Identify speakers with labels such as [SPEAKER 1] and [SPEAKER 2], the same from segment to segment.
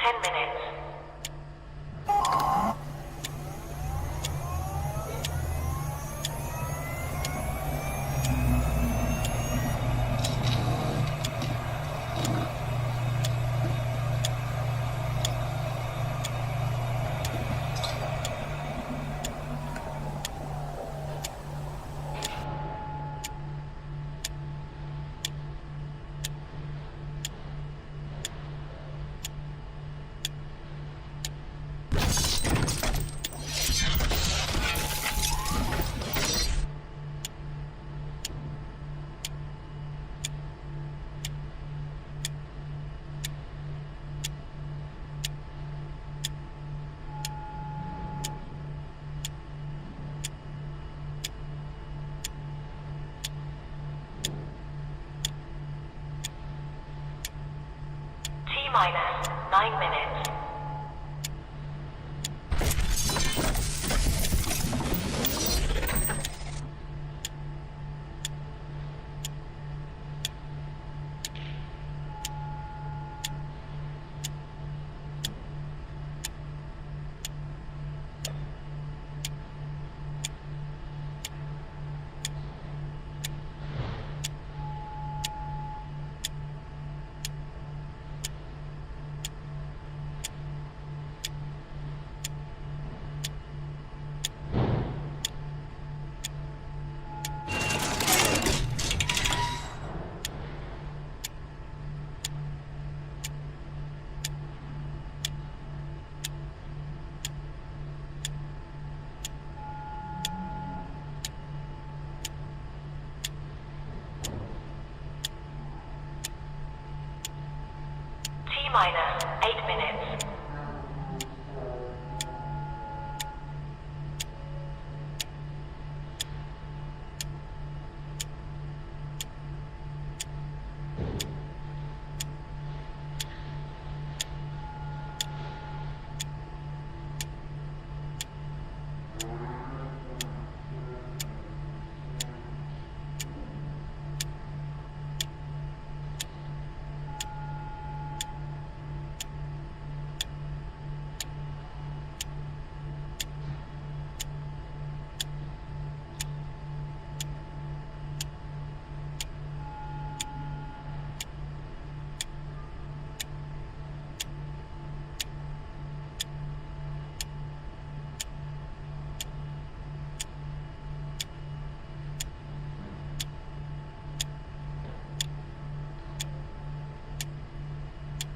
[SPEAKER 1] 10 minutes. T-minus 9 minutes. T-minus 8 minutes.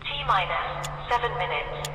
[SPEAKER 1] T-minus 7 minutes.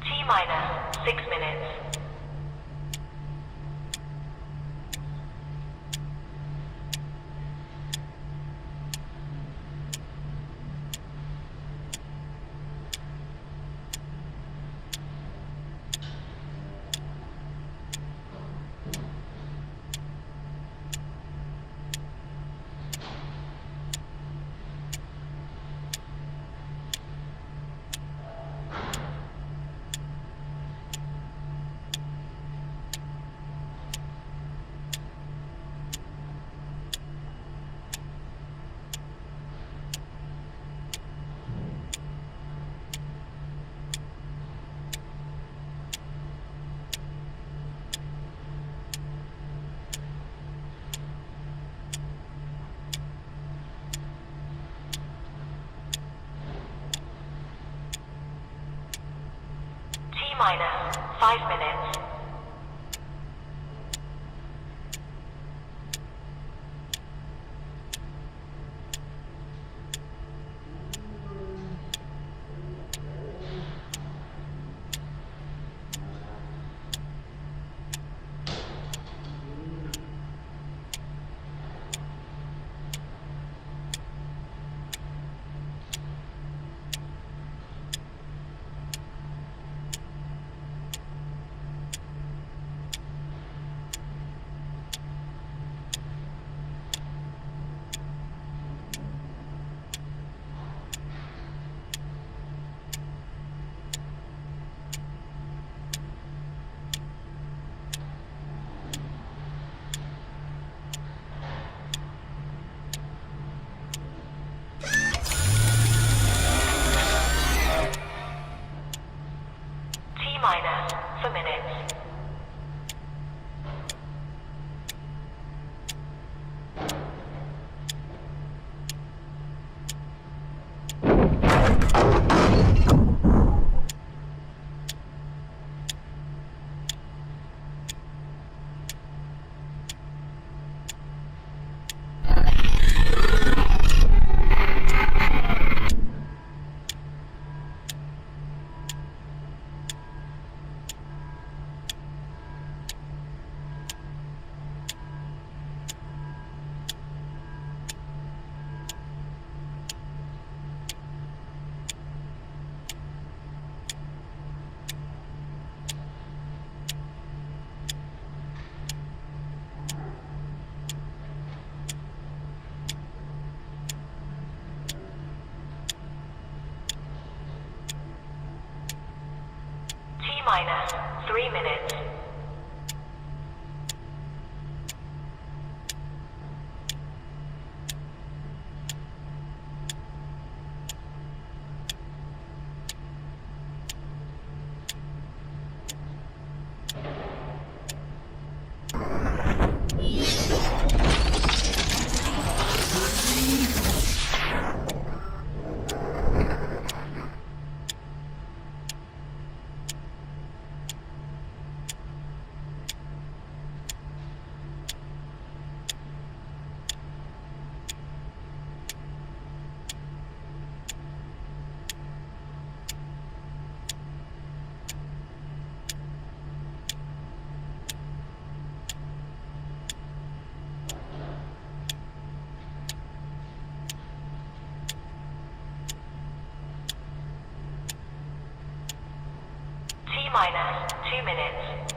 [SPEAKER 1] T-minus 6 minutes. T-minus 5 minutes. T-minus for minutes. T-minus 3 minutes. T-minus 2 minutes.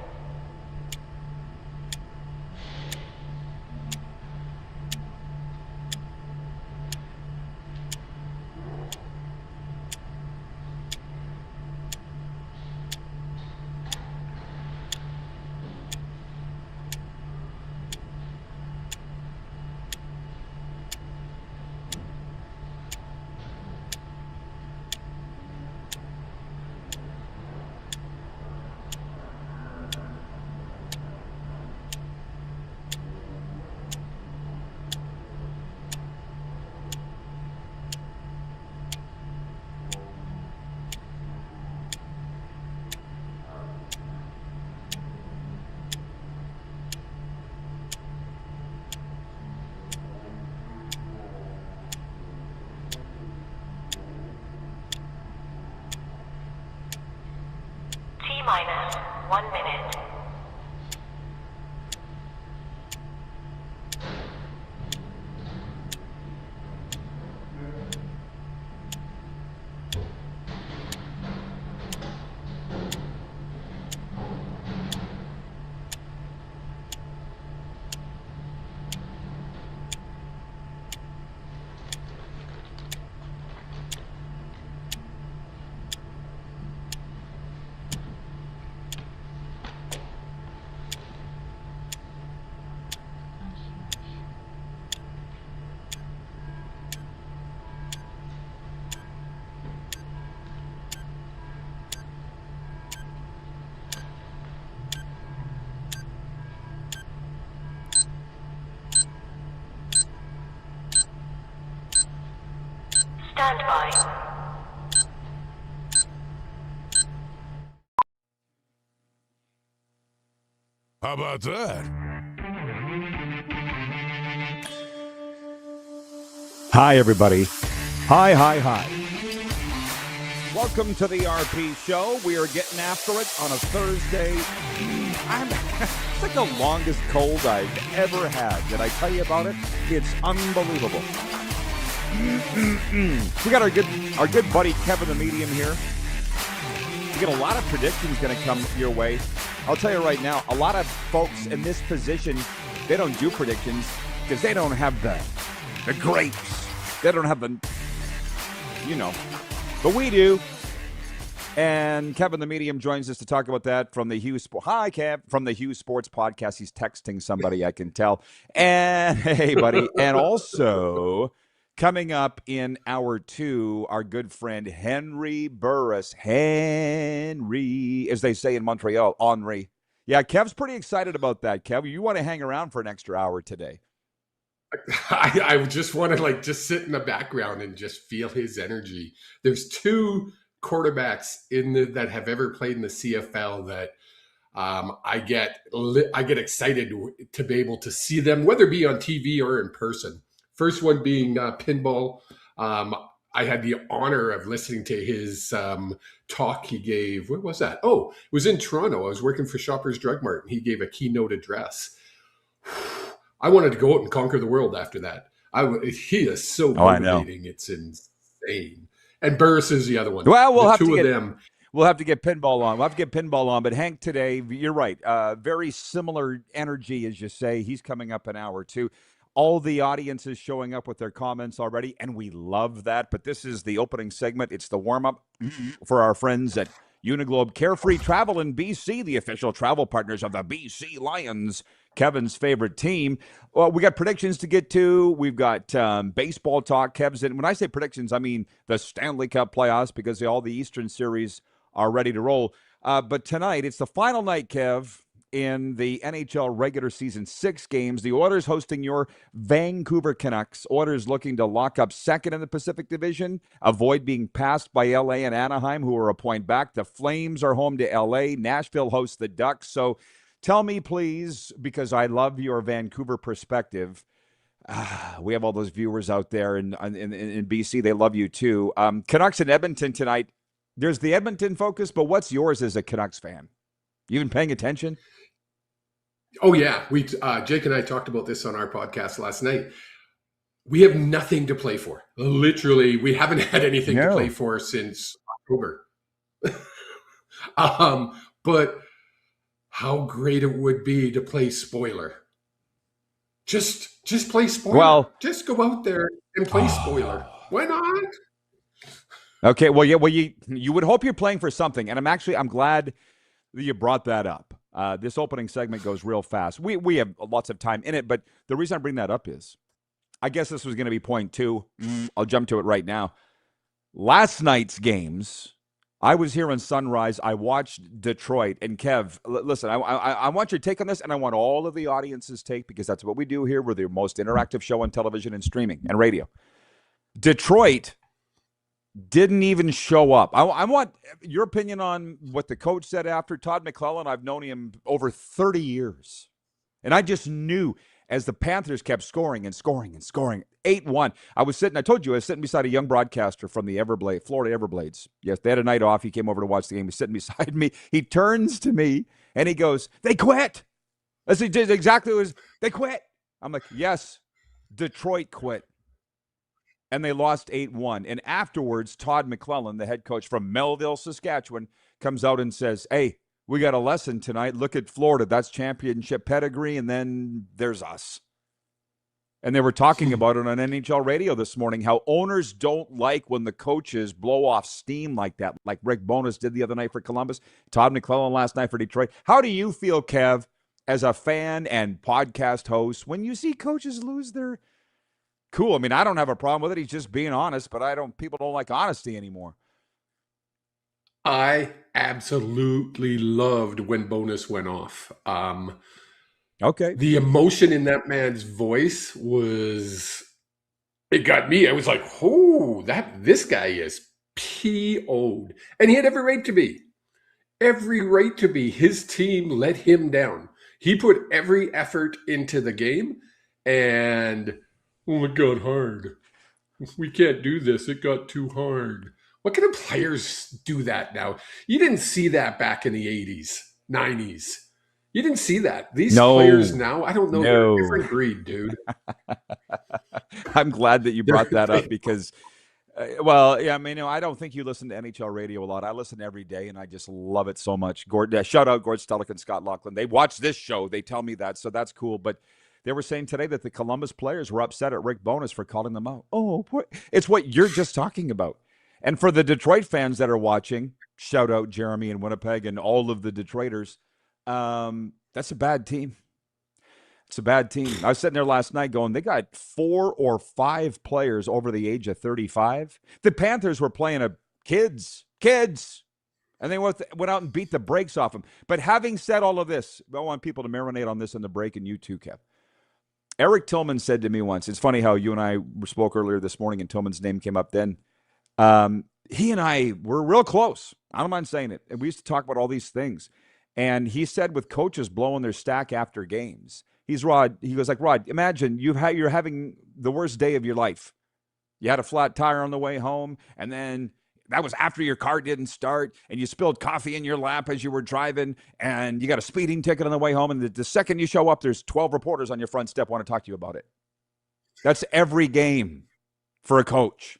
[SPEAKER 1] T-minus 1 minute. Stand by.
[SPEAKER 2] How about that?
[SPEAKER 3] Hi, everybody. Hi. Welcome to the RP Show. We are getting after it on a Thursday. It's like the longest cold I've ever had. Did I tell you about it? It's unbelievable. We got our good buddy Kevin the Medium here. We got a lot of predictions going to come your way. I'll tell you right now, a lot of folks in this position, they don't do predictions because they don't have the grapes. They don't have the, but we do. And Kevin the Medium joins us to talk about that from the Hughes. Hi, Kev, from the Hughes Sports Podcast. He's texting somebody, I can tell. And hey, buddy. And also coming up in hour 2, our good friend Henry Burris. Henry, as they say in Montreal, Henry. Yeah, Kev's pretty excited about that, Kev. You want to hang around for an extra hour today.
[SPEAKER 4] I just want to just sit in the background and just feel his energy. There's 2 quarterbacks that have ever played in the CFL that I get excited to be able to see them, whether it be on TV or in person. First one being pinball. I had the honor of listening to his talk he gave. What was that? Oh, it was in Toronto. I was working for Shoppers Drug Mart, and he gave a keynote address. I wanted to go out and conquer the world after that. He is so motivating. It's insane. And Burris is the other one.
[SPEAKER 3] Well, we'll have to get pinball on. We'll have to get pinball on. But Hank today, you're right. Very similar energy, as you say. He's coming up an hour 2. All the audience is showing up with their comments already, and we love that. But this is the opening segment. It's the warm-up for our friends at Uniglobe Carefree Travel in BC, the official travel partners of the BC Lions, Kevin's favorite team. Well, we got predictions to get to. We've got baseball talk, Kev's. And when I say predictions, I mean the Stanley Cup playoffs, because all the Eastern series are ready to roll. But tonight, it's the final night, Kev, in the NHL regular season. 6 games. The Oilers hosting your Vancouver Canucks. Oilers looking to lock up second in the Pacific Division, avoid being passed by LA and Anaheim, who are a point back. The Flames are home to LA. Nashville hosts the Ducks. So tell me, please, because I love your Vancouver perspective. We have all those viewers out there in BC. They love you too. Canucks in Edmonton tonight. There's the Edmonton focus, but what's yours as a Canucks fan? You been paying attention?
[SPEAKER 4] Oh, yeah. Jake and I talked about this on our podcast last night. We have nothing to play for. Literally, we haven't had anything to play for since October. But how great it would be to play spoiler. Just play spoiler.
[SPEAKER 3] Well,
[SPEAKER 4] just go out there and play spoiler. Why not?
[SPEAKER 3] Okay. Well, yeah. Well, you would hope you're playing for something, and I'm glad that you brought that up. This opening segment goes real fast. We have lots of time in it, but the reason I bring that up is, I guess this was going to be point 2. I'll jump to it right now. Last night's games, I was here on Sunrise. I watched Detroit. And Kev, listen, I want your take on this, and I want all of the audience's take, because that's what we do here. We're the most interactive show on television and streaming and radio. Detroit didn't even show up. I want your opinion on what the coach said after. Todd McClellan, I've known him over 30 years. And I just knew as the Panthers kept scoring and scoring and scoring, 8-1. I was sitting beside a young broadcaster from the Florida Everblades. Yes, they had a night off. He came over to watch the game. He's sitting beside me. He turns to me and he goes, "They quit." That's exactly what it was. They quit. I'm like, yes, Detroit quit. And they lost 8-1. And afterwards, Todd McClellan, the head coach from Melville, Saskatchewan, comes out and says, "Hey, we got a lesson tonight. Look at Florida. That's championship pedigree, and then there's us." And they were talking about it on NHL radio this morning, how owners don't like when the coaches blow off steam like that, like Rick Bowness did the other night for Columbus, Todd McClellan last night for Detroit. How do you feel, Kev, as a fan and podcast host, when you see coaches lose their cool? I mean, I don't have a problem with it. He's just being honest, but people don't like honesty anymore.
[SPEAKER 4] I absolutely loved when Bonus went off.
[SPEAKER 3] Okay.
[SPEAKER 4] The emotion in that man's voice it got me. I was like, oh, this guy is PO'd. And he had every right to be. Every right to be. His team let him down. He put every effort into the game, and it got hard. We can't do this. It got too hard. What kind of players do that now? You didn't see that back in the 80s, 90s. You didn't see that. These players now, I don't know, they're a different breed, dude.
[SPEAKER 3] I'm glad that you brought that up because, I don't think you listen to NHL radio a lot. I listen every day, and I just love it so much. Shout out Gord Stellick and Scott Laughlin. They watch this show. They tell me that, so that's cool. But they were saying today that the Columbus players were upset at Rick Bowness for calling them out. Oh, boy. It's what you're just talking about. And for the Detroit fans that are watching, shout out Jeremy in Winnipeg and all of the Detroiters, that's a bad team. It's a bad team. I was sitting there last night going, they got 4 or 5 players over the age of 35. The Panthers were playing kids, and they went out and beat the brakes off them. But having said all of this, I want people to marinate on this in the break, and you too, Kev. Eric Tillman said to me once, it's funny how you and I spoke earlier this morning and Tillman's name came up then. He and I were real close. I don't mind saying it. And we used to talk about all these things. And he said with coaches blowing their stack after games, he goes like, Rod, imagine you're having the worst day of your life. You had a flat tire on the way home, and then that was after your car didn't start, and you spilled coffee in your lap as you were driving, and you got a speeding ticket on the way home, and the second you show up, there's 12 reporters on your front step want to talk to you about it. That's every game for a coach.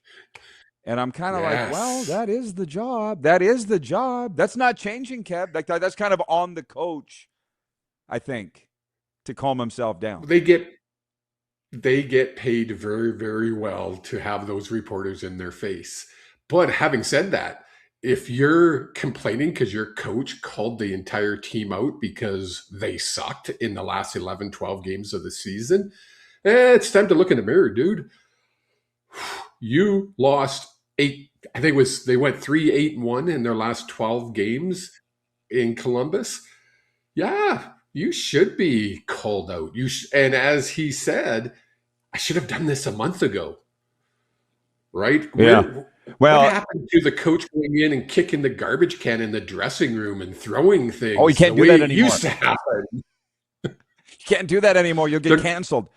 [SPEAKER 3] And I'm kind of like, well, that is the job. That is the job. That's not changing, Kev. That's kind of on the coach, I think, to calm himself down.
[SPEAKER 4] They get paid very, very well to have those reporters in their face. But having said that, if you're complaining because your coach called the entire team out because they sucked in the last 11, 12 games of the season, it's time to look in the mirror, dude. You lost 8. I think they went 3-8-1 in their last 12 games in Columbus. Yeah, you should be called out. And as he said, I should have done this a month ago. Right?
[SPEAKER 3] Yeah.
[SPEAKER 4] What happened to the coach going in and kicking the garbage can in the dressing room and throwing things?
[SPEAKER 3] Oh, you can't do that anymore.
[SPEAKER 4] Used to happen.
[SPEAKER 3] You can't do that anymore. You'll get canceled.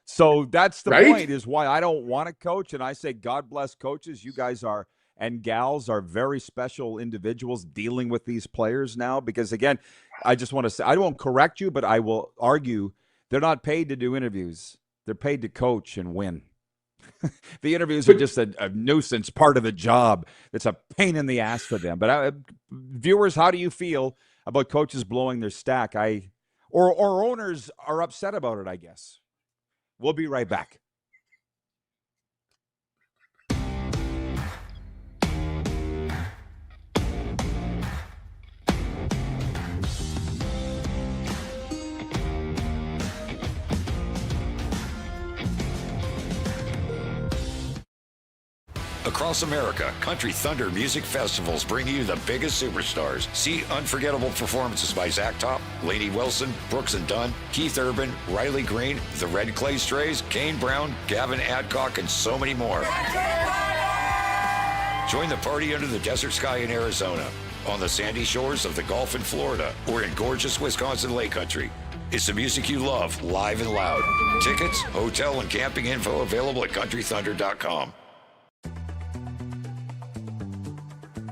[SPEAKER 3] So that's the point, is why I don't want to coach. And I say, God bless coaches. You guys are, and gals are very special individuals dealing with these players now. Because, again, I just want to say, I won't correct you, but I will argue they're not paid to do interviews. They're paid to coach and win. The interviews are just a nuisance, part of the job. It's a pain in the ass for them. But viewers, how do you feel about coaches blowing their stack? Or owners are upset about it, I guess. We'll be right back.
[SPEAKER 2] Across America, Country Thunder Music Festivals bring you the biggest superstars. See unforgettable performances by Zach Top, Lainey Wilson, Brooks and Dunn, Keith Urban, Riley Green, the Red Clay Strays, Kane Brown, Gavin Adcock, and so many more. Join the party under the desert sky in Arizona, on the sandy shores of the Gulf in Florida, or in gorgeous Wisconsin Lake Country. It's the music you love, live and loud. Tickets, hotel, and camping info available at countrythunder.com.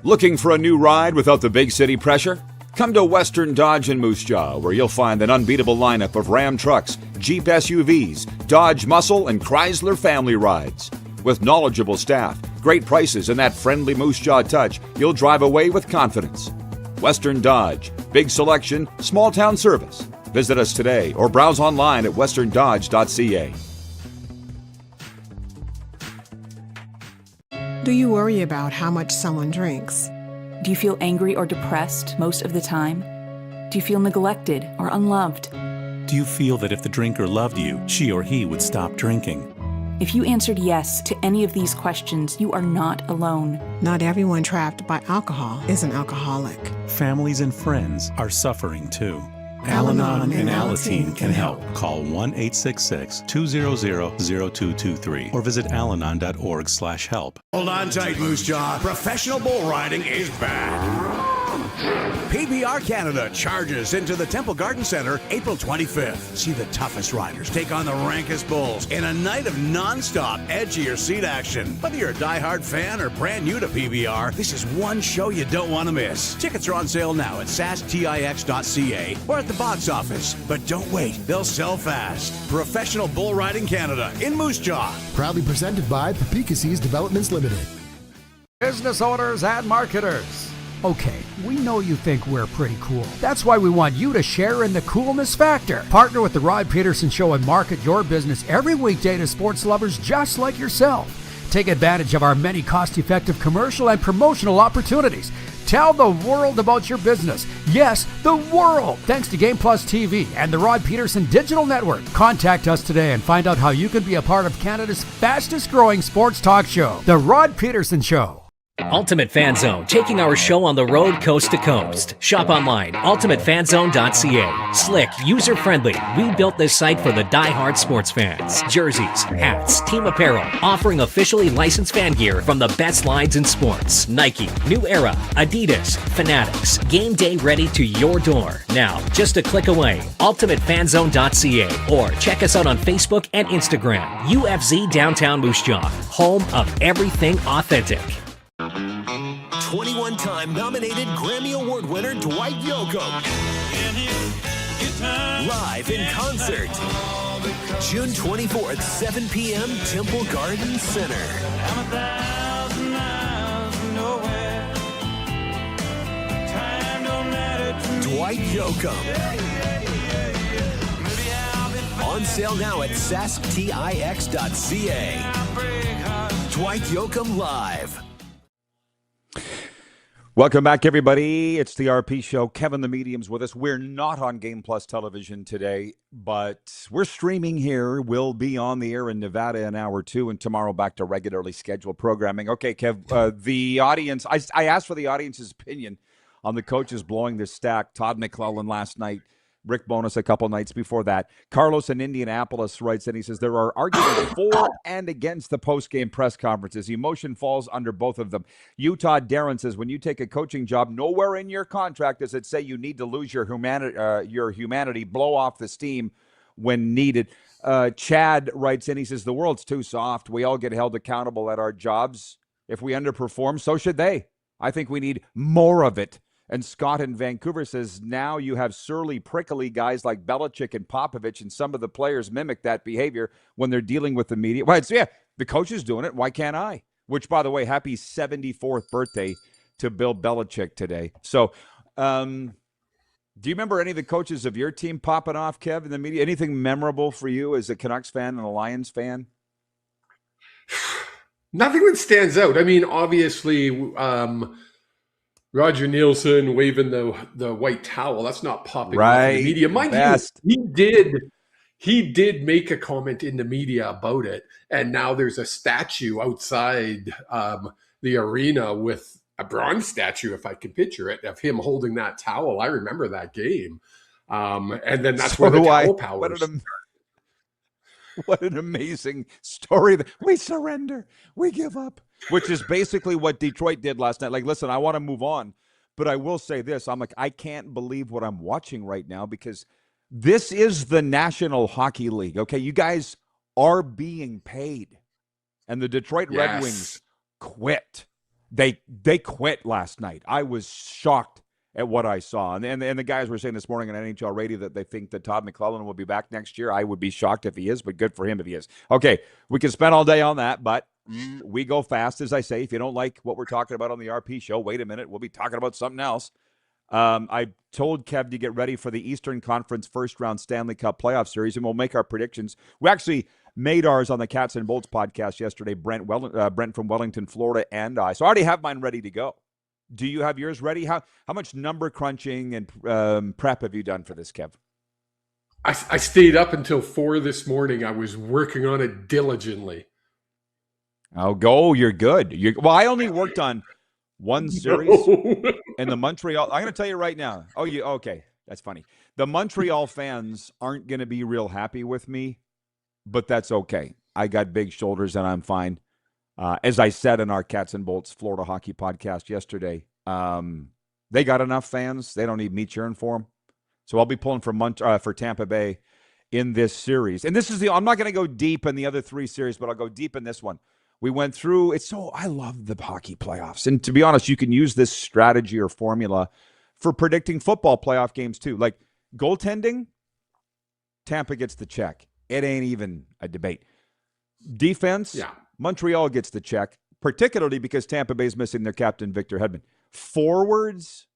[SPEAKER 3] Looking for a new ride without the big city pressure? Come to Western Dodge in Moose Jaw, where you'll find an unbeatable lineup of Ram trucks, Jeep SUVs, Dodge Muscle, and Chrysler family rides. With knowledgeable staff, great prices, and that friendly Moose Jaw touch, you'll drive away with confidence. Western Dodge. Big selection, small town service. Visit us today or browse online at westerndodge.ca.
[SPEAKER 5] Do you worry about how much someone drinks?
[SPEAKER 6] Do you feel angry or depressed most of the time? Do you feel neglected or unloved?
[SPEAKER 7] Do you feel that if the drinker loved you, she or he would stop drinking?
[SPEAKER 6] If you answered yes to any of these questions, you are not alone.
[SPEAKER 5] Not everyone trapped by alcohol is an alcoholic.
[SPEAKER 7] Families and friends are suffering too. Al-Anon and Alateen can help. Call 1-866-200-0223 or visit alanon.org/help.
[SPEAKER 8] Hold on tight, Moose Jaw. Professional bull riding is back. PBR Canada charges into the Temple Garden Center April 25th. See the toughest riders take on the rankest bulls in a night of non-stop, edgier seat action. Whether you're a diehard fan or brand new to PBR, this is one show you don't want to miss. Tickets are on sale now at sastix.ca or at the box office. But don't wait, they'll sell fast. Professional Bull Riding Canada in Moose Jaw.
[SPEAKER 9] Proudly presented by Papikassis Developments Limited.
[SPEAKER 10] Business owners and marketers. Okay, we know you think we're pretty cool. That's why we want you to share in the coolness factor. Partner with the Rod Pedersen Show and market your business every weekday to sports lovers just like yourself. Take advantage of our many cost-effective commercial and promotional opportunities. Tell the world about your business. Yes, the world. Thanks to Game Plus TV and the Rod Pedersen Digital Network. Contact us today and find out how you can be a part of Canada's fastest-growing sports talk show, The Rod Pedersen Show.
[SPEAKER 11] Ultimate Fan Zone, taking our show on the road coast to coast. Shop online, ultimatefanzone.ca. Slick, user-friendly. We built this site for the die-hard sports fans. Jerseys, hats, team apparel, offering officially licensed fan gear from the best lines in sports. Nike, New Era, Adidas, Fanatics. Game day ready to your door. Now, just a click away. ultimatefanzone.ca or check us out on Facebook and Instagram. UFZ Downtown Moose Jaw, home of everything authentic.
[SPEAKER 12] 21-time nominated Grammy Award winner Dwight Yoakam. Live in concert. June 24th, 7 p.m., Temple Garden Center. Dwight Yoakam. On sale now at sastix.ca. Dwight Yoakam Live.
[SPEAKER 3] Welcome back, everybody. It's the RP Show. Kevin the Medium's with us. We're not on Game Plus television today, but we're streaming here. We'll be on the air in Nevada in hour 2, and tomorrow back to regularly scheduled programming. Okay, Kev, the audience, I asked for the audience's opinion on the coaches blowing their stack. Todd McClellan last night, Rick Bonus a couple nights before that. Carlos in Indianapolis writes, and he says, there are arguments for and against the post-game press conferences. Emotion falls under both of them. Utah Darren says, when you take a coaching job, nowhere in your contract does it say you need to lose your humanity, blow off the steam when needed. Chad writes in, he says, the world's too soft. We all get held accountable at our jobs. If we underperform, so should they. I think we need more of it. And Scott in Vancouver says, now you have surly, prickly guys like Belichick and Popovich, and some of the players mimic that behavior when they're dealing with the media. Well, yeah, the coach is doing it. Why can't I? Which, by the way, happy 74th birthday to Bill Belichick today. So do you remember any of the coaches of your team popping off, Kev, in the media? Anything memorable for you as a Canucks fan and a Lions fan?
[SPEAKER 4] Nothing that stands out. I mean, obviously, Roger Nielsen waving the white towel, that's not popping off in the media. Mind you, he did make a comment in the media about it, and now there's a statue outside the arena with a bronze statue, if I can picture it, of him holding that towel. I remember that game. And then that's where the towel power started.
[SPEAKER 3] What an amazing story. We surrender. We give up. Which is basically what Detroit did last night. Like, listen, I want to move on, but I will say this. I'm like, I can't believe what I'm watching right now because this is the National Hockey League. Okay, you guys are being paid. And the Detroit Red Wings quit. They quit last night. I was shocked at what I saw. And the guys were saying this morning on NHL radio that they think that Todd McClellan will be back next year. I would be shocked if he is, but good for him if he is. Okay, we can spend all day on that, but we go fast, as I say. If you don't like what we're talking about on the RP Show, wait a minute. We'll be talking about something else. I told Kev to get ready for the Eastern Conference first-round Stanley Cup playoff series, and we'll make our predictions. We actually made ours on the Cats and Bolts podcast yesterday, Brent from Wellington, Florida, and I. So I already have mine ready to go. Do you have yours ready? How much number crunching and prep have you done for this, Kev?
[SPEAKER 4] I stayed up until 4 this morning. I was working on it diligently.
[SPEAKER 3] Oh, go! You're good. Well, I only worked on one series in the Montreal. I'm going to tell you right now. Oh, okay? That's funny. The Montreal fans aren't going to be real happy with me, but that's okay. I got big shoulders and I'm fine. As I said in our Cats and Bolts Florida Hockey podcast yesterday, They got enough fans. They don't need me cheering for them. So I'll be pulling for Tampa Bay in this series. And this is I'm not going to go deep in the other 3 series, but I'll go deep in this one. We went through I love the hockey playoffs. And to be honest, you can use this strategy or formula for predicting football playoff games too. Like goaltending, Tampa gets the check. It ain't even a debate. Defense, Montreal gets the check, particularly because Tampa Bay's missing their captain, Victor Hedman. Forwards,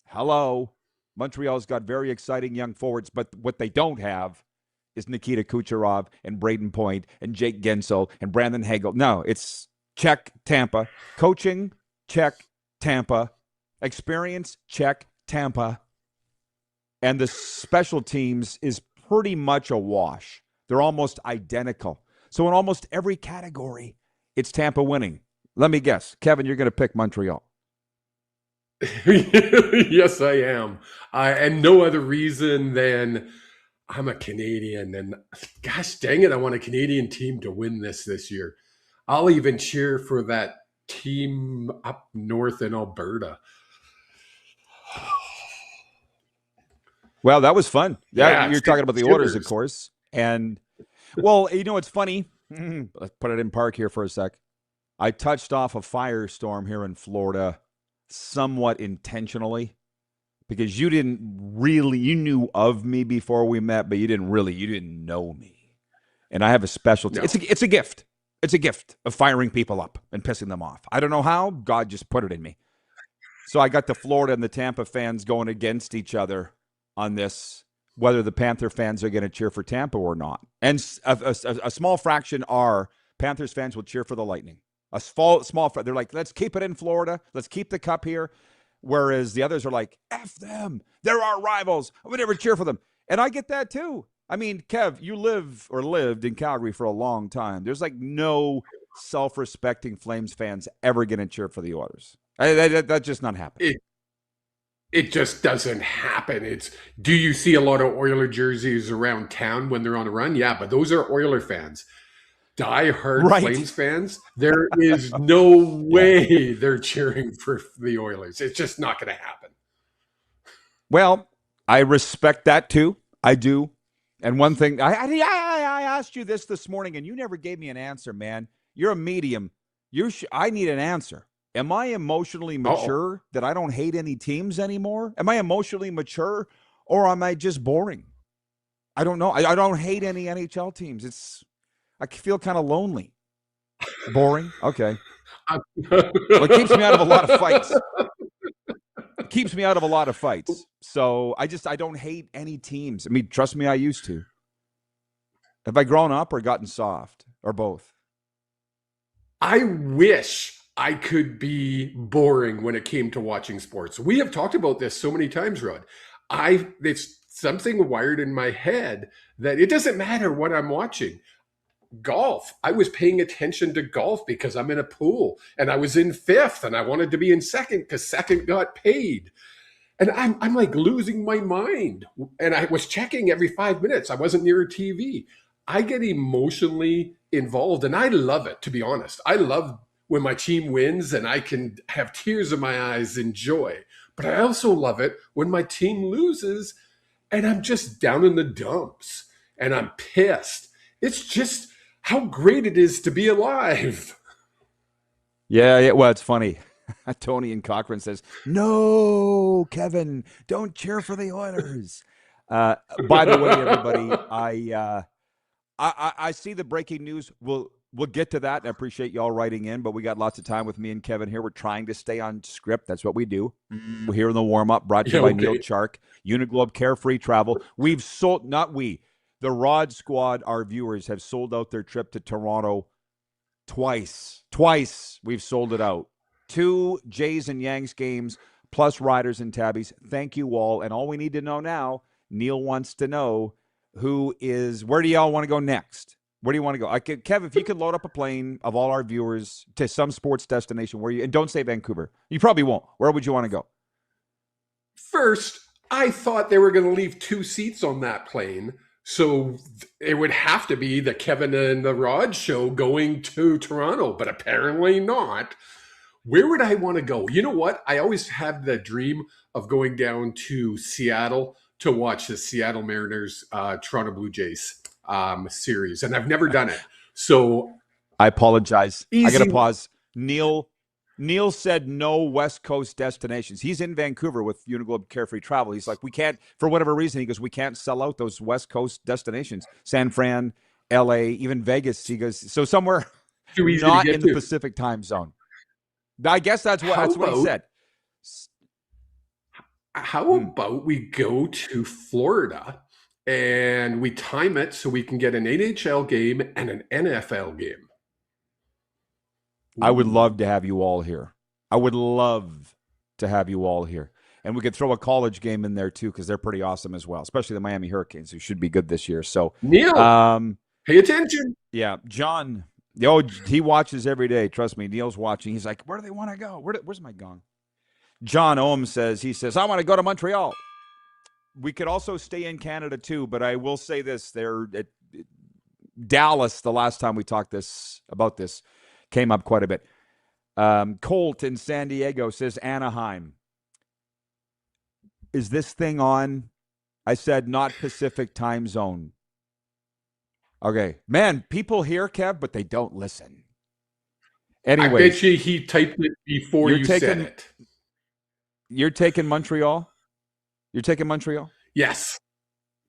[SPEAKER 3] hello. Montreal's got very exciting young forwards, but what they don't have is Nikita Kucherov and Braden Point and Jake Gensel and Brandon Hagel. No, it's check Tampa. Coaching, check Tampa. Experience, check Tampa. And the special teams is pretty much a wash. They're almost identical. So in almost every category, it's Tampa winning. Let me guess. Kevin, you're going to pick Montreal.
[SPEAKER 4] Yes, I am. And no other reason than I'm a Canadian. And gosh dang it, I want a Canadian team to win this year. I'll even cheer for that team up north in Alberta.
[SPEAKER 3] Well, that was fun.
[SPEAKER 4] Yeah,
[SPEAKER 3] you're talking about the Oilers, of course. And, well, you know what's funny? Let's put it in park here for a sec. I touched off a firestorm here in Florida somewhat intentionally because you knew of me before we met, but you didn't know me. And I have a special, it's a gift. It's a gift of firing people up and pissing them off. I don't know how. God just put it in me. So I got the Florida and the Tampa fans going against each other on this, whether the Panther fans are going to cheer for Tampa or not. And a small fraction are Panthers fans will cheer for the Lightning. They're like, let's keep it in Florida. Let's keep the cup here. Whereas the others are like, F them. They're our rivals. I would never cheer for them. And I get that too. I mean, Kev, you lived in Calgary for a long time. There's like no self-respecting Flames fans ever going to cheer for the Oilers. That's just not happening.
[SPEAKER 4] It just doesn't happen. Do you see a lot of Oiler jerseys around town when they're on a run? Yeah, but those are Oiler fans. Die-hard Flames fans, there is no way they're cheering for the Oilers. It's just not going to happen.
[SPEAKER 3] Well, I respect that too. I do. And one thing, I asked you this morning, and you never gave me an answer, man. You're a medium. I need an answer. Am I emotionally mature that I don't hate any teams anymore? Am I emotionally mature, or am I just boring? I don't know. I don't hate any NHL teams. I feel kind of lonely. Boring? Okay. Well, it keeps me out of a lot of fights. So I don't hate any teams. I mean, trust me, I used to. Have I grown up or gotten soft or both?
[SPEAKER 4] I wish I could be boring when it came to watching sports. We have talked about this so many times, Rod. It's something wired in my head that it doesn't matter what I'm watching. Golf. I was paying attention to golf because I'm in a pool and I was in fifth and I wanted to be in second because second got paid. And I'm like losing my mind. And I was checking every 5 minutes. I wasn't near a TV. I get emotionally involved and I love it, to be honest. I love when my team wins and I can have tears in my eyes in joy. But I also love it when my team loses and I'm just down in the dumps and I'm pissed. It's just how great it is to be alive.
[SPEAKER 3] Yeah. Well, it's funny. Tony in Cochrane says, no, Kevin, don't cheer for the Oilers. By the way, everybody, I see the breaking news. We'll get to that. I appreciate y'all writing in, but we got lots of time with me and Kevin here. We're trying to stay on script. That's what we do. We're here in the warm-up, brought to you by Neil Chark, Uniglobe Carefree Travel. We've sold, the Rod Squad, our viewers, have sold out their trip to Toronto twice. We've sold it out. 2 Jays and Yanks games, plus Riders and Tabbies. Thank you all. And all we need to know now, Neil wants to know where do y'all want to go next? Where do you want to go? Kev, if you could load up a plane of all our viewers to some sports destination and don't say Vancouver. You probably won't. Where would you want to go?
[SPEAKER 4] First, I thought they were going to leave 2 seats on that plane. So it would have to be the Kevin and the Rod show going to Toronto, but apparently not. Where would I want to go? You know what? I always had the dream of going down to Seattle to watch the Seattle Mariners Toronto Blue Jays series, and I've never done it. So
[SPEAKER 3] I apologize.
[SPEAKER 4] Easy.
[SPEAKER 3] I got to pause. Neil said no West Coast destinations. He's in Vancouver with Uniglobe Carefree Travel. He's like, we can't, for whatever reason, he goes, we can't sell out those West Coast destinations. San Fran, LA, even Vegas. He goes, so somewhere not in the Pacific time zone. I guess that's what he said.
[SPEAKER 4] How about we go to Florida and we time it so we can get an NHL game and an NFL game?
[SPEAKER 3] I would love to have you all here. I would love to have you all here. And we could throw a college game in there too, because they're pretty awesome as well, especially the Miami Hurricanes, who should be good this year. So
[SPEAKER 4] Neil, pay attention.
[SPEAKER 3] Yeah, John, he watches every day. Trust me, Neil's watching. He's like, where do they want to go? Where's my gong? John Ohm says, I want to go to Montreal. We could also stay in Canada too, but I will say this. They're at Dallas, the last time we talked about this, came up quite a bit. Colt in San Diego says Anaheim. Is this thing on? I said not Pacific time zone. Okay. Man, people hear, Kev, but they don't listen. Anyway.
[SPEAKER 4] I bet you he typed it before you said it.
[SPEAKER 3] You're taking Montreal? You're taking Montreal?
[SPEAKER 4] Yes.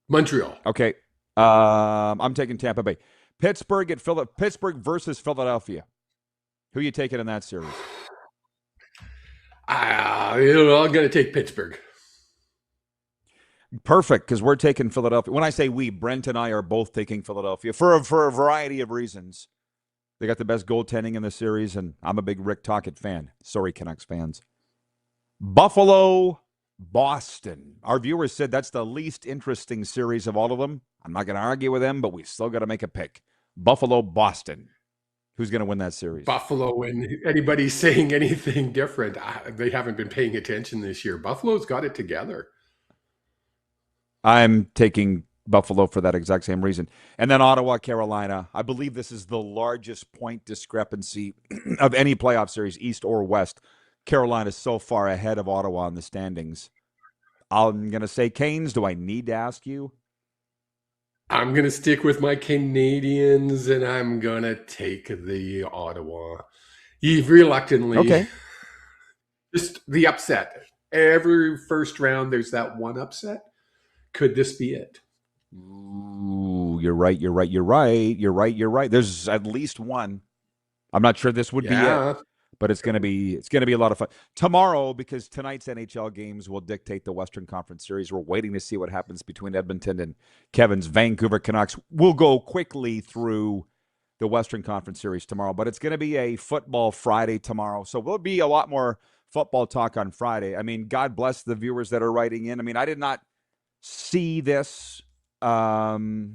[SPEAKER 4] Montreal.
[SPEAKER 3] Okay. I'm taking Tampa Bay. Pittsburgh versus Philadelphia. Who are you taking in that series?
[SPEAKER 4] I'm going to take Pittsburgh.
[SPEAKER 3] Perfect, because we're taking Philadelphia. When I say we, Brent and I are both taking Philadelphia for a variety of reasons. They got the best goaltending in the series, and I'm a big Rick Tocchet fan. Sorry, Canucks fans. Buffalo, Boston. Our viewers said that's the least interesting series of all of them. I'm not going to argue with them, but we still got to make a pick. Buffalo, Boston. Who's going to win that series?
[SPEAKER 4] Buffalo, and anybody saying anything different, they haven't been paying attention this year. Buffalo's got it together.
[SPEAKER 3] I'm taking Buffalo for that exact same reason. And then Ottawa, Carolina. I believe this is the largest point discrepancy of any playoff series, East or West. Carolina is so far ahead of Ottawa in the standings. I'm going to say Canes. Do I need to ask you?
[SPEAKER 4] I'm going to stick with my Canadians, and I'm going to take the Ottawa. Reluctantly.
[SPEAKER 3] Okay.
[SPEAKER 4] Just the upset. Every first round, there's that one upset. Could this be it?
[SPEAKER 3] Ooh, you're right. There's at least one. I'm not sure this would be it, but it's going to be a lot of fun tomorrow, because tonight's NHL games will dictate the Western Conference Series. We're waiting to see what happens between Edmonton and Kevin's Vancouver Canucks. We'll go quickly through the Western Conference Series tomorrow, but it's going to be a football Friday tomorrow, so there'll be a lot more football talk on Friday. I mean, God bless the viewers that are writing in. I mean, I did not see this, but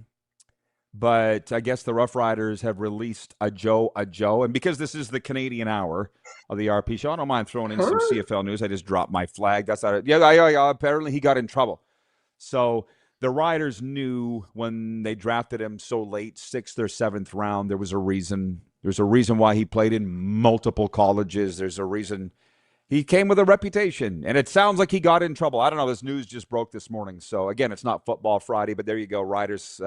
[SPEAKER 3] I guess the Rough Riders have released a Joe. And because this is the Canadian hour of the RP show, I don't mind throwing in some CFL news. I just dropped my flag. That's not it. Yeah, apparently he got in trouble. So the Riders knew when they drafted him so late, 6th or 7th round, there was a reason. There's a reason why he played in multiple colleges. There's a reason. He came with a reputation, and it sounds like he got in trouble. I don't know. This news just broke this morning. So, again, it's not Football Friday, but there you go. Riders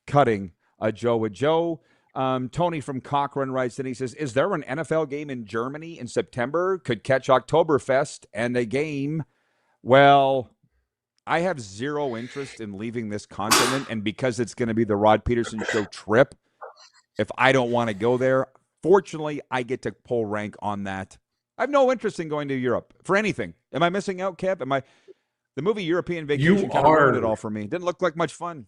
[SPEAKER 3] cutting a Joe. Tony from Cochrane writes, and he says, is there an NFL game in Germany in September? Could catch Oktoberfest and a game. Well, I have zero interest in leaving this continent, and because it's going to be the Rod Pedersen Show trip, if I don't want to go there, fortunately, I get to pull rank on that. I have no interest in going to Europe for anything. Am I missing out, Kev? The movie European Vacation kind of ruined it all for me. Didn't look like much fun.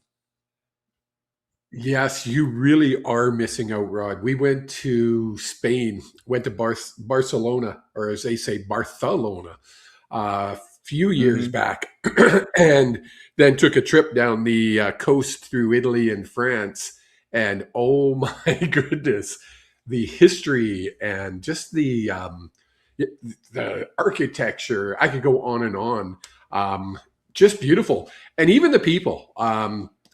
[SPEAKER 4] Yes, you really are missing out, Rod. We went to Spain, went to Barcelona, or as they say, Barcelona, a few years back, and then took a trip down the coast through Italy and France. And oh my goodness, the history and just the architecture, I could go on and on. Just beautiful. And even the people.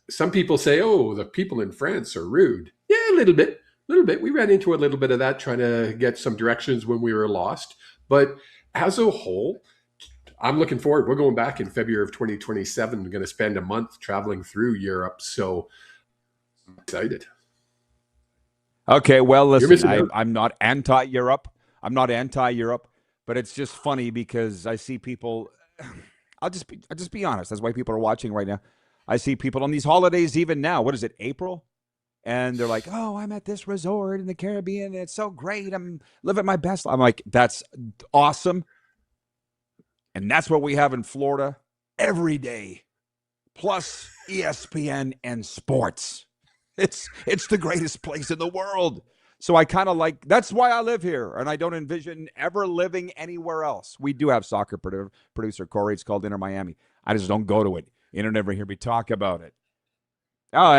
[SPEAKER 4] Some people say, oh, the people in France are rude. Yeah, a little bit. little bit. We ran into a little bit of that, trying to get some directions when we were lost. But as a whole, I'm looking forward. We're going back in February of 2027. We're going to spend a month traveling through Europe. So I'm excited.
[SPEAKER 3] Okay, well,
[SPEAKER 4] You're missing
[SPEAKER 3] listen,
[SPEAKER 4] out.
[SPEAKER 3] I'm not anti-Europe. I'm not anti-Europe, but it's just funny because I see people. I'll just be honest. That's why people are watching right now. I see people on these holidays, even now. What is it, April? And they're like, "Oh, I'm at this resort in the Caribbean. And it's so great. I'm living my best life." I'm like, "That's awesome." And that's what we have in Florida every day, plus ESPN and sports. It's the greatest place in the world. So I kind of like, that's why I live here, and I don't envision ever living anywhere else. We do have soccer producer Corey. It's called Inter Miami. I just don't go to it. You don't ever hear me talk about it. Oh,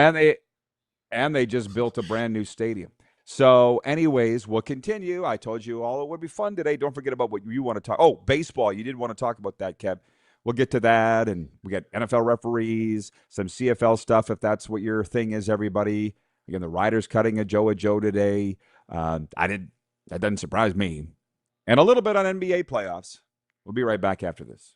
[SPEAKER 3] and they just built a brand new stadium. So anyways, we'll continue. I told you all it would be fun today. Don't forget about what you want to talk. Oh, baseball. You did want to talk about that, Kev. We'll get to that, and we got NFL referees, some CFL stuff if that's what your thing is, everybody. Again, the Riders cutting a Joe today. That doesn't surprise me. And a little bit on NBA playoffs. We'll be right back after this.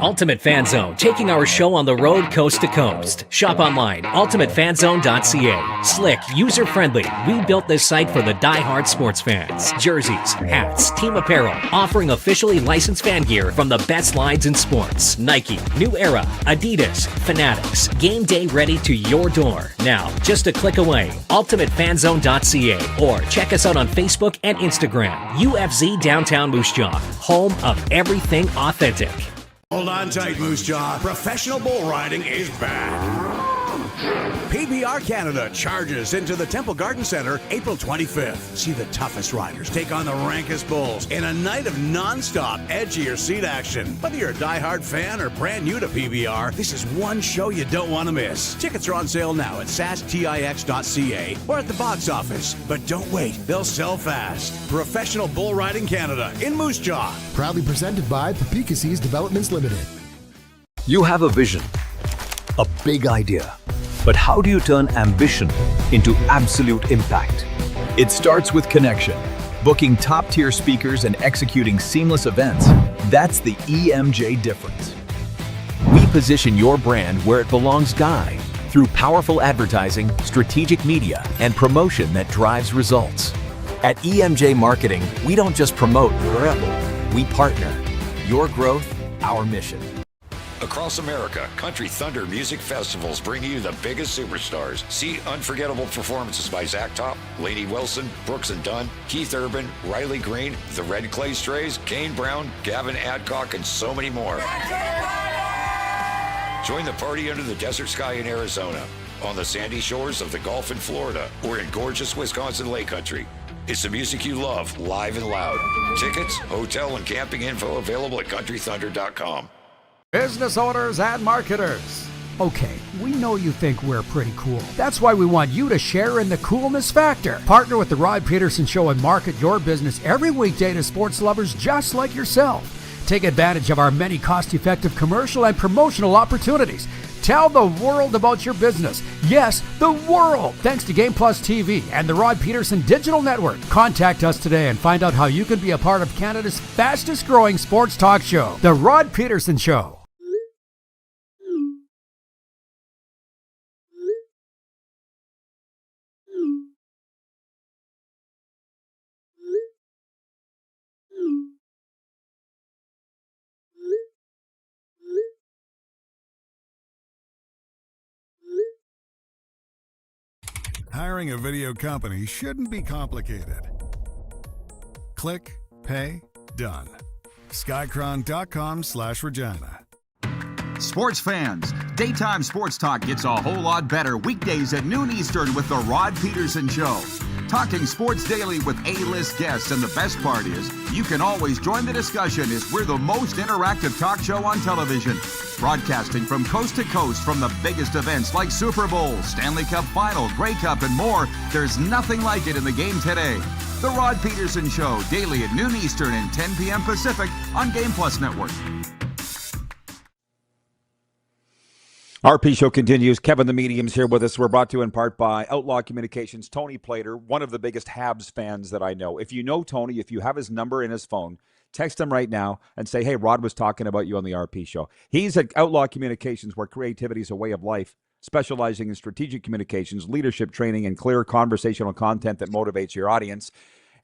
[SPEAKER 11] Ultimate Fan Zone, taking our show on the road coast to coast. Shop online, ultimatefanzone.ca. Slick, user-friendly. We built this site for the die-hard sports fans. Jerseys, hats, team apparel, offering officially licensed fan gear from the best lines in sports. Nike, New Era, Adidas, Fanatics. Game day ready to your door. Now, just a click away, ultimatefanzone.ca, or check us out on Facebook and Instagram. UFZ Downtown Moose Jaw, home of everything authentic.
[SPEAKER 8] Hold on tight, Moose Jaw. Professional bull riding is back. PBR Canada charges into the Temple Garden Center April 25th. See the toughest riders take on the rankest bulls in a night of non-stop edge of your seat action. Whether you're a diehard fan or brand new to PBR, this is one show you don't want to miss. Tickets are on sale now at sastix.ca or at the box office. But don't wait, they'll sell fast. Professional Bull Riding Canada in Moose Jaw.
[SPEAKER 9] Proudly presented by Papikassis Developments Limited.
[SPEAKER 13] You have a vision, a big idea. But how do you turn ambition into absolute impact? It starts with connection. Booking top-tier speakers and executing seamless events. That's the EMJ difference. We position your brand where it belongs, Guy, through powerful advertising, strategic media, and promotion that drives results. At EMJ Marketing, we don't just promote, we partner. Your growth, our mission.
[SPEAKER 2] Across America, Country Thunder Music Festivals bring you the biggest superstars. See unforgettable performances by Zach Top, Lainey Wilson, Brooks and Dunn, Keith Urban, Riley Green, the Red Clay Strays, Kane Brown, Gavin Adcock, and so many more. Join the party under the desert sky in Arizona, on the sandy shores of the Gulf in Florida, or in gorgeous Wisconsin Lake Country. It's the music you love, live and loud. Tickets, hotel, and camping info available at countrythunder.com.
[SPEAKER 10] Business owners and marketers. Okay, we know you think we're pretty cool. That's why we want you to share in the coolness factor. Partner with the Rod Pedersen Show and market your business every weekday to sports lovers just like yourself. Take advantage of our many cost-effective commercial and promotional opportunities. Tell the world about your business. Yes, the world. Thanks to Game Plus TV and the Rod Pedersen Digital Network. Contact us today and find out how you can be a part of Canada's fastest growing sports talk show, The Rod Pedersen Show.
[SPEAKER 14] Hiring a video company shouldn't be complicated. Click, pay, done. Skycron.com/Regina.
[SPEAKER 15] Sports fans, daytime sports talk gets a whole lot better weekdays at noon Eastern with the Rod Pedersen Show. talking sports daily with A-list guests, and the best part is, you can always join the discussion as we're the most interactive talk show on television. Broadcasting from coast to coast from the biggest events like Super Bowl, Stanley Cup Final, Grey Cup, and more, there's nothing like it in the game today. The Rod Pedersen Show, daily at noon Eastern and 10 p.m. Pacific on Game Plus Network.
[SPEAKER 3] RP Show continues. Kevin the Medium's here with us. We're brought to you in part by Outlaw Communications. Tony Plater, one of the biggest Habs fans that I know. If you know Tony, if you have his number in his phone, text him right now and say, hey, Rod was talking about you on the RP Show. He's at Outlaw Communications, where creativity is a way of life, specializing in strategic communications, leadership training, and clear conversational content that motivates your audience.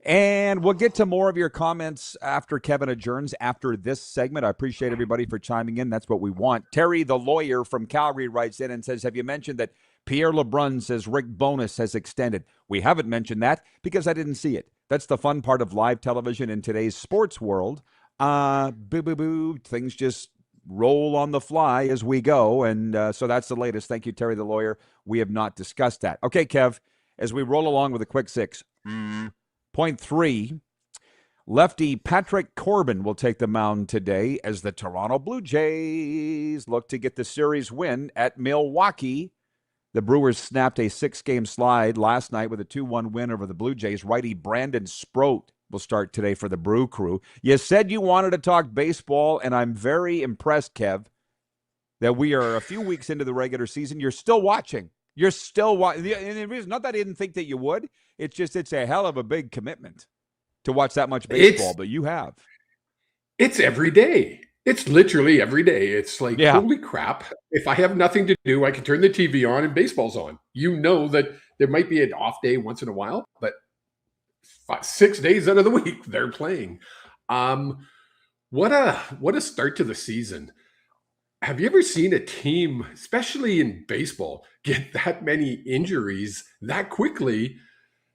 [SPEAKER 3] And we'll get to more of your comments after Kevin adjourns after this segment. I appreciate everybody for chiming in. That's what we want. Terry, the lawyer from Calgary, writes in and says, have you mentioned that Pierre LeBrun says Rick Bowness has extended? We haven't mentioned that because I didn't see it. That's the fun part of live television in today's sports world. Boo. Things just roll on the fly as we go. And so that's the latest. Thank you, Terry, the lawyer. We have not discussed that. Okay, Kev, as we roll along with a quick six. Point 3, lefty Patrick Corbin will take the mound today as the Toronto Blue Jays look to get the series win at Milwaukee. The Brewers snapped a 6-game slide last night with a 2-1 win over the Blue Jays. Righty Brandon Sproat will start today for the Brew Crew. You said you wanted to talk baseball, and I'm very impressed, Kev, that we are a few weeks into the regular season. You're still watching. You're still watching. And the reason, not that I didn't think that you would. It's just it's a hell of a big commitment to watch that much baseball, but you have.
[SPEAKER 4] It's every day. It's literally every day. It's like, holy crap. If I have nothing to do, I can turn the TV on and baseball's on. You know that there might be an off day once in a while, but 6 days out of the week, they're playing. What a start to the season. Have you ever seen a team, especially in baseball, get that many injuries that quickly?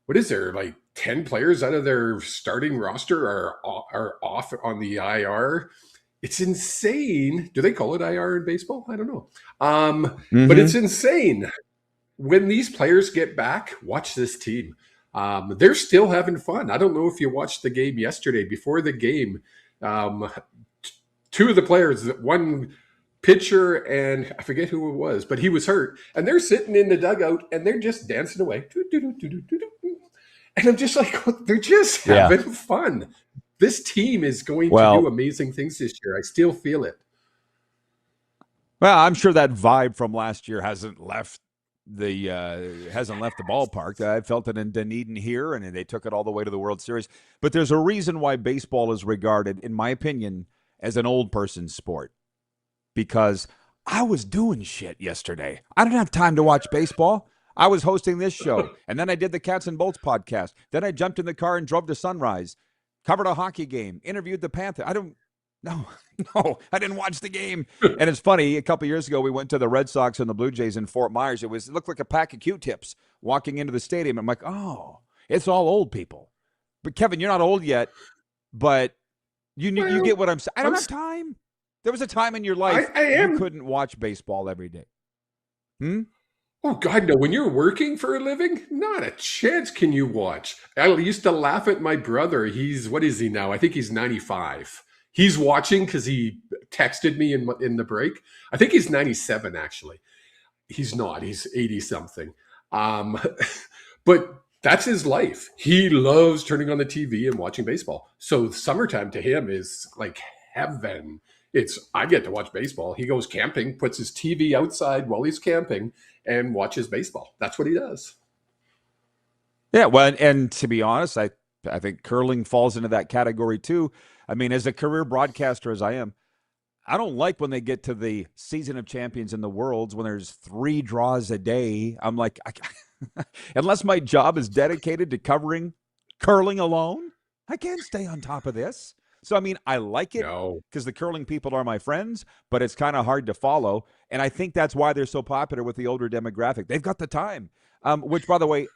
[SPEAKER 4] What is there, like 10 players out of their starting roster are off on the IR? It's insane. Do they call it IR in baseball? I don't know. But it's insane. When these players get back, watch this team. They're still having fun. I don't know if you watched the game yesterday. Before the game, two of the players, one pitcher, and I forget who it was, but he was hurt. And they're sitting in the dugout, and they're just dancing away. And I'm just like, they're just having fun. This team is going to do amazing things this year. I still feel it.
[SPEAKER 3] Well, I'm sure that vibe from last year hasn't left the ballpark. I felt it in Dunedin here, and they took it all the way to the World Series. But there's a reason why baseball is regarded, in my opinion, as an old person's sport. Because I was doing shit yesterday. I didn't have time to watch baseball. I was hosting this show, and then I did the Cats and Bolts podcast. Then I jumped in the car and drove to Sunrise, covered a hockey game, interviewed the Panther. I didn't watch the game. And it's funny, a couple of years ago, we went to the Red Sox and the Blue Jays in Fort Myers. It looked like a pack of Q-tips walking into the stadium. I'm like, oh, it's all old people. But Kevin, you're not old yet, but you get what I'm saying. I don't have time. There was a time in your life you couldn't watch baseball every day.
[SPEAKER 4] Oh, God, no. When you're working for a living, not a chance can you watch. I used to laugh at my brother. What is he now? I think he's 95. He's watching because he texted me in the break. I think he's 97, actually. He's not. He's 80-something. But that's his life. He loves turning on the TV and watching baseball. So summertime to him is like heaven. I get to watch baseball. He goes camping, puts his TV outside while he's camping, and watches baseball. That's what he does.
[SPEAKER 3] Yeah, well, and to be honest, I think curling falls into that category too. I mean, as a career broadcaster as I am, I don't like when they get to the season of champions in the Worlds when there's 3 draws a day. I'm like, unless my job is dedicated to covering curling alone, I can't stay on top of this. So, I mean, I like it because the curling people are my friends, but it's kind of hard to follow. And I think that's why they're so popular with the older demographic. They've got the time. Which, by the way,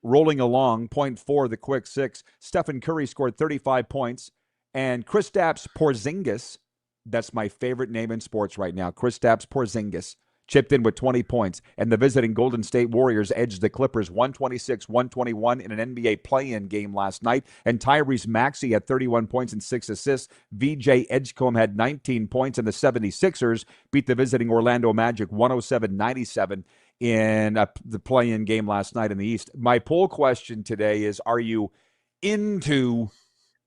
[SPEAKER 3] rolling along, point 4, the quick 6, Stephen Curry scored 35 points. And Kristaps Porzingis, that's my favorite name in sports right now, Kristaps Porzingis, chipped in with 20 points, and the visiting Golden State Warriors edged the Clippers 126-121 in an NBA play-in game last night, and Tyrese Maxey had 31 points and 6 assists. VJ Edgecombe had 19 points, and the 76ers beat the visiting Orlando Magic 107-97 in the play-in game last night in the East. My poll question today is, are you into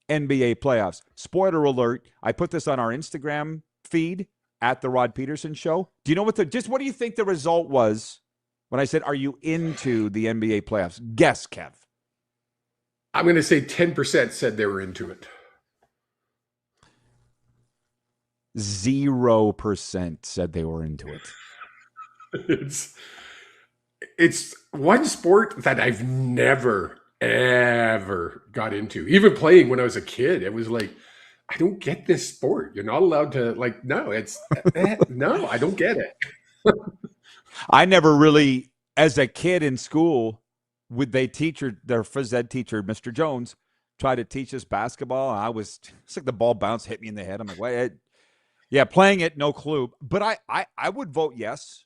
[SPEAKER 3] NBA playoffs? Spoiler alert, I put this on our Instagram feed at the Rod Pedersen Show. Do you know what what do you think the result was when I said, are you into the NBA playoffs? Guess, Kev.
[SPEAKER 4] I'm going to say 10% said they were into it.
[SPEAKER 3] 0% said they were into it.
[SPEAKER 4] It's one sport that I've never, ever got into. Even playing when I was a kid, it was like, I don't get this sport. You're not allowed to, like, no, no, I don't get it.
[SPEAKER 3] I never really, as a kid in school, their phys ed teacher, Mr. Jones, tried to teach us basketball. It's like the ball bounced, hit me in the head. I'm like, what? Yeah, playing it, no clue. But I would vote yes,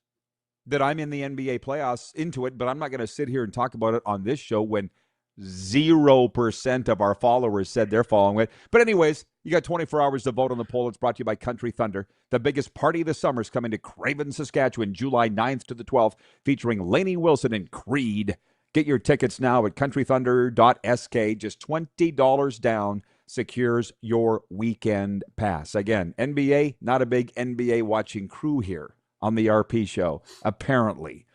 [SPEAKER 3] that I'm in the NBA playoffs, into it, but I'm not going to sit here and talk about it on this show when 0% of our followers said they're following it. But anyways, you got 24 hours to vote on the poll. It's brought to you by Country Thunder. The biggest party of the summer is coming to Craven, Saskatchewan, July 9th to the 12th, featuring Lainey Wilson and Creed. Get your tickets now at countrythunder.sk. Just $20 down secures your weekend pass. Again, NBA, not a big NBA watching crew here on the RP show, apparently.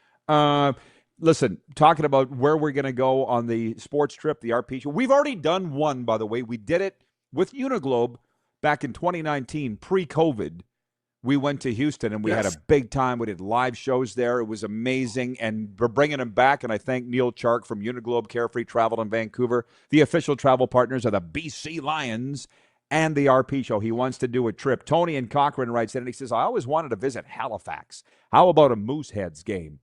[SPEAKER 3] Listen, talking about where we're going to go on the sports trip, the RP show. We've already done one, by the way. We did it with Uniglobe back in 2019, pre-COVID. We went to Houston, and we had a big time. We did live shows there. It was amazing, and we're bringing them back, and I thank Neil Chark from Uniglobe Carefree Travel in Vancouver, the official travel partners of the BC Lions and the RP show. He wants to do a trip. Tony in Cochrane writes in, and he says, I always wanted to visit Halifax. How about a Mooseheads game?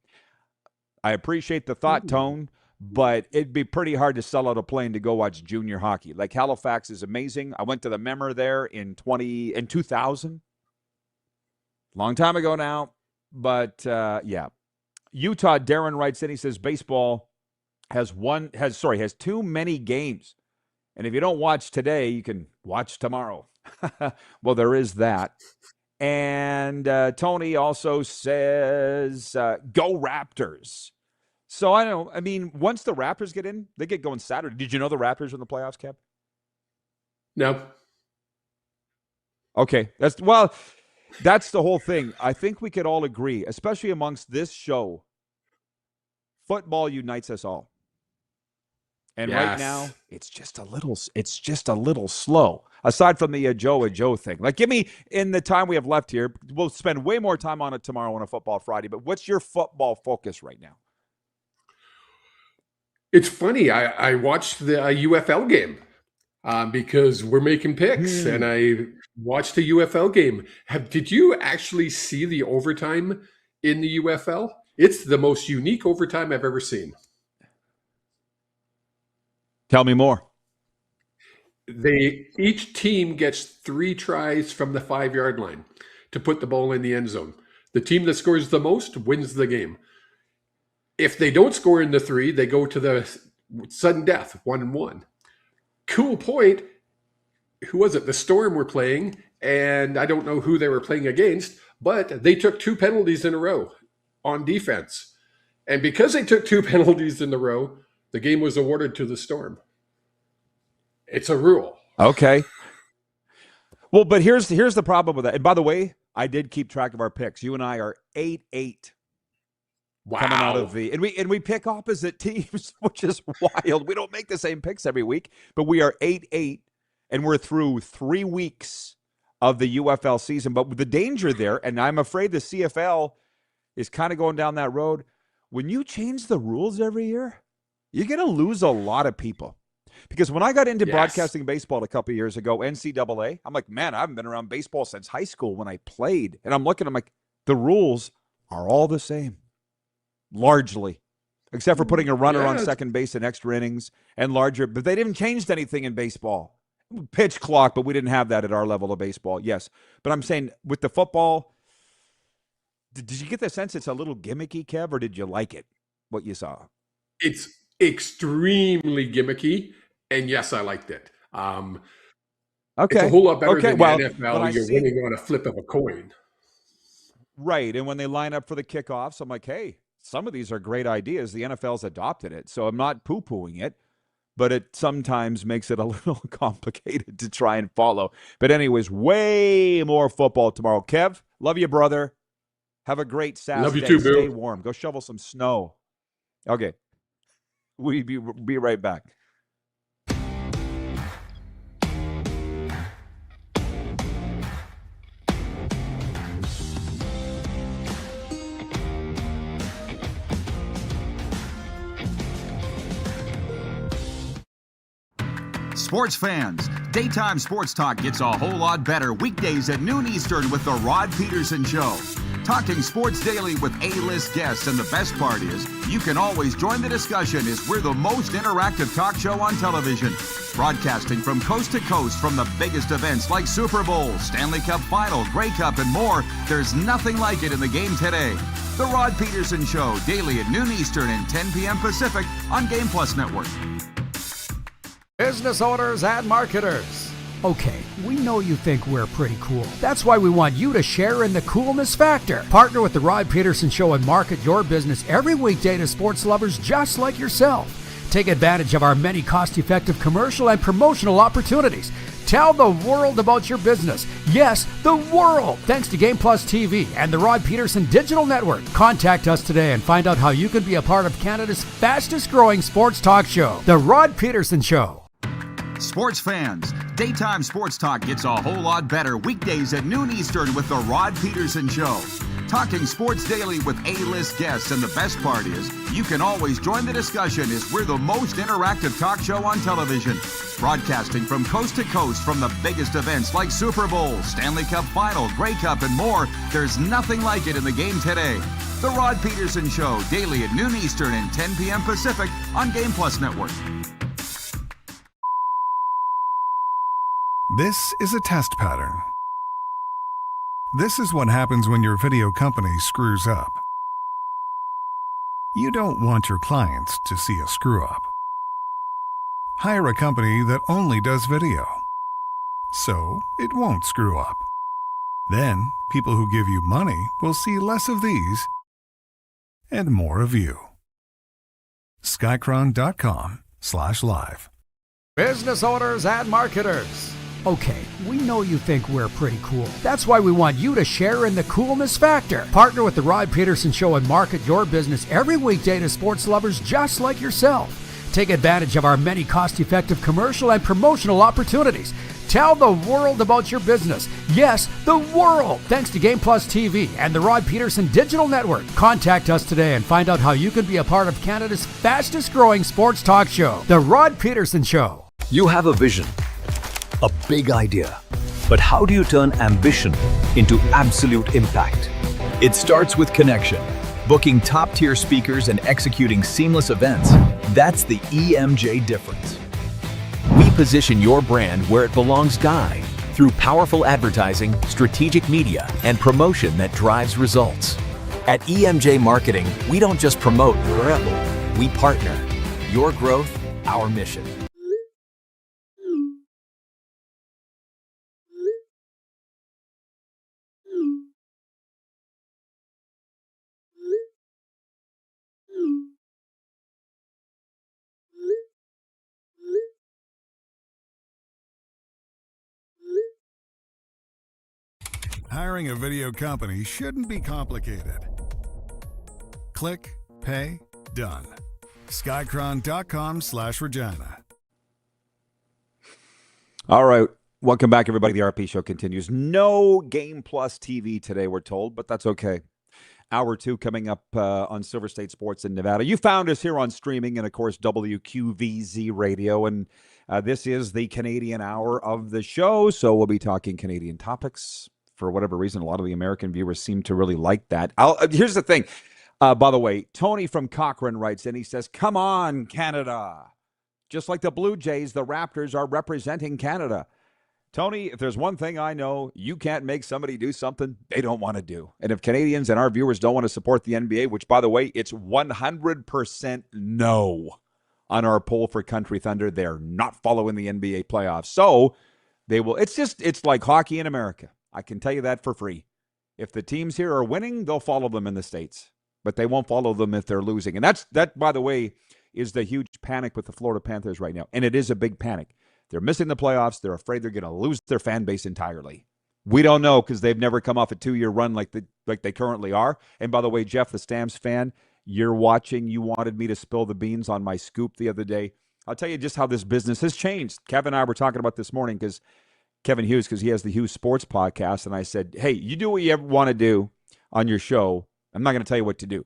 [SPEAKER 3] I appreciate the thought, Tone, but it'd be pretty hard to sell out a plane to go watch junior hockey. Like, Halifax is amazing. I went to the Memmer there in 2000. Long time ago now, but yeah. Utah, Darren writes in, he says, baseball has too many games. And if you don't watch today, you can watch tomorrow. Well, there is that. And Tony also says, go Raptors. So I mean, once the Raptors get in, they get going Saturday. Did you know the Raptors are in the playoffs, Kev?
[SPEAKER 4] No.
[SPEAKER 3] Okay. That's the whole thing. I think we could all agree, especially amongst this show, football unites us all. And right now, it's just a little slow. Aside from the Joe thing. Like, give me, in the time we have left here, we'll spend way more time on it tomorrow on a Football Friday, but what's your football focus right now?
[SPEAKER 4] It's funny. I watched the UFL game because we're making picks, and I watched the UFL game. Did you actually see the overtime in the UFL? It's the most unique overtime I've ever seen.
[SPEAKER 3] Tell me more.
[SPEAKER 4] Each team gets 3 tries from the 5-yard line to put the ball in the end zone. The team that scores the most wins the game. If they don't score in the 3, they go to the sudden death, 1-1. Cool point. Who was it? The Storm were playing, and I don't know who they were playing against, but they took 2 penalties in a row on defense. And because they took 2 penalties in a row, the game was awarded to the Storm. It's a rule.
[SPEAKER 3] Okay. Well, but here's the problem with that. And by the way, I did keep track of our picks. You and I are 8-8.
[SPEAKER 4] Wow.
[SPEAKER 3] Coming out of and we pick opposite teams, which is wild. We don't make the same picks every week, but we are 8-8, and we're through 3 weeks of the UFL season. But with the danger there, and I'm afraid the CFL is kind of going down that road. When you change the rules every year, you're going to lose a lot of people. Because when I got into broadcasting baseball a couple of years ago, NCAA, I'm like, man, I haven't been around baseball since high school when I played. And I'm like, the rules are all the same. Largely, except for putting a runner on second base in extra innings and larger. But they didn't change anything in baseball. Pitch clock, but we didn't have that at our level of baseball. Yes. But I'm saying with the football, Did you get the sense it's a little gimmicky, Kev, or did you like it, what you saw?
[SPEAKER 4] It's extremely gimmicky, and yes, I liked it.
[SPEAKER 3] Okay.
[SPEAKER 4] It's a whole lot better than
[SPEAKER 3] Well,
[SPEAKER 4] the
[SPEAKER 3] when
[SPEAKER 4] NFL.
[SPEAKER 3] I
[SPEAKER 4] You're
[SPEAKER 3] see-
[SPEAKER 4] winning on a flip of a coin.
[SPEAKER 3] Right. And when they line up for the kickoffs, I'm like, hey, some of these are great ideas. The NFL's adopted it. So I'm not poo-pooing it, but it sometimes makes it a little complicated to try and follow. But anyways, way more football tomorrow. Kev, love you, brother. Have a great Saturday.
[SPEAKER 4] Love you too, Bill.
[SPEAKER 3] Stay warm. Go shovel some snow. Okay. We'll be right back.
[SPEAKER 15] Sports fans, daytime sports talk gets a whole lot better weekdays at noon Eastern with the Rod Pedersen Show. Talking sports daily with A-list guests, and the best part is you can always join the discussion as we're the most interactive talk show on television. Broadcasting from coast to coast from the biggest events like Super Bowl, Stanley Cup Final, Grey Cup, and more. There's nothing like it in the game today. The Rod Pedersen Show, daily at noon Eastern and 10 p.m. Pacific on Game Plus Network.
[SPEAKER 10] Business owners and marketers. Okay, we know you think we're pretty cool. That's why we want you to share in the coolness factor. Partner with the Rod Pedersen Show and market your business every weekday to sports lovers just like yourself. Take advantage of our many cost-effective commercial and promotional opportunities. Tell the world about your business. Yes, the world. Thanks to Game Plus TV and the Rod Pedersen Digital Network. Contact us today and find out how you can be a part of Canada's fastest-growing sports talk show, The Rod Pedersen Show.
[SPEAKER 15] Sports fans, daytime sports talk gets a whole lot better weekdays at noon Eastern with the Rod Pedersen Show. Talking sports daily with A-list guests, and the best part is you can always join the discussion as we're the most interactive talk show on television. Broadcasting from coast to coast from the biggest events like Super Bowl, Stanley Cup Final, Grey Cup, and more. There's nothing like it in the game today. The Rod Pedersen Show, daily at noon Eastern and 10 p.m. Pacific on Game Plus Network.
[SPEAKER 14] This is a test pattern. This is what happens when your video company screws up. You don't want your clients to see a screw up. Hire a company that only does video, so it won't screw up. Then, people who give you money will see less of these and more of you. Skycron.com/live.
[SPEAKER 10] Business owners and marketers. Okay, we know you think we're pretty cool. That's why we want you to share in the coolness factor. Partner with the Rod Pedersen Show and market your business every weekday to sports lovers just like yourself. Take advantage of our many cost-effective commercial and promotional opportunities. Tell the world about your business. Yes, the world. Thanks to Game Plus TV and the Rod Pedersen Digital Network. Contact us today and find out how you can be a part of Canada's fastest-growing sports talk show, The Rod Pedersen Show.
[SPEAKER 13] You have a vision, a big idea. But how do you turn ambition into absolute impact? It starts with connection. Booking top-tier speakers and executing seamless events. That's the EMJ difference. We position your brand where it belongs, Guy, through powerful advertising, strategic media, and promotion that drives results. At EMJ Marketing, we don't just promote, we partner. Your growth, our mission.
[SPEAKER 14] Hiring a video company shouldn't be complicated. Click, pay, done. Skycron.com/Regina.
[SPEAKER 3] All right. Welcome back, everybody. The RP Show continues. No Game Plus TV today, we're told, but that's okay. Hour 2 coming up on Silver State Sports in Nevada. You found us here on streaming and, of course, WQVZ Radio. And this is the Canadian hour of the show. So we'll be talking Canadian topics. For whatever reason, a lot of the American viewers seem to really like that. Here's the thing. By the way, Tony from Cochrane writes in. He says, come on, Canada. Just like the Blue Jays, the Raptors are representing Canada. Tony, if there's one thing I know, you can't make somebody do something they don't want to do. And if Canadians and our viewers don't want to support the NBA, which, by the way, it's 100% no on our poll for Country Thunder, they're not following the NBA playoffs. So they will. It's like hockey in America. I can tell you that for free. If the teams here are winning, they'll follow them in the States. But they won't follow them if they're losing. And that, by the way, is the huge panic with the Florida Panthers right now. And it is a big panic. They're missing the playoffs. They're afraid they're going to lose their fan base entirely. We don't know because they've never come off a 2-year run like they currently are. And by the way, Jeff, the Stamps fan, you're watching. You wanted me to spill the beans on my scoop the other day. I'll tell you just how this business has changed. Kevin and I were talking about this morning because Kevin Hughes, because he has the Hughes Sports Podcast, and I said, hey, you do what you ever want to do on your show. I'm not going to tell you what to do.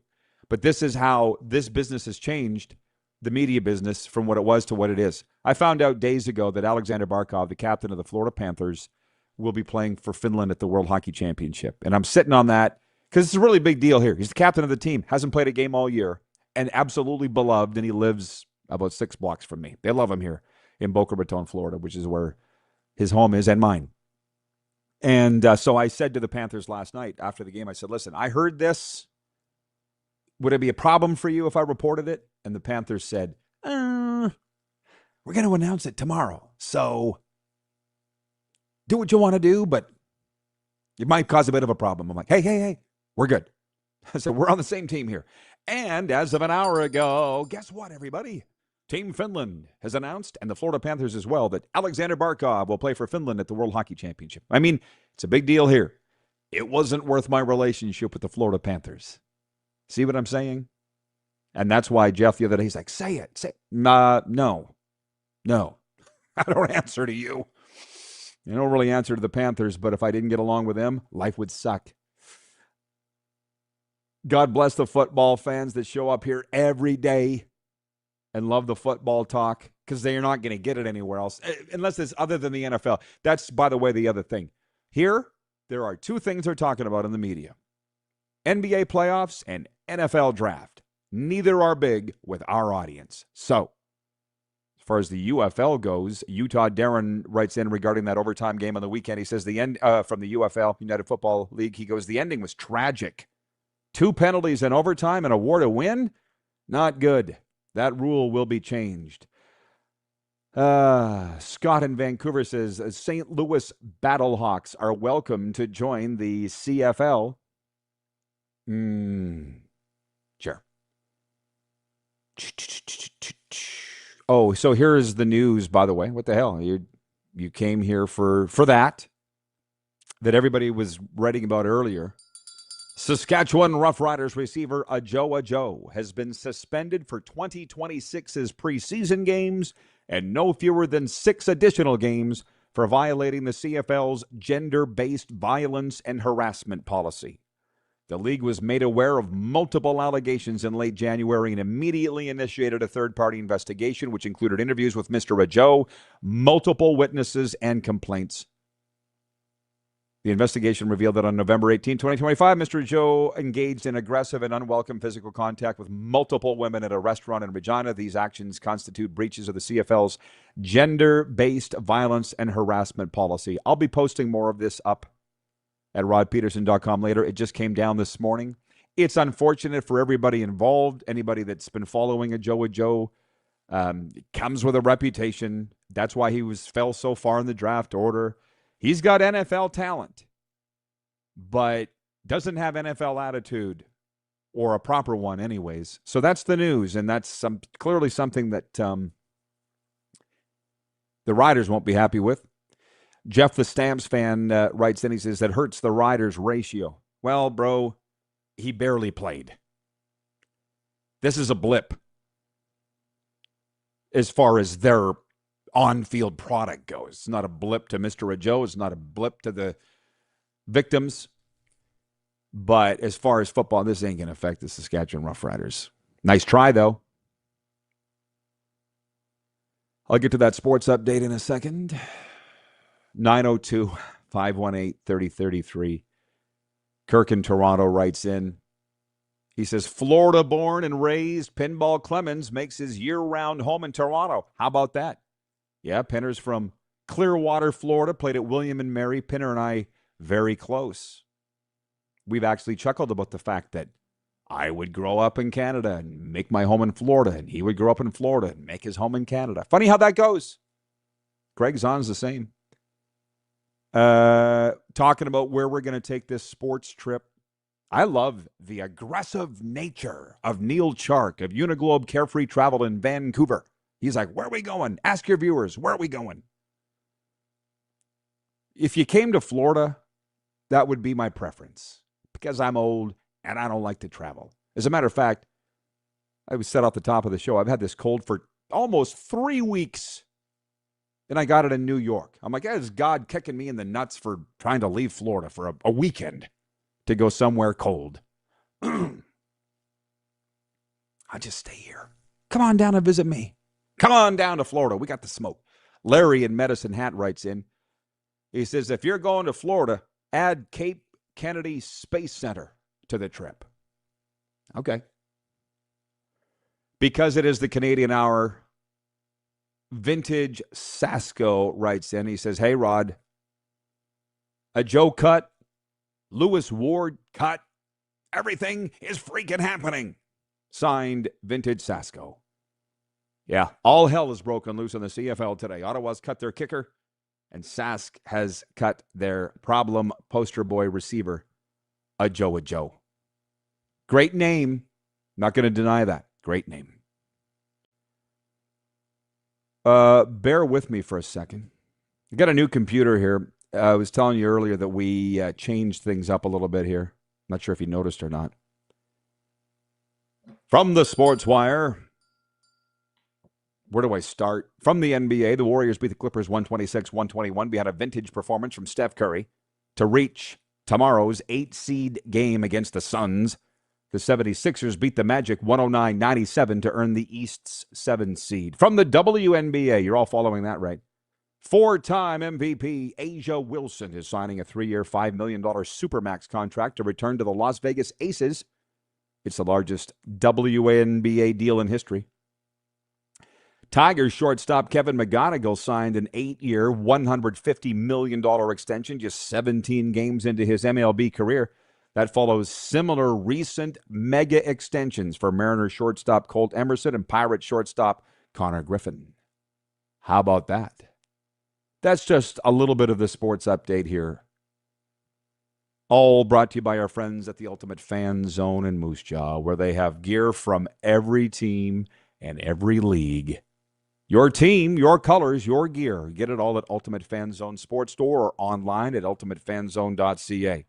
[SPEAKER 3] But this is how this business has changed, the media business, from what it was to what it is. I found out days ago that Alexander Barkov, the captain of the Florida Panthers, will be playing for Finland at the World Hockey Championship. And I'm sitting on that because it's a really big deal here. He's the captain of the team, hasn't played a game all year, and absolutely beloved, and he lives about 6 blocks from me. They love him here in Boca Raton, Florida, which is where his home is and mine. And so I said to the Panthers last night after the game, I said, listen, I heard this. Would it be a problem for you if I reported it? And the Panthers said, we're going to announce it tomorrow. So do what you want to do, but it might cause a bit of a problem. I'm like, hey, we're good. So we're on the same team here. And as of an hour ago, guess what, everybody? Team Finland has announced, and the Florida Panthers as well, that Alexander Barkov will play for Finland at the World Hockey Championship. I mean, it's a big deal here. It wasn't worth my relationship with the Florida Panthers. See what I'm saying? And that's why Jeff the other day, he's like, say it. No. I don't answer to you. I don't really answer to the Panthers, but if I didn't get along with them, life would suck. God bless the football fans that show up here every day and love the football talk, because they are not going to get it anywhere else, unless it's other than the NFL. That's, by the way, the other thing. Here, there are 2 things they're talking about in the media: NBA playoffs and NFL draft. Neither are big with our audience. So, as far as the UFL goes, Utah Darren writes in regarding that overtime game on the weekend. He says the end from the UFL, United Football League, he goes, the ending was tragic. 2 penalties in overtime and award a win? Not good. That rule will be changed. Scott in Vancouver says St. Louis Battlehawks are welcome to join the CFL. Sure. Oh, so here's the news, by the way. What the hell? You came here for that everybody was writing about earlier. Saskatchewan Roughriders receiver Ajo has been suspended for 2026's preseason games and no fewer than 6 additional games for violating the CFL's gender-based violence and harassment policy. The league was made aware of multiple allegations in late January and immediately initiated a third-party investigation, which included interviews with Mr. Ajo, multiple witnesses, and complaints. The investigation revealed that on November 18, 2025, Mr. Ajo engaged in aggressive and unwelcome physical contact with multiple women at a restaurant in Regina. These actions constitute breaches of the CFL's gender-based violence and harassment policy. I'll be posting more of this up at rodpedersen.com later. It just came down this morning. It's unfortunate for everybody involved. Anybody that's been following Ajo comes with a reputation. That's why he fell so far in the draft order. He's got NFL talent, but doesn't have NFL attitude, or a proper one anyways. So that's the news, and that's clearly something that the Riders won't be happy with. Jeff, the Stamps fan, writes in, he says, that hurts the Riders' ratio. Well, bro, he barely played. This is a blip as far as their on-field product goes. It's not a blip to Mr. Ajo. It's not a blip to the victims. But as far as football, this ain't going to affect the Saskatchewan Roughriders. Nice try, though. I'll get to that sports update in a second. 902-518-3033. Kirk in Toronto writes in. He says, Florida-born and raised Pinball Clemens makes his year-round home in Toronto. How about that? Yeah, Penner's from Clearwater, Florida, played at William and Mary. Pinner and I, very close. We've actually chuckled about the fact that I would grow up in Canada and make my home in Florida, and he would grow up in Florida and make his home in Canada. Funny how that goes. Greg Zahn's the same. Talking about where we're going to take this sports trip. I love the aggressive nature of Neil Chark of Uniglobe Carefree Travel in Vancouver. He's like, where are we going? Ask your viewers, where are we going? If you came to Florida, that would be my preference because I'm old and I don't like to travel. As a matter of fact, I was said off the top of the show, I've had this cold for almost 3 weeks. And I got it in New York. I'm like, is God kicking me in the nuts for trying to leave Florida for a weekend to go somewhere cold? I'll just stay here. Come on down and visit me. Come on down to Florida. We got the smoke. Larry in Medicine Hat writes in. He says, if you're going to Florida, add Cape Kennedy Space Center to the trip. Okay. Because it is the Canadian Hour, Vintage Sasko writes in. He says, hey, Rod, a Joe cut, Lewis Ward cut, everything is freaking happening. Signed, Vintage Sasko. Yeah, all hell is broken loose on the CFL today. Ottawa's cut their kicker, and Sask has cut their problem poster boy receiver, a Joe. Great name. Not going to deny that. Great name. Bear with me for a second. I got a new computer here. I was telling you earlier that we changed things up a little bit here. Not sure if you noticed or not. From the Sports Wire. Where do I start? From the NBA, the Warriors beat the Clippers 126-121. We had a vintage performance from Steph Curry to reach tomorrow's 8-seed game against the Suns. The 76ers beat the Magic 109-97 to earn the East's 7th seed. From the WNBA, you're all following that, right? 4-time MVP Asia Wilson is signing a 3-year, $5 million Supermax contract to return to the Las Vegas Aces. It's the largest WNBA deal in history. Tigers shortstop Kevin McGonigal signed an 8-year, $150 million extension just 17 games into his MLB career. That follows similar recent mega extensions for Mariners shortstop Colt Emerson and Pirates shortstop Connor Griffin. How about that? That's just a little bit of the sports update here. All brought to you by our friends at the Ultimate Fan Zone in Moose Jaw, where they have gear from every team and every league. Your team, your colors, your gear. Get it all at Ultimate Fan Zone Sports Store or online at ultimatefanzone.ca.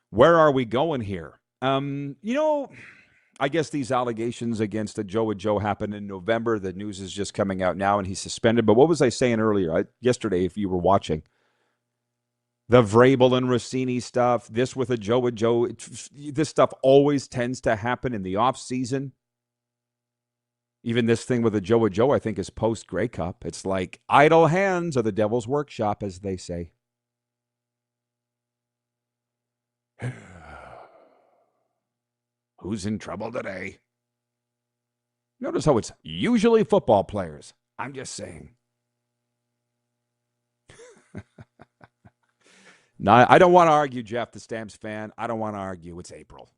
[SPEAKER 3] Where are we going here? I guess these allegations against Joe happened in November. The news is just coming out now, and he's suspended. But what was I saying earlier? Yesterday, if you were watching, the Vrabel and Rossini stuff, this with Joe, this stuff always tends to happen in the offseason. Even this thing with Joe, I think, is post-Grey Cup. It's like idle hands are the devil's workshop, as they say. Who's in trouble today? Notice how it's usually football players. I'm just saying. No, I don't want to argue, Jeff, the Stamps fan. I don't want to argue. It's April.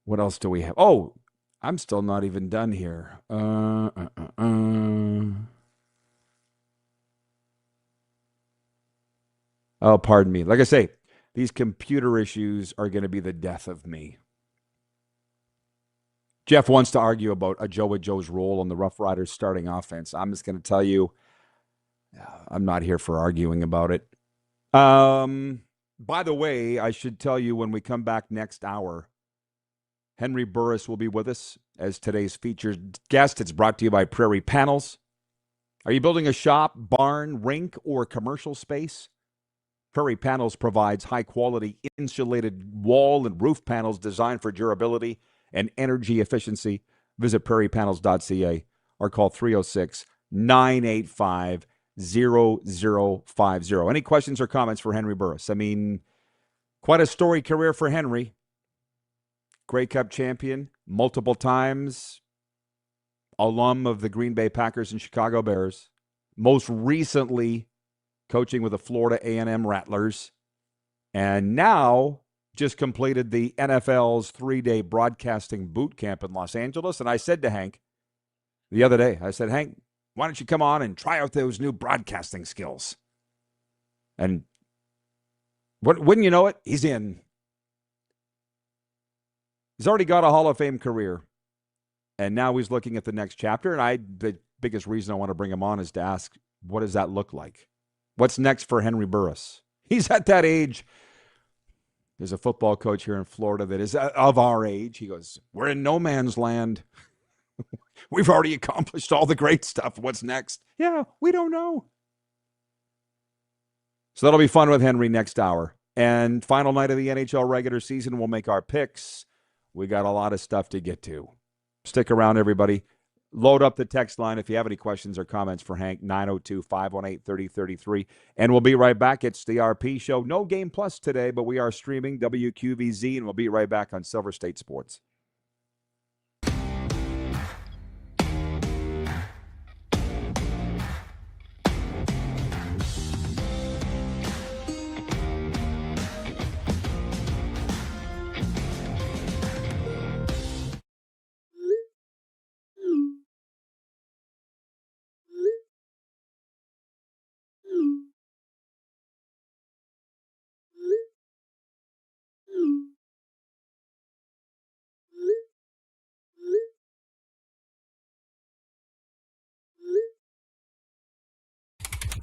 [SPEAKER 3] What else do we have? Oh, I'm still not even done here. Oh, pardon me. Like I say, these computer issues are going to be the death of me. Jeff wants to argue about Joe's role on the Rough Riders starting offense. I'm just going to tell you, I'm not here for arguing about it. By the way, I should tell you when we come back next hour, Henry Burris will be with us as today's featured guest. It's brought to you by Prairie Panels. Are you building a shop, barn, rink, or commercial space? Prairie Panels provides high-quality insulated wall and roof panels designed for durability and energy efficiency. Visit prairiepanels.ca or call 306-985-0050. Any questions or comments for Henry Burris? I mean, quite a storied career for Henry. Grey Cup champion multiple times. alum of the Green Bay Packers and Chicago Bears, most recently coaching with the Florida A&M Rattlers, and now just completed the NFL's 3-day broadcasting boot camp in Los Angeles. And I said to Hank the other day, I said, Hank, why don't you come on and try out those new broadcasting skills? And wouldn't you know it, he's in. He's already got a Hall of Fame career, and now he's looking at the next chapter. And the biggest reason I want to bring him on is to ask, what does that look like? What's next for Henry Burris? He's at that age. There's a football coach here in Florida that is of our age. He goes, we're in no man's land. We've already accomplished all the great stuff. What's next? Yeah, we don't know. So that'll be fun with Henry next hour. And final night of the NHL regular season, we'll make our picks. We got a lot of stuff to get to. Stick around, everybody. Load up the text line if you have any questions or comments for Hank, 902-518-3033. And we'll be right back. It's the RP Show. No Game Plus today, but we are streaming WQVZ, and we'll be right back on Silver State Sports.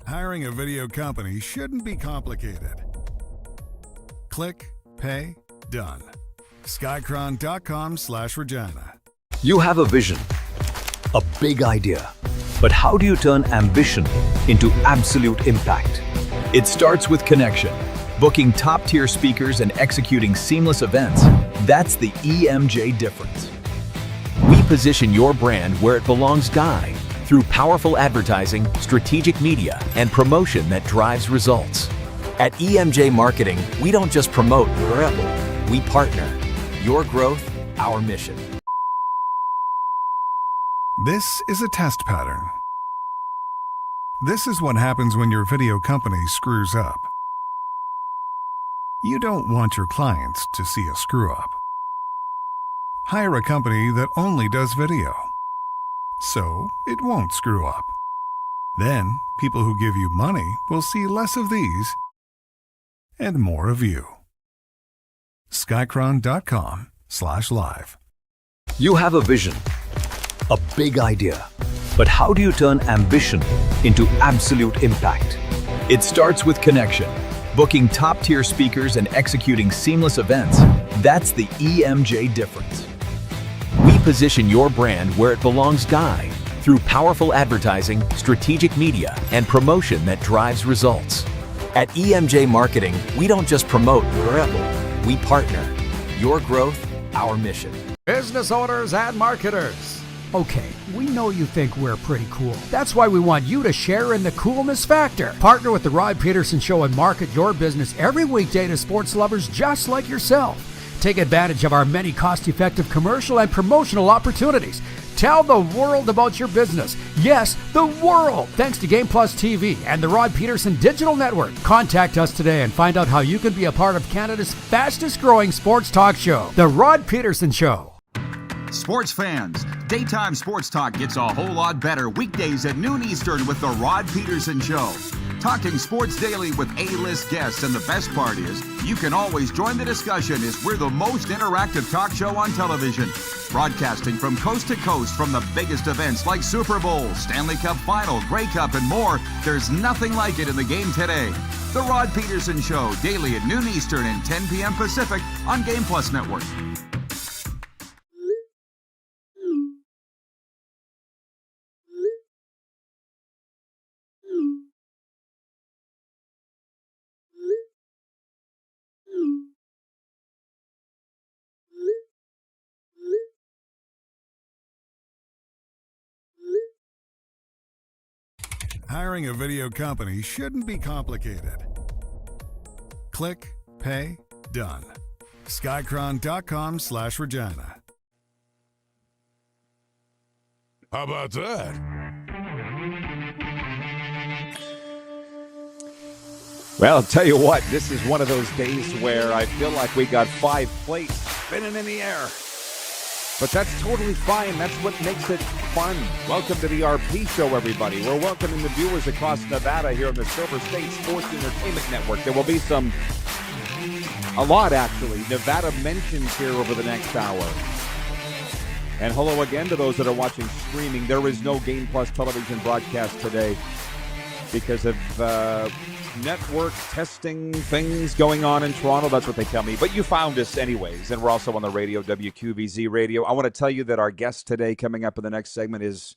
[SPEAKER 14] Hiring a video company shouldn't be complicated. Click, pay, done. Skycron.com/Regina.
[SPEAKER 13] You have a vision, a big idea, but how do you turn ambition into absolute impact? It starts with connection. Booking top-tier speakers and executing seamless events, that's the EMJ difference. We position your brand where it belongs, Guy, through powerful advertising, strategic media, and promotion that drives results. At EMJ Marketing, we don't just promote, we partner. Your growth, our mission.
[SPEAKER 14] This is a test pattern. This is what happens when your video company screws up. You don't want your clients to see a screw-up. Hire a company that only does video, so it won't screw up. Then, people who give you money will see less of these and more of you. Skycron.com/live.
[SPEAKER 13] You have a vision, a big idea, but how do you turn ambition into absolute impact? It starts with connection. Booking top-tier speakers and executing seamless events, that's the EMJ difference. We position your brand where it belongs, Guy, through powerful advertising, strategic media, and promotion that drives results. At EMJ Marketing, we don't just promote, we partner. Your growth, our mission.
[SPEAKER 10] Business owners and marketers. Okay, we know you think we're pretty cool. That's why we want you to share in the coolness factor. Partner with the Rod Pedersen Show and market your business every weekday to sports lovers just like yourself. Take advantage of our many cost-effective commercial and promotional opportunities. Tell the world about your business. Yes, the world. Thanks to Game Plus TV and the Rod Pedersen Digital Network. Contact us today and find out how you can be a part of Canada's fastest-growing sports talk show, The Rod Pedersen Show.
[SPEAKER 15] Sports fans, daytime sports talk gets a whole lot better weekdays at noon Eastern with the Rod Pedersen Show. Talking sports daily with A-list guests, and the best part is, you can always join the discussion as we're the most interactive talk show on television. Broadcasting from coast to coast from the biggest events like Super Bowl, Stanley Cup Final, Grey Cup, and more. There's nothing like it in the game today. The Rod Pedersen Show, daily at noon Eastern and 10 p.m. Pacific on Game Plus Network.
[SPEAKER 14] Hiring a video company shouldn't be complicated. Click, pay, done. Skycron.com/Regina. How about that?
[SPEAKER 3] Well, I'll tell you what, this is one of those days where I feel like we got 5 plates spinning in the air. But that's totally fine. That's what makes it fun. Welcome to the RP Show, everybody. We're welcoming the viewers across Nevada here on the Silver State Sports Entertainment Network. There will be a lot actually, Nevada mentions here over the next hour. And hello again to those that are watching streaming. There is no Game Plus television broadcast today because of network testing things going on in Toronto. That's what they tell me. But you found us anyways, and we're also on the radio, WQVZ radio. I want to tell you that our guest today coming up in the next segment is,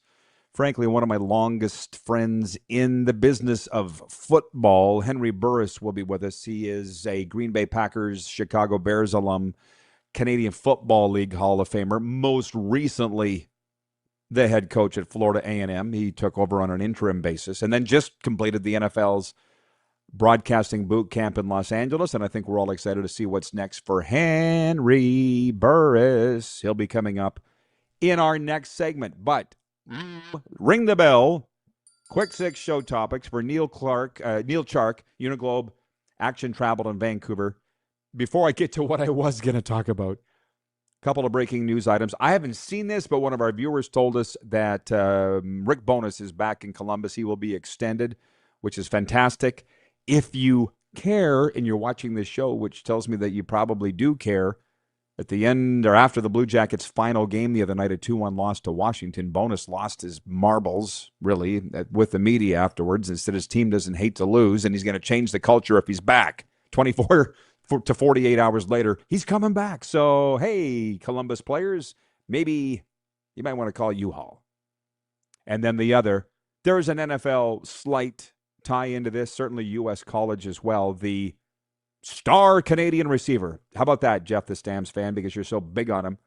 [SPEAKER 3] frankly, one of my longest friends in the business of football. Henry Burris will be with us. He is a Green Bay Packers, Chicago Bears alum, Canadian Football League Hall of Famer, most recently the head coach at Florida A&M. He took over on an interim basis and then just completed the NFL's broadcasting boot camp in Los Angeles, and I think we're all excited to see what's next for Henry Burris. He'll be coming up in our next segment, but ring the bell. Quick 6 show topics for Neil Chark, Uniglobe, Action Travel in Vancouver. Before I get to what I was going to talk about, a couple of breaking news items. I haven't seen this, but one of our viewers told us that Rick Bowness is back in Columbus. He will be extended, which is fantastic. If you care and you're watching this show, which tells me that you probably do care, at the end or after the Blue Jackets' final game the other night, a 2-1 loss to Washington, Bowness lost his marbles, really, with the media afterwards. Instead, his team doesn't hate to lose, and he's going to change the culture if he's back. 24 to 48 hours later, he's coming back. So, hey, Columbus players, maybe you might want to call U-Haul. And then the other, there is an NFL slight tie into this, certainly U.S. college as well. The star Canadian receiver. How about that, Jeff, the Stamps fan, because you're so big on him.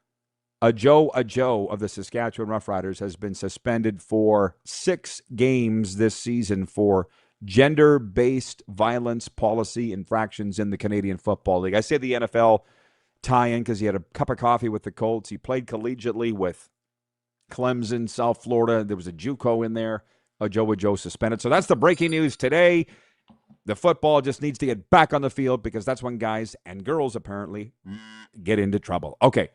[SPEAKER 3] Joe of the Saskatchewan Roughriders has been suspended for 6 games this season for gender-based violence policy infractions in the Canadian Football League. I say the NFL tie-in because he had a cup of coffee with the Colts. He played collegiately with Clemson, South Florida. There was a JUCO in there. Joe suspended. So that's the breaking news today. The football just needs to get back on the field because that's when guys and girls apparently get into trouble. Okay.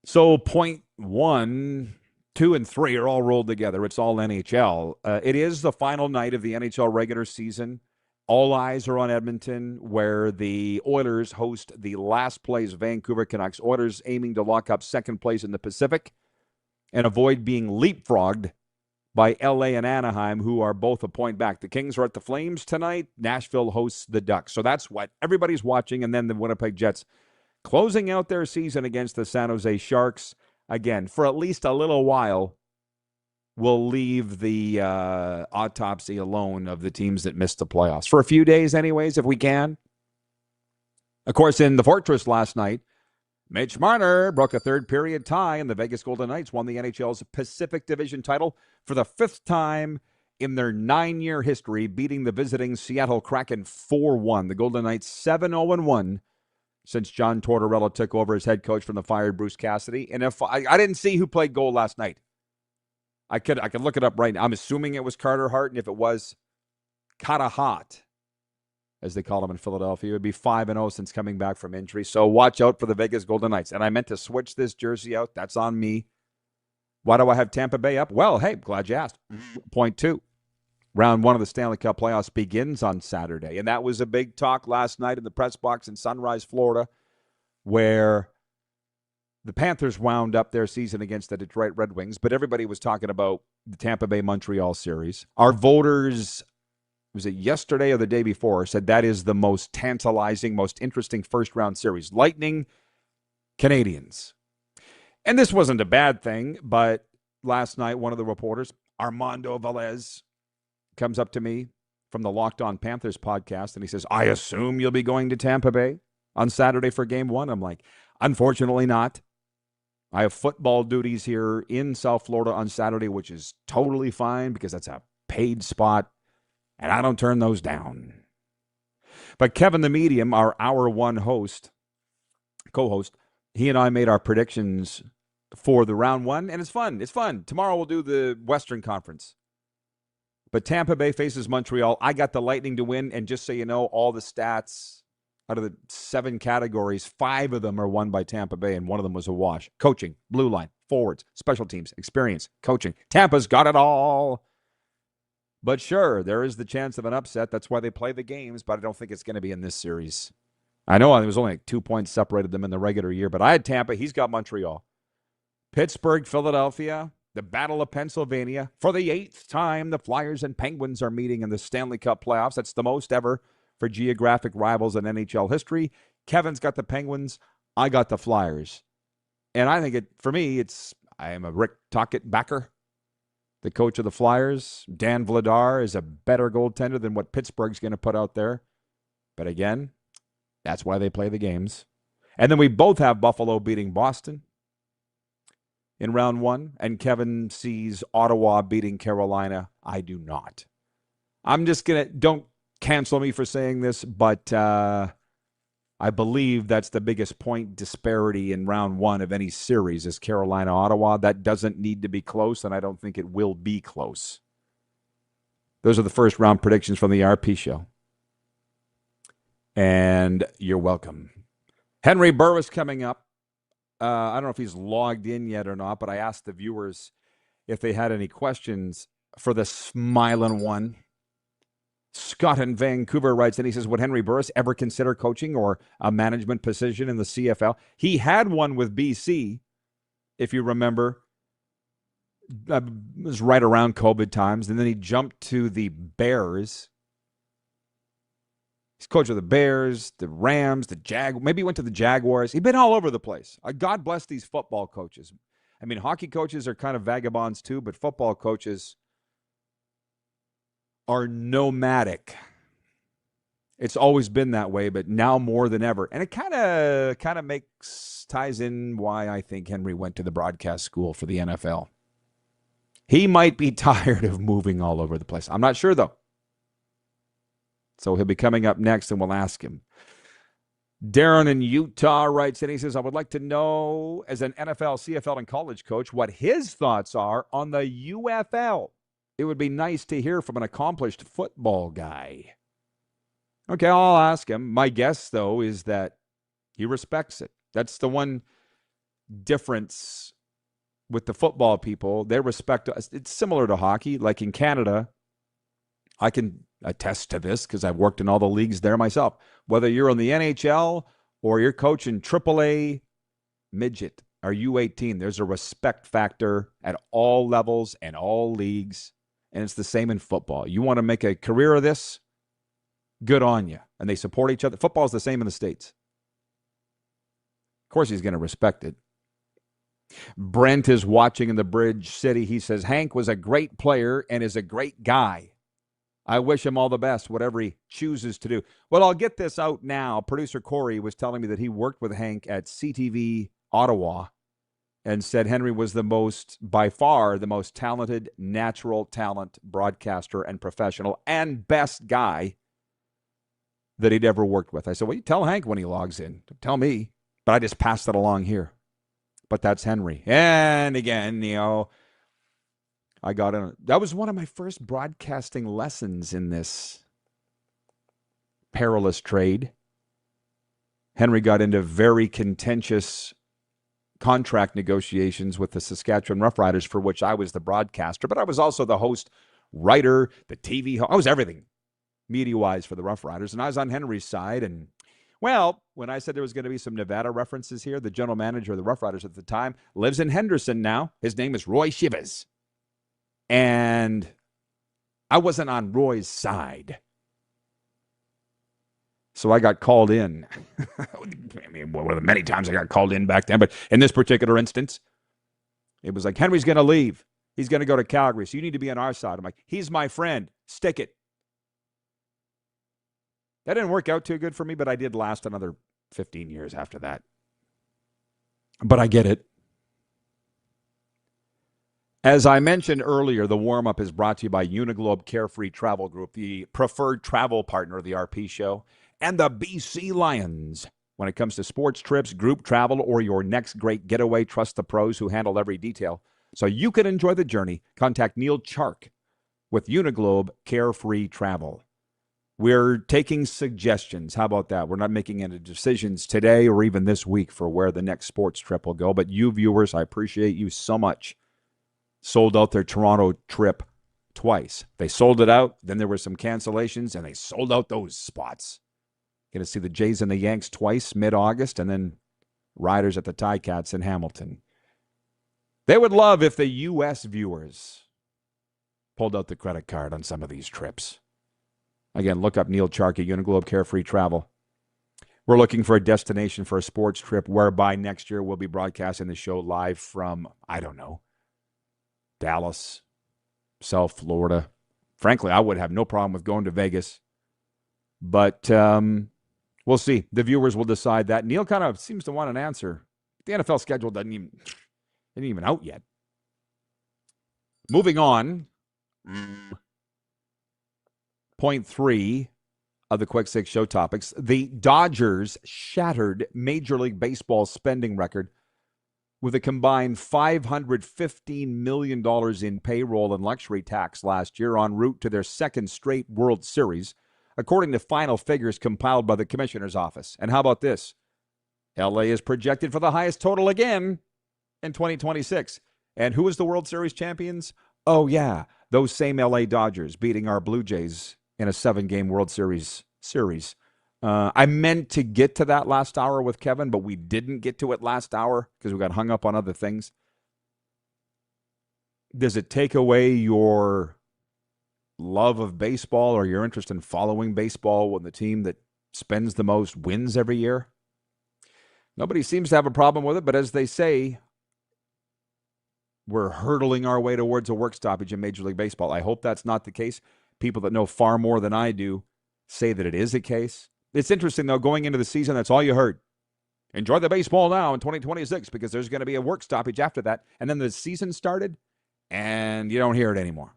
[SPEAKER 3] So point 1, 2, and 3 are all rolled together. It's all NHL. It is the final night of the NHL regular season. All eyes are on Edmonton, where the Oilers host the last place Vancouver Canucks. Oilers aiming to lock up second place in the Pacific and avoid being leapfrogged by LA and Anaheim, who are both a point back. The Kings are at the Flames tonight. Nashville hosts the Ducks. So that's what everybody's watching. And then the Winnipeg Jets closing out their season against the San Jose Sharks. Again, for at least a little while, we'll leave the autopsy alone of the teams that missed the playoffs. For a few days anyways, if we can. Of course, in the Fortress last night, Mitch Marner broke a third-period tie, and the Vegas Golden Knights won the NHL's Pacific Division title for the 5th time in their 9-year history, beating the visiting Seattle Kraken 4-1. The Golden Knights 7-0-1 since John Tortorella took over as head coach from the fired Bruce Cassidy. And if I didn't see who played goal last night. I could look it up right now. I'm assuming it was Carter Hart, and if it was Katahat, as they call him in Philadelphia, it would be 5-0 since coming back from injury. So watch out for the Vegas Golden Knights. And I meant to switch this jersey out. That's on me. Why do I have Tampa Bay up? Well, hey, glad you asked. Point 2. Round 1 of the Stanley Cup playoffs begins on Saturday. And that was a big talk last night in the press box in Sunrise, Florida, where the Panthers wound up their season against the Detroit Red Wings. But everybody was talking about the Tampa Bay-Montreal series. Our voters, was it yesterday or the day before, said that is the most tantalizing, most interesting first-round series. Lightning, Canadians. And this wasn't a bad thing, but last night one of the reporters, Armando Velez, comes up to me from the Locked On Panthers podcast, and he says, I assume you'll be going to Tampa Bay on Saturday for Game 1? I'm like, unfortunately not. I have football duties here in South Florida on Saturday, which is totally fine because that's a paid spot, and I don't turn those down. But Kevin the Medium, our Hour 1 co-host, he and I made our predictions for the round one, and it's fun. It's fun. Tomorrow we'll do the Western Conference. But Tampa Bay faces Montreal. I got the Lightning to win, and just so you know, all the stats out of the 7 categories, 5 of them are won by Tampa Bay, and one of them was a wash. Coaching, blue line, forwards, special teams, experience, coaching. Tampa's got it all. But sure, there is the chance of an upset. That's why they play the games, but I don't think it's going to be in this series. I know it was only like 2 points separated them in the regular year, but I had Tampa. He's got Montreal. Pittsburgh, Philadelphia, the Battle of Pennsylvania. For the 8th time, the Flyers and Penguins are meeting in the Stanley Cup playoffs. That's the most ever for geographic rivals in NHL history. Kevin's got the Penguins. I got the Flyers. And I think for me, I am a Rick Tocchet backer. The coach of the Flyers, Dan Vladar, is a better goaltender than what Pittsburgh's going to put out there. But again, that's why they play the games. And then we both have Buffalo beating Boston in round one, and Kevin sees Ottawa beating Carolina. I do not. I'm just going to, don't cancel me for saying this, but I believe that's the biggest point disparity in round one of any series is Carolina-Ottawa. That doesn't need to be close, and I don't think it will be close. Those are the first round predictions from the RP show. And you're welcome. Henry Burris coming up. I don't know if he's logged in yet or not, but I asked the viewers if they had any questions for the smiling one. Scott in Vancouver writes, and he says, would Henry Burris ever consider coaching or a management position in the CFL? He had one with BC, if you remember. It was right around COVID times, and then he jumped to the Bears. He's coach of the Bears, the Rams, the Jaguars. Maybe he went to the Jaguars. He's been all over the place. God bless these football coaches. I mean, hockey coaches are kind of vagabonds too, but football coaches are nomadic. It's always been that way, but now more than ever. And it kind of ties in why I think Henry went to the broadcast school for the NFL. He might be tired of moving all over the place. I'm not sure, though. So he'll be coming up next, and we'll ask him. Darren in Utah writes in. He says, I would like to know, as an NFL, CFL, and college coach, what his thoughts are on the UFL. It would be nice to hear from an accomplished football guy. Okay, I'll ask him. My guess, though, is that he respects it. That's the one difference with the football people. They respect us. It's similar to hockey. Like in Canada, I can attest to this because I've worked in all the leagues there myself. Whether you're on the NHL or you're coaching AAA midget or U18, there's a respect factor at all levels and all leagues, and it's the same in football. You want to make a career of this? Good on you. And they support each other. Football's the same in the States. Of course he's going to respect it. Brent is watching in the Bridge City. He says, Hank was a great player and is a great guy. I wish him all the best, whatever he chooses to do. Well, I'll get this out now. Producer Corey was telling me that he worked with Hank at CTV Ottawa and said Henry was by far the most talented, natural talent broadcaster and professional and best guy that he'd ever worked with. I said, well, you tell Hank when he logs in. Tell me. But I just passed that along here. But that's Henry. And again, I got in. That was one of my first broadcasting lessons in this perilous trade. Henry got into very contentious contract negotiations with the Saskatchewan Roughriders, for which I was the broadcaster, but I was also the host, writer, the TV host. I was everything media-wise for the Roughriders, and I was on Henry's side. And, well, when I said there was going to be some Nevada references here, the general manager of the Roughriders at the time lives in Henderson now. His name is Roy Shivers. And I wasn't on Roy's side. So I got called in. I mean, one of the many times I got called in back then. But in this particular instance, it was like, Henry's going to leave. He's going to go to Calgary. So you need to be on our side. I'm like, he's my friend. Stick it. That didn't work out too good for me, but I did last another 15 years after that. But I get it. As I mentioned earlier, the warm-up is brought to you by Uniglobe Carefree Travel Group, the preferred travel partner of the RP show, and the BC Lions. When it comes to sports trips, group travel, or your next great getaway, trust the pros who handle every detail so you can enjoy the journey. Contact Neil Chark with Uniglobe Carefree Travel. We're taking suggestions. How about that? We're not making any decisions today or even this week for where the next sports trip will go. But you viewers, I appreciate you so much. Sold out their Toronto trip twice. They sold it out. Then there were some cancellations, and they sold out those spots. Going to see the Jays and the Yanks twice mid-August, and then Riders at the Ticats in Hamilton. They would love if the U.S. viewers pulled out the credit card on some of these trips. Again, look up Neil Chark at Uniglobe Carefree Travel. We're looking for a destination for a sports trip whereby next year we'll be broadcasting the show live from, I don't know, Dallas, South Florida. Frankly, I would have no problem with going to Vegas. But we'll see. The viewers will decide that. Neil kind of seems to want an answer. The NFL schedule isn't even out yet. Moving on. Point 3 of the Quick Six show topics. The Dodgers shattered Major League Baseball's spending record with a combined $515 million in payroll and luxury tax last year, en route to their second straight World Series, according to final figures compiled by the commissioner's office. And how about this? LA is projected for the highest total again in 2026. And who is the World Series champions? Oh, yeah, those same LA Dodgers beating our Blue Jays in a 7-game World Series. I meant to get to that last hour with Kevin, but we didn't get to it last hour because we got hung up on other things. Does it take away your love of baseball or your interest in following baseball when the team that spends the most wins every year? Nobody seems to have a problem with it, but as they say, we're hurtling our way towards a work stoppage in Major League Baseball. I hope that's not the case. People that know far more than I do say that it is the case. It's interesting, though, going into the season, that's all you heard. Enjoy the baseball now in 2026 because there's going to be a work stoppage after that. And then the season started, and you don't hear it anymore.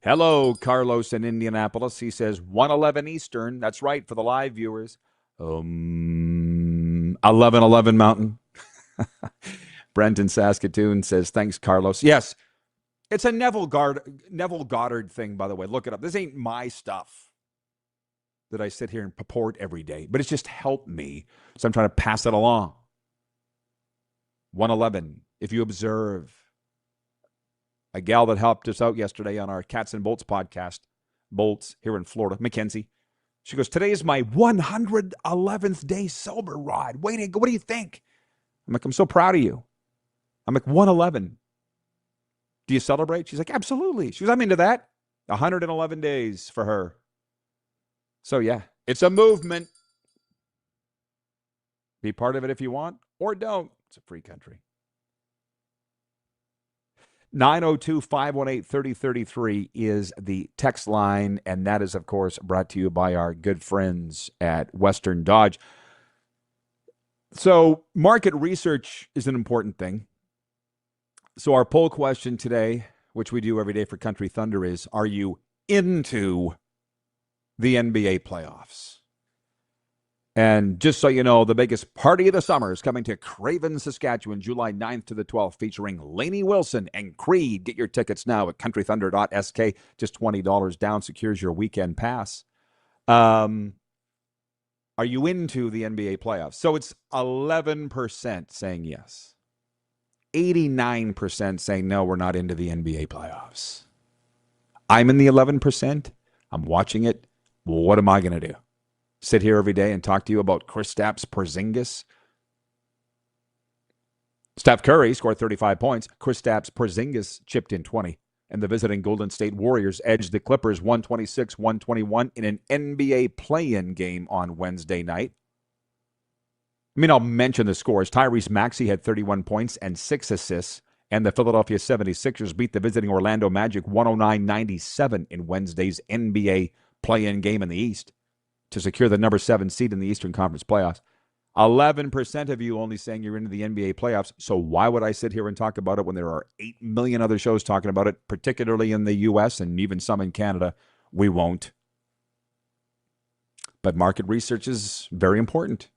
[SPEAKER 3] Hello, Carlos in Indianapolis. He says 1:11 Eastern. That's right for the live viewers. 11:11 Mountain. Brent in Saskatoon says, thanks, Carlos. Yes, it's a Neville Goddard thing, by the way. Look it up. This ain't my stuff that I sit here and purport every day, but it's just helped me, so I'm trying to pass it along. 1:11, if you observe a gal that helped us out yesterday on our Cats and Bolts podcast, Bolts here in Florida, Mackenzie, she goes, today is my 111th day sober, Rod. What do you think? I'm like, I'm so proud of you. I'm like, 111. Do you celebrate? She's like, absolutely. She goes, I'm into that. 111 days for her. So, yeah, it's a movement. Be part of it if you want, or don't. It's a free country. 902-518-3033 is the text line, and that is, of course, brought to you by our good friends at Western Dodge. So market research is an important thing. So our poll question today, which we do every day for Country Thunder, is, are you into the NBA playoffs? And just so you know, the biggest party of the summer is coming to Craven, Saskatchewan, July 9th to the 12th, featuring Lainey Wilson and Creed. Get your tickets now at countrythunder.sk. Just $20 down secures your weekend pass. Are you into the NBA playoffs? So it's 11% saying yes. 89% saying no, we're not into the NBA playoffs. I'm in the 11%. I'm watching it. Well, what am I going to do? Sit here every day and talk to you about Kristaps Porzingis? Steph Curry scored 35 points. Kristaps Porzingis chipped in 20. And the visiting Golden State Warriors edged the Clippers 126-121 in an NBA play-in game on Wednesday night. I mean, I'll mention the scores. Tyrese Maxey had 31 points and 6 assists, and the Philadelphia 76ers beat the visiting Orlando Magic 109-97 in Wednesday's NBA play-in game in the East to secure the number 7 seed in the Eastern Conference playoffs. 11% of you only saying you're into the NBA playoffs, so why would I sit here and talk about it when there are 8 million other shows talking about it, particularly in the U.S. and even some in Canada? We won't. But market research is very important.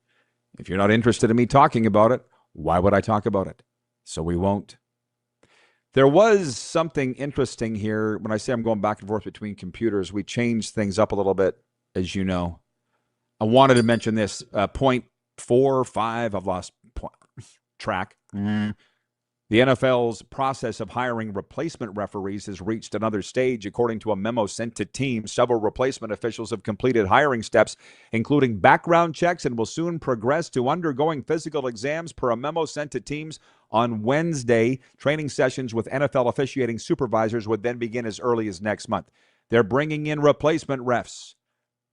[SPEAKER 3] If you're not interested in me talking about it, why would I talk about it? So we won't. There was something interesting here. When I say I'm going back and forth between computers, we changed things up a little bit, as you know. I wanted to mention this. Point 4 or 5, I've lost track. The NFL's process of hiring replacement referees has reached another stage. According to a memo sent to teams, several replacement officials have completed hiring steps, including background checks, and will soon progress to undergoing physical exams per a memo sent to teams on Wednesday. Training sessions with NFL officiating supervisors would then begin as early as next month. They're bringing in replacement refs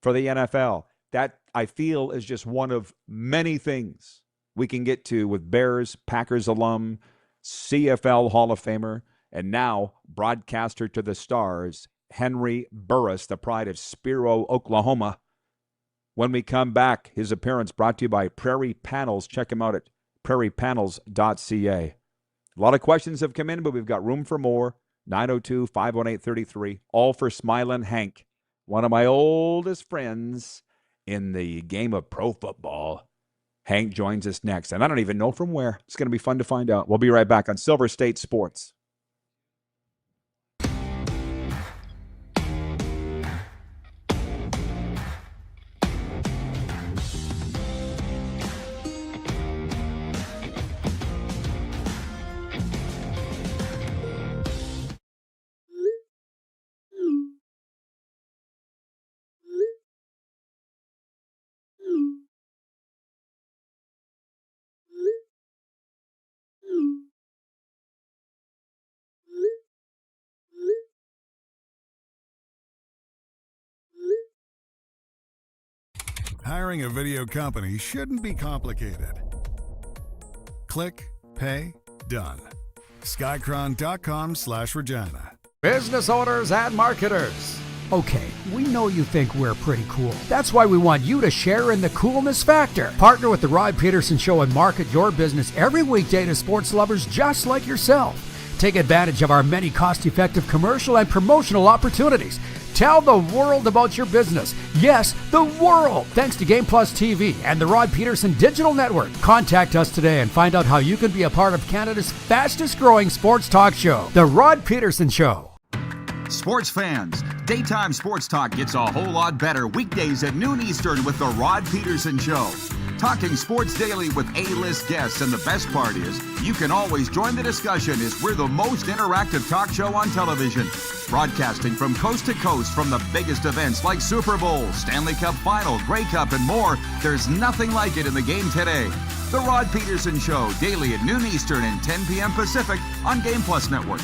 [SPEAKER 3] for the NFL. That, I feel, is just one of many things we can get to with Bears, Packers alum, CFL Hall of Famer, and now broadcaster to the stars, Henry Burris, the pride of Spiro, Oklahoma. When we come back, his appearance brought to you by Prairie Panels. Check him out at prairiepanels.ca. A lot of questions have come in, but we've got room for more. 902-518-33, all for Smilin' Hank, one of my oldest friends in the game of pro football. Hank joins us next, and I don't even know from where. It's going to be fun to find out. We'll be right back on Silver State Sports.
[SPEAKER 14] Hiring a video company shouldn't be complicated. Click, pay, done. Skycron.com/Regina.
[SPEAKER 10] Business owners and marketers. Okay, we know you think we're pretty cool. That's why we want you to share in the coolness factor. Partner with the Rod Pedersen Show and market your business every weekday to sports lovers just like yourself. Take advantage of our many cost-effective commercial and promotional opportunities. Tell the world about your business. Yes, the world. Thanks to Game Plus TV and the Rod Pedersen Digital Network. Contact us today and find out how you can be a part of Canada's fastest-growing sports talk show, The Rod Pedersen Show.
[SPEAKER 15] Sports fans, daytime sports talk gets a whole lot better weekdays at noon Eastern with The Rod Pedersen Show. Talking sports daily with A-list guests, and the best part is, you can always join the discussion as we're the most interactive talk show on television. Broadcasting from coast to coast from the biggest events like Super Bowl, Stanley Cup Final, Grey Cup, and more. There's nothing like it in the game today. The Rod Pedersen Show, daily at noon Eastern and 10 p.m. Pacific on Game Plus Network.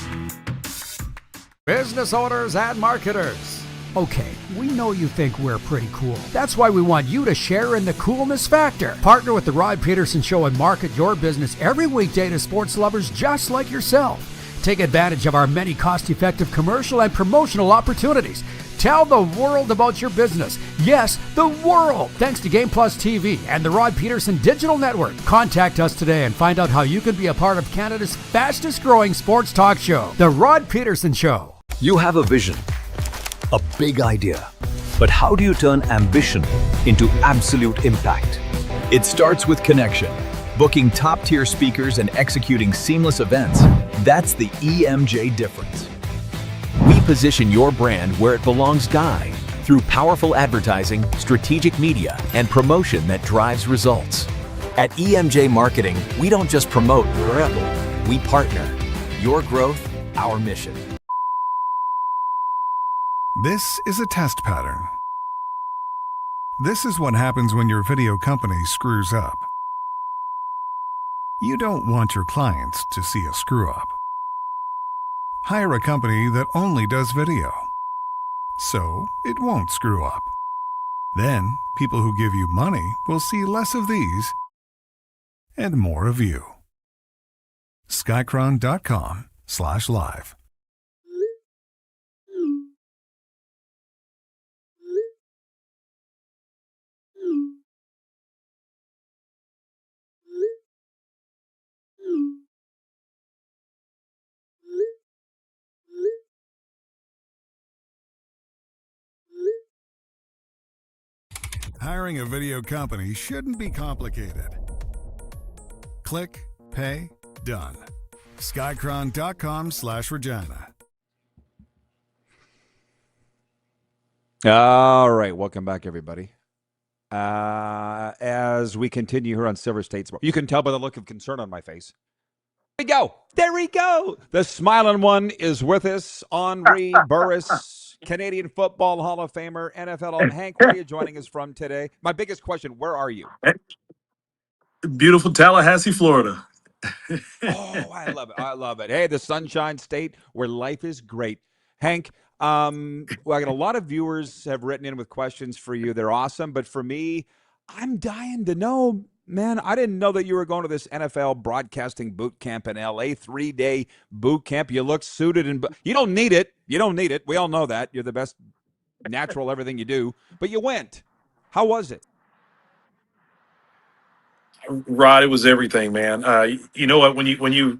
[SPEAKER 10] Business owners and marketers. Okay, we know you think we're pretty cool. That's why we want you to share in the coolness factor. Partner with the Rod Pedersen Show and market your business every weekday to sports lovers just like yourself. Take advantage of our many cost-effective commercial and promotional opportunities. Tell the world about your business. Yes, the world. Thanks to Game Plus TV and the Rod Pedersen Digital Network. Contact us today and find out how you can be a part of Canada's fastest-growing sports talk show, The Rod Pedersen Show.
[SPEAKER 13] You have a vision, a big idea, but how do you turn ambition into absolute impact? It starts with connection. Booking top-tier speakers and executing seamless events. That's the EMJ difference. We position your brand where it belongs, Guy, through powerful advertising, strategic media, and promotion that drives results. At EMJ Marketing, we don't just promote, we partner. Your growth, our mission.
[SPEAKER 14] This is a test pattern. This is what happens when your video company screws up. You don't want your clients to see a screw-up. Hire a company that only does video, so it won't screw up. Then, people who give you money will see less of these and more of you. Skycron.com/live. Hiring a video company shouldn't be complicated. Click, pay, done. Skycron.com/Regina.
[SPEAKER 3] All right, welcome back, everybody. As we continue here on Silver State Sports, you can tell by the look of concern on my face. There we go. There we go. The smiling one is with us. Henri Burris, Canadian Football Hall of Famer, NFL. Hank, where are you joining us from today? My biggest question, where are you?
[SPEAKER 16] Beautiful Tallahassee, Florida.
[SPEAKER 3] Oh, I love it. I love it. Hey, the Sunshine State where life is great. Hank, well, I got a lot of viewers have written in with questions for you. They're awesome. But for me, I'm dying to know, man, I didn't know that you were going to this NFL broadcasting boot camp in L.A., 3-day boot camp. You look suited and you don't need it. You don't need it. We all know that. You're the best natural everything you do. But you went. How was it?
[SPEAKER 16] Rod, it was everything, man. You know what? When you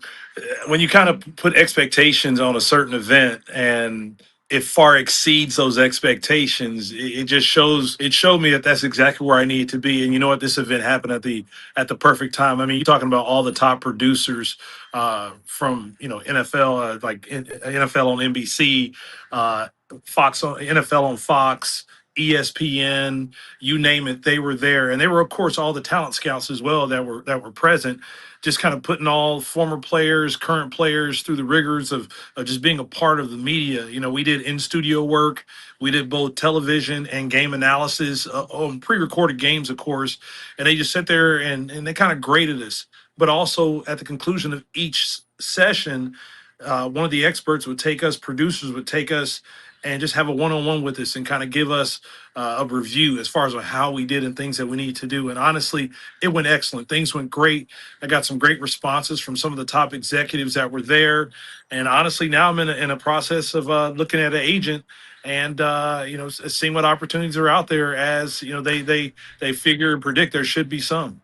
[SPEAKER 16] kind of put expectations on a certain event and it far exceeds those expectations, it just shows. It showed me that that's exactly where I needed to be. And you know what? This event happened at the perfect time. I mean, you're talking about all the top producers from NFL, like NFL on NBC, Fox on NFL on Fox. ESPN, you name it, they were there, and they were, of course, all the talent scouts as well that were present, just kind of putting all former players, current players through the rigors of just being a part of the media. You know, we did in-studio work, we did both television and game analysis on pre-recorded games, of course, and they just sat there and they kind of graded us. But also at the conclusion of each session, one of the experts would take us, producers would take us, and just have a one-on-one with us and kind of give us a review as far as how we did and things that we need to do. And honestly, it went excellent. Things went great. I got some great responses from some of the top executives that were there. And honestly, now I'm in a process of looking at an agent and seeing what opportunities are out there as they figure and predict there should be some.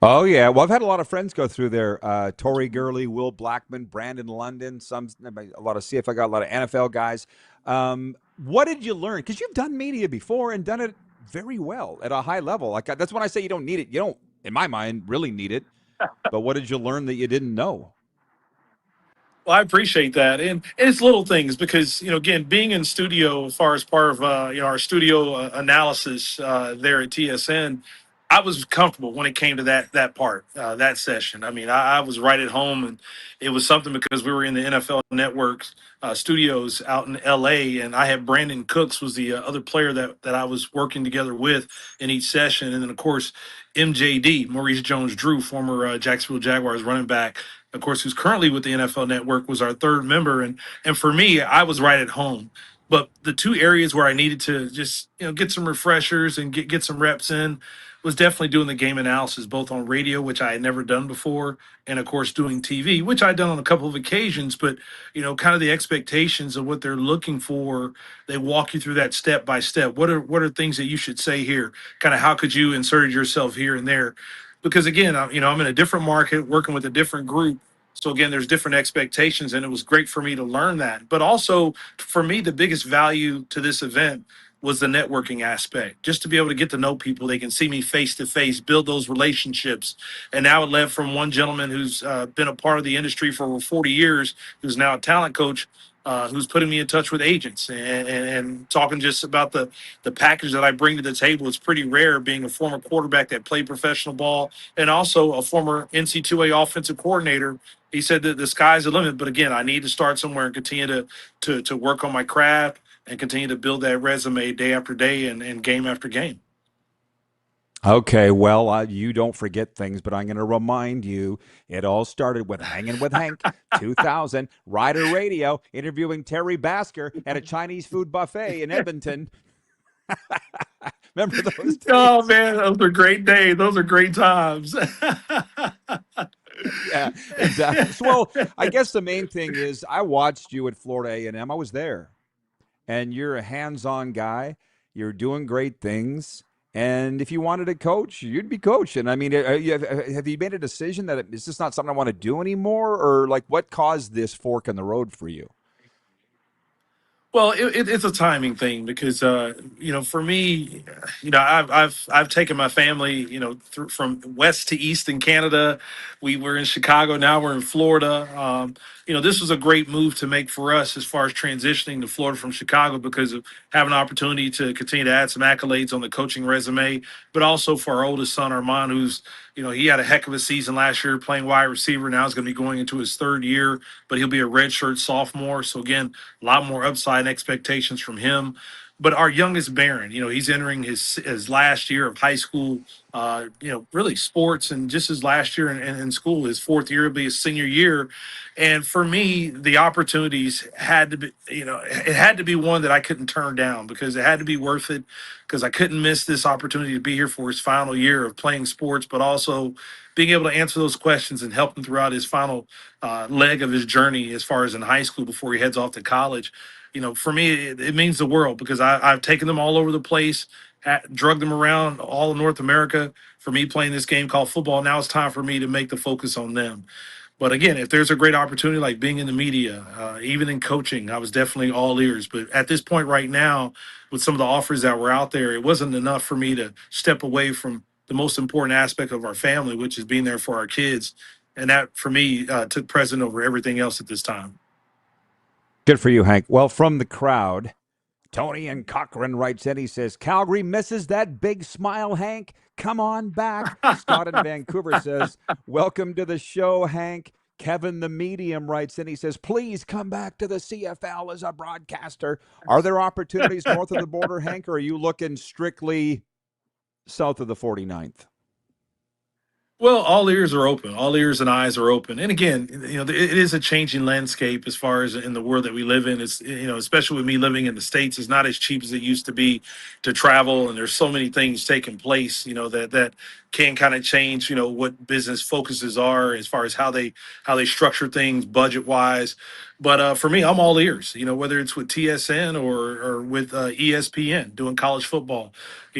[SPEAKER 3] Oh, yeah. Well, I've had a lot of friends go through there. Tori Gurley, Will Blackman, Brandon London, a lot of CFL, got a lot of NFL guys. What did you learn? Because you've done media before and done it very well at a high level. Like that's when I say you don't need it. You don't, in my mind, really need it. But what did you learn that you didn't know?
[SPEAKER 16] Well, I appreciate that. And it's little things because, again, being in studio as far as part of, our studio analysis there at TSN, I was comfortable when it came to that part, that session. I mean, I was right at home, and it was something because we were in the NFL Network studios out in L.A., and I had Brandon Cooks was the other player that I was working together with in each session. And then, of course, MJD, Maurice Jones-Drew, former Jacksonville Jaguars running back, of course, who's currently with the NFL Network, was our third member. And for me, I was right at home. But the two areas where I needed to just, get some refreshers and get some reps in was definitely doing the game analysis, both on radio, which I had never done before, and of course doing TV, which I'd done on a couple of occasions. But, kind of the expectations of what they're looking for, they walk you through that step by step. What are things that you should say here? Kind of how could you insert yourself here and there? Because again, I'm in a different market, working with a different group. So again, there's different expectations, and it was great for me to learn that. But also, for me, the biggest value to this event was the networking aspect, just to be able to get to know people. They can see me face to face, build those relationships. And now it led from one gentleman who's been a part of the industry for over 40 years, who's now a talent coach, who's putting me in touch with agents and talking just about the package that I bring to the table. It's pretty rare, being a former quarterback that played professional ball and also a former NC2A offensive coordinator. He said that the sky's the limit, but again, I need to start somewhere and continue to work on my craft and continue to build that resume day after day and game after game.
[SPEAKER 3] Okay, well, you don't forget things, but I'm going to remind you, it all started with Hanging with Hank, 2000, Rider Radio, interviewing Terry Basker at a Chinese food buffet in Edmonton. Remember those days?
[SPEAKER 16] Oh, man, those are great days. Those are great times.
[SPEAKER 3] Yeah, exactly. So, well, I guess the main thing is I watched you at Florida A&M. I was there. And you're a hands-on guy. You're doing great things. And if you wanted to coach, you'd be coaching. I mean, have you made a decision that it's just not something I want to do anymore? Or, like, what caused this fork in the road for you?
[SPEAKER 16] Well, it's a timing thing because for me, I've taken my family, from west to east in Canada. We were in Chicago, now we're in Florida. This was a great move to make for us as far as transitioning to Florida from Chicago because of having an opportunity to continue to add some accolades on the coaching resume, but also for our oldest son Armand, who's he had a heck of a season last year playing wide receiver. Now he's going to be going into his third year, but he'll be a redshirt sophomore. So again, a lot more upside and expectations from him. But our youngest Baron, he's entering his last year of high school, really sports, and just his last year in school. His fourth year will be his senior year. And for me, the opportunities had to be, it had to be one that I couldn't turn down because it had to be worth it, because I couldn't miss this opportunity to be here for his final year of playing sports, but also being able to answer those questions and help him throughout his final leg of his journey as far as in high school before he heads off to college. For me, it means the world because I've taken them all over the place, drugged them around all of North America for me playing this game called football. Now it's time for me to make the focus on them. But again, if there's a great opportunity like being in the media, even in coaching, I was definitely all ears. But at this point right now, with some of the offers that were out there, it wasn't enough for me to step away from the most important aspect of our family, which is being there for our kids. And that, for me, took precedent over everything else at this time.
[SPEAKER 3] Good for you, Hank. Well, from the crowd, Tony and Cochran writes in. He says, Calgary misses that big smile, Hank. Come on back. Scott in Vancouver says, welcome to the show, Hank. Kevin the Medium writes in. He says, please come back to the CFL as a broadcaster. Are there opportunities north of the border, Hank, or are you looking strictly south of the 49th?
[SPEAKER 16] Well, all ears are open. All ears and eyes are open. And again, it is a changing landscape as far as in the world that we live in. It's, especially with me living in the States, it's not as cheap as it used to be to travel. And there's so many things taking place, that can kind of change, what business focuses are as far as how they structure things budget wise. But for me, I'm all ears, whether it's with TSN or with ESPN doing college football.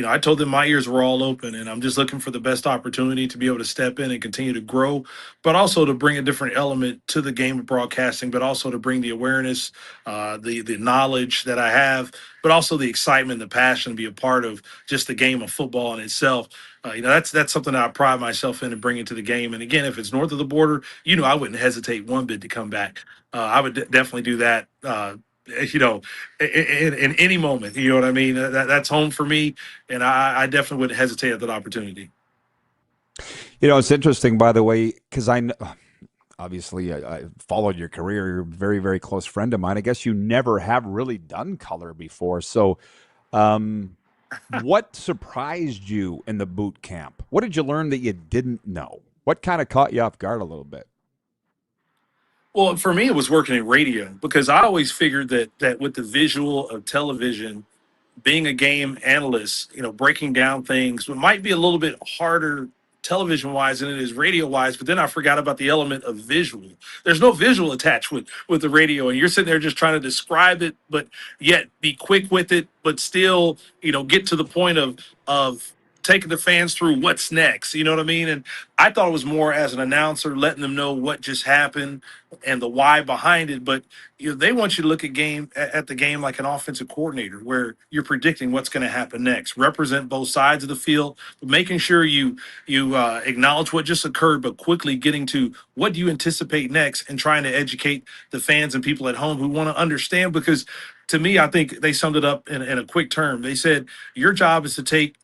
[SPEAKER 16] I told them my ears were all open, and I'm just looking for the best opportunity to be able to step in and continue to grow, but also to bring a different element to the game of broadcasting, but also to bring the awareness, the knowledge that I have, but also the excitement, the passion to be a part of just the game of football in itself. That's something that I pride myself in and bring into the game. And again, if it's north of the border, I wouldn't hesitate one bit to come back. I would definitely do that. In any moment, you know what I mean? That's home for me, and I definitely wouldn't hesitate at that opportunity.
[SPEAKER 3] It's interesting, by the way, because obviously I followed your career. You're a very, very close friend of mine. I guess you never have really done color before. So what surprised you in the boot camp? What did you learn that you didn't know? What kind of caught you off guard a little bit?
[SPEAKER 16] Well, for me, it was working in radio because I always figured that with the visual of television, being a game analyst, breaking down things, it might be a little bit harder television-wise than it is radio-wise, but then I forgot about the element of visual. There's no visual attached with the radio, and you're sitting there just trying to describe it, but yet be quick with it, but still, get to the point of taking the fans through what's next. You know what I mean? And I thought it was more as an announcer, letting them know what just happened and the why behind it. But they want you to look at the game like an offensive coordinator, where you're predicting what's going to happen next, represent both sides of the field, but making sure you acknowledge what just occurred, but quickly getting to what do you anticipate next, and trying to educate the fans and people at home who want to understand. Because to me, I think they summed it up in a quick term. They said your job is to take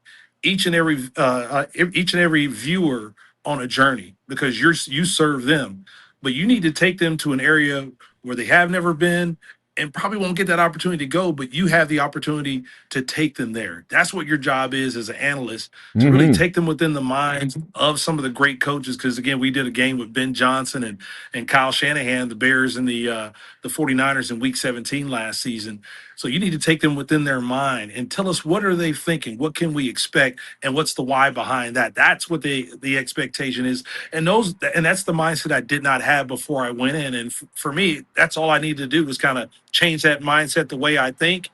[SPEAKER 16] each and every viewer on a journey, because you serve them, but you need to take them to an area where they have never been and probably won't get that opportunity to go, but you have the opportunity to take them there. That's what your job is as an analyst, to really take them within the minds of some of the great coaches. Because again, we did a game with Ben Johnson and Kyle Shanahan, the Bears and the 49ers in week 17 last season. So you need to take them within their mind and tell us, what are they thinking? What can we expect? And what's the why behind that? That's what the expectation is. And that's the mindset I did not have before I went in. And for me, that's all I needed to do was kind of change that mindset, the way I think,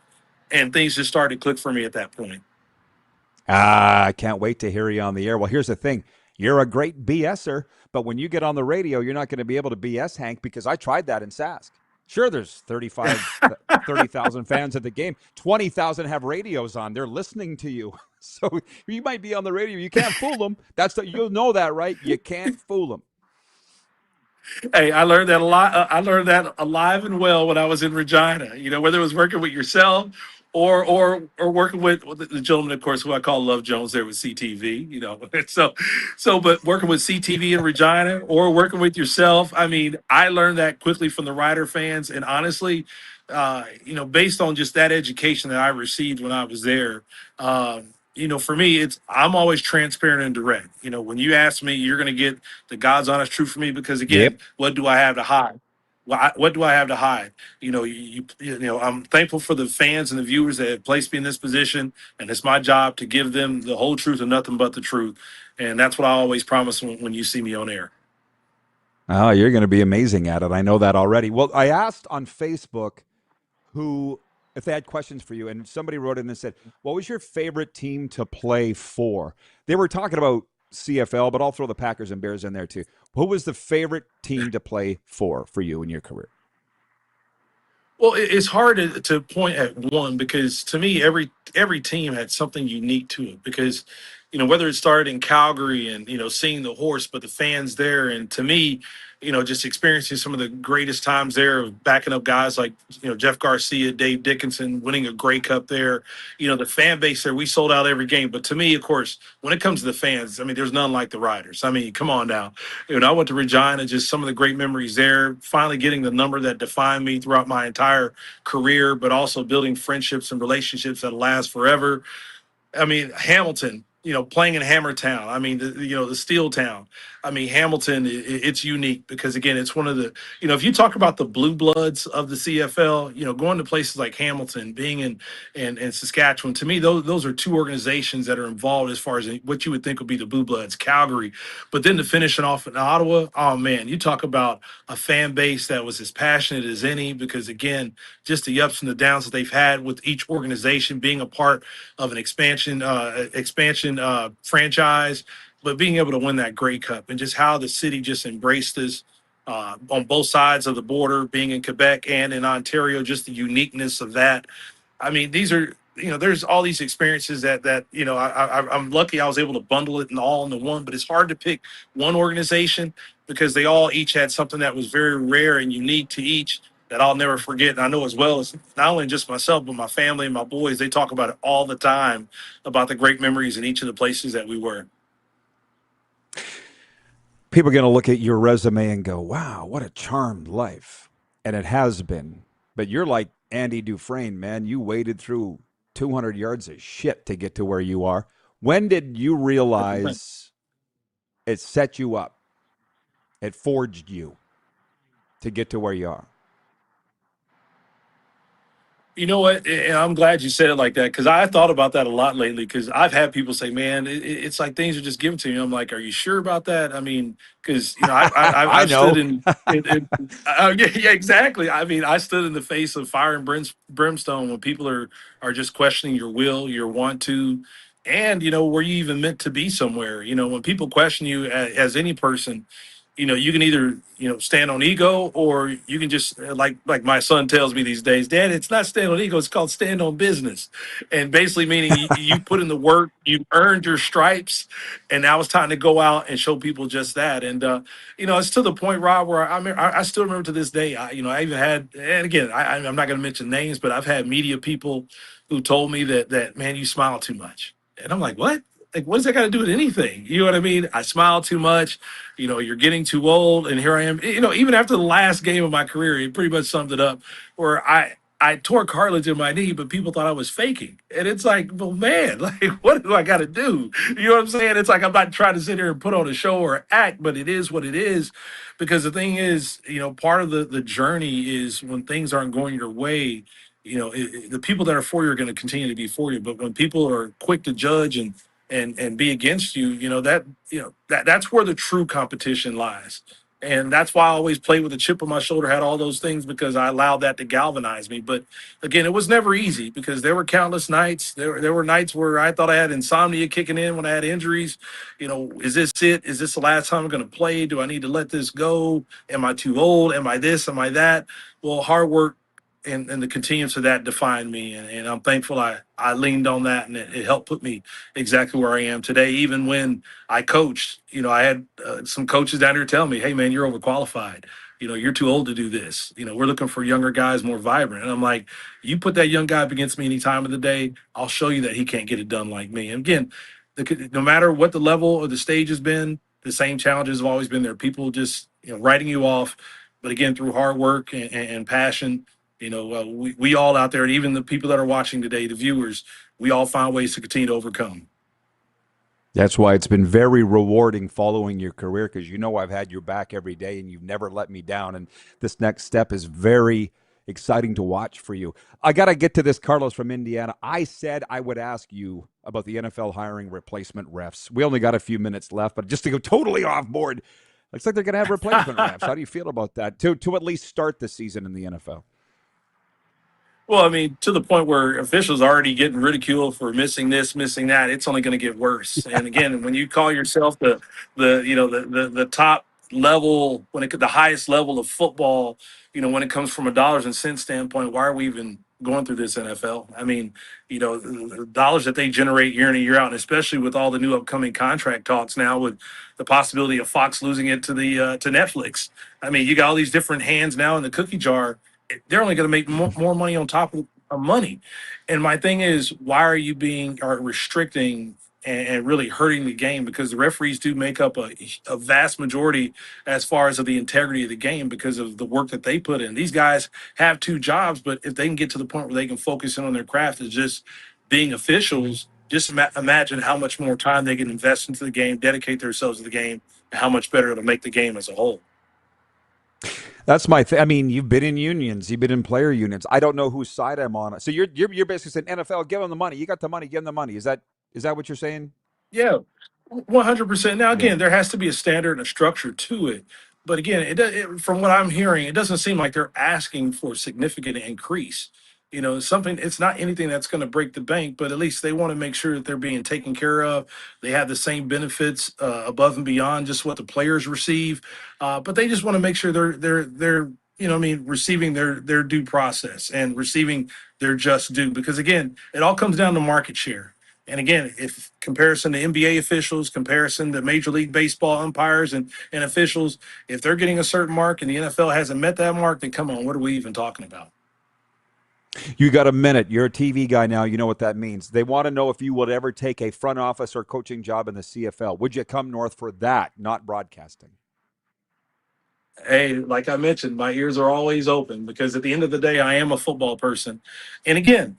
[SPEAKER 16] and things just started to click for me at that point.
[SPEAKER 3] I can't wait to hear you on the air. Well, here's the thing. You're a great BSer, but when you get on the radio, you're not going to be able to BS, Hank, because I tried that in Sask. Sure, there's 30,000 fans at the game. 20,000 have radios on. They're listening to you. So you might be on the radio. You can't fool them. You'll know that, right? You can't fool them.
[SPEAKER 16] Hey, I learned that a lot. I learned that alive and well when I was in Regina. You know, whether it was working with yourself or working with the gentleman, of course, who I call Love Jones there with CTV. You know, but working with CTV in Regina or working with yourself. I mean, I learned that quickly from the Rider fans, and honestly, based on just that education that I received when I was there. For me, I'm always transparent and direct. You know, when you ask me, you're going to get the God's honest truth from me because, again, What do I have to hide? What do I have to hide? I'm thankful for the fans and the viewers that have placed me in this position, and it's my job to give them the whole truth and nothing but the truth. And that's what I always promise when you see me on air.
[SPEAKER 3] Oh, you're going to be amazing at it. I know that already. Well, I asked on Facebook if they had questions for you, and somebody wrote in and said, what was your favorite team to play for? They were talking about CFL, but I'll throw the Packers and Bears in there too. Who was the favorite team to play for you in your career?
[SPEAKER 16] Well, it's hard to point at one because to me, every team had something unique to it because, whether it started in Calgary and, seeing the horse, but the fans there. And to me, just experiencing some of the greatest times there of backing up guys like, Jeff Garcia, Dave Dickinson, winning a Grey Cup there. The fan base there, we sold out every game. But to me, of course, when it comes to the fans, I mean, there's none like the Riders. I mean, come on now. I went to Regina, just some of the great memories there, finally getting the number that defined me throughout my entire career, but also building friendships and relationships that last forever. I mean, Hamilton, playing in Hammertown. I mean, the Steel Town. I mean, Hamilton, it's unique because, again, it's one of the, if you talk about the blue bloods of the CFL, going to places like Hamilton, being in Saskatchewan, to me, those are two organizations that are involved as far as what you would think would be the blue bloods, Calgary. But then to finish it off in Ottawa, oh, man, you talk about a fan base that was as passionate as any because, again, just the ups and the downs that they've had with each organization being a part of an expansion franchise, but being able to win that Grey Cup and just how the city just embraced us on both sides of the border, being in Quebec and in Ontario, just the uniqueness of that. I mean, these are, there's all these experiences that I'm lucky I was able to bundle it all into one, but it's hard to pick one organization because they all each had something that was very rare and unique to each that I'll never forget. And I know as well as not only just myself, but my family and my boys, they talk about it all the time about the great memories in each of the places that we were.
[SPEAKER 3] People are going to look at your resume and go, wow, what a charmed life. And it has been. But you're like Andy Dufresne, man. You waded through 200 yards of shit to get to where you are. When did you realize it set you up? It forged you to get to where you are?
[SPEAKER 16] You know what? And I'm glad you said it like that because I thought about that a lot lately because I've had people say, man, it's like things are just given to you. I'm like, are you sure about that? I mean, because, I stood in yeah, exactly. I mean, I stood in the face of fire and brimstone when people are just questioning your will, your want to, and, were you even meant to be somewhere? When people question you as any person, you can either, stand on ego or you can just like my son tells me these days, Dad, it's not stand on ego. It's called stand on business. And basically meaning you put in the work, you earned your stripes. And now it's time to go out and show people just that. And, it's to the point, Rob, where I still remember to this day, I even had, and again, I'm not going to mention names, but I've had media people who told me that, man, you smile too much. And I'm like, what? Like, what does that got to do with anything? You know what I mean? I smile too much. You're getting too old. And here I am. Even after the last game of my career, it pretty much summed it up where I tore cartilage in my knee, but people thought I was faking. And it's like, well, man, like, what do I got to do? You know what I'm saying? It's like I'm not trying to sit here and put on a show or act, but it is what it is. Because the thing is, part of the journey is when things aren't going your way, the people that are for you are going to continue to be for you. But when people are quick to judge and be against you, that's where the true competition lies. And that's why I always played with a chip on my shoulder, had all those things, because I allowed that to galvanize me. But again, it was never easy, because there were countless nights. There were nights where I thought I had insomnia kicking in when I had injuries. Is this it? Is this the last time I'm going to play? Do I need to let this go? Am I too old? Am I this? Am I that? Well, hard work and the continuance of that defined me. And I'm thankful I leaned on that, and it helped put me exactly where I am today. Even when I coached, I had some coaches down here tell me, hey, man, you're overqualified. You're too old to do this. We're looking for younger guys, more vibrant. And I'm like, you put that young guy up against me any time of the day, I'll show you that he can't get it done like me. And again, no matter what the level or the stage has been, the same challenges have always been there. People just, writing you off. But again, through hard work and passion, we all out there, and even the people that are watching today, the viewers, we all find ways to continue to overcome.
[SPEAKER 3] That's why it's been very rewarding following your career, because I've had your back every day and you've never let me down. And this next step is very exciting to watch for you. I got to get to this, Carlos from Indiana. I said I would ask you about the NFL hiring replacement refs. We only got a few minutes left, but just to go totally off board, looks like they're going to have replacement refs. How do you feel about that to at least start the season in the NFL?
[SPEAKER 16] Well, I mean, to the point where officials are already getting ridiculed for missing this, missing that, it's only going to get worse. And again, when you call yourself the top level, the highest level of football, when it comes from a dollars and cents standpoint, why are we even going through this NFL? I mean, the dollars that they generate year in and year out, and especially with all the new upcoming contract talks now, with the possibility of Fox losing it to Netflix. I mean, you got all these different hands now in the cookie jar. They're only going to make more money on top of money. And my thing is, why are you restricting and really hurting the game? Because the referees do make up a vast majority as far as of the integrity of the game, because of the work that they put in. These guys have two jobs, but if they can get to the point where they can focus in on their craft as just being officials, just imagine how much more time they can invest into the game, dedicate themselves to the game, and how much better it'll make the game as a whole.
[SPEAKER 3] That's my thing. I mean, you've been in unions, you've been in player unions. I don't know whose side I'm on. So you're basically saying, NFL, give them the money. You got the money, give them the money. Is that what you're saying?
[SPEAKER 16] Yeah, 100%. Now, again, there has to be a standard and a structure to it. But again, from what I'm hearing, it doesn't seem like they're asking for a significant increase. It's not anything that's going to break the bank, but at least they want to make sure that they're being taken care of. They have the same benefits above and beyond just what the players receive. But they just want to make sure they're receiving their due process and receiving their just due. Because again, it all comes down to market share. And again, if comparison to NBA officials, comparison to Major League Baseball umpires and officials, if they're getting a certain mark and the NFL hasn't met that mark, then come on, what are we even talking about?
[SPEAKER 3] You got a minute. You're a TV guy now. You know what that means. They want to know if you would ever take a front office or coaching job in the CFL. Would you come north for that, not broadcasting?
[SPEAKER 16] Hey, like I mentioned, my ears are always open, because at the end of the day, I am a football person. And again,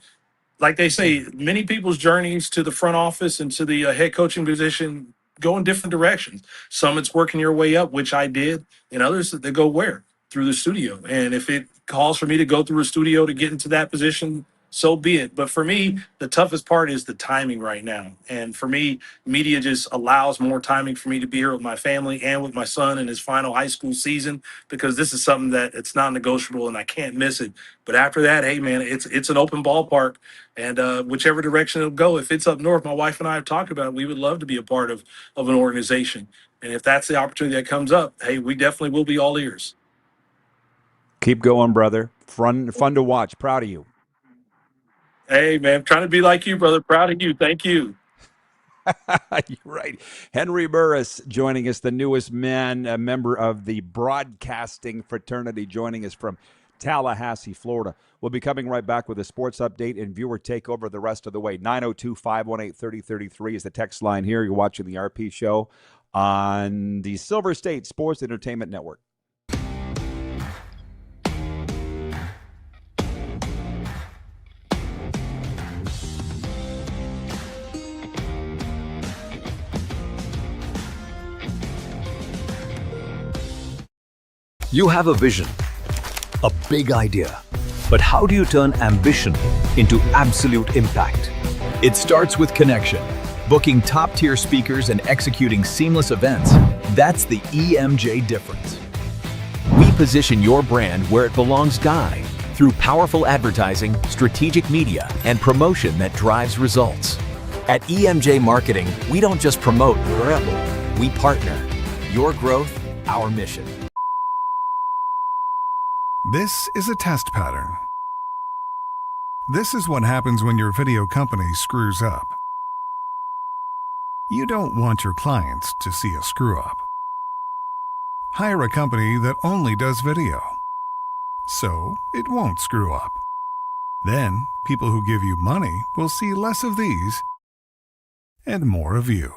[SPEAKER 16] like they say, many people's journeys to the front office and to the head coaching position go in different directions. Some it's working your way up, which I did, and others they go where? Through the studio. And if it calls for me to go through a studio to get into that position, so be it. But for me, the toughest part is the timing right now. And for me, media just allows more timing for me to be here with my family and with my son in his final high school season, because this is something that it's not negotiable and I can't miss it. But after that, hey, man, it's an open ballpark. And whichever direction it'll go, if it's up north, my wife and I have talked about it, we would love to be a part of an organization. And if that's the opportunity that comes up, hey, we definitely will be all ears.
[SPEAKER 3] Keep going, brother. Fun to watch. Proud of you.
[SPEAKER 16] Hey, man, trying to be like you, brother. Proud of you. Thank you.
[SPEAKER 3] You're right. Henry Burris joining us, the newest man, a member of the broadcasting fraternity, joining us from Tallahassee, Florida. We'll be coming right back with a sports update and viewer takeover the rest of the way. 902-518-3033 is the text line here. You're watching the RP Show on the Silver State Sports Entertainment Network.
[SPEAKER 13] You have a vision, a big idea, but how do you turn ambition into absolute impact? It starts with connection. Booking top-tier speakers and executing seamless events, that's the EMJ difference.
[SPEAKER 12] position your brand where it belongs, Guy, through powerful advertising, strategic media, and promotion that drives results. At EMJ Marketing, we don't just promote, we partner. Your growth, our mission.
[SPEAKER 14] This is a test pattern. This is what happens when your video company screws up. You don't want your clients to see a screw up. Hire a company that only does video, so it won't screw up. Then, people who give you money will see less of these and more of you.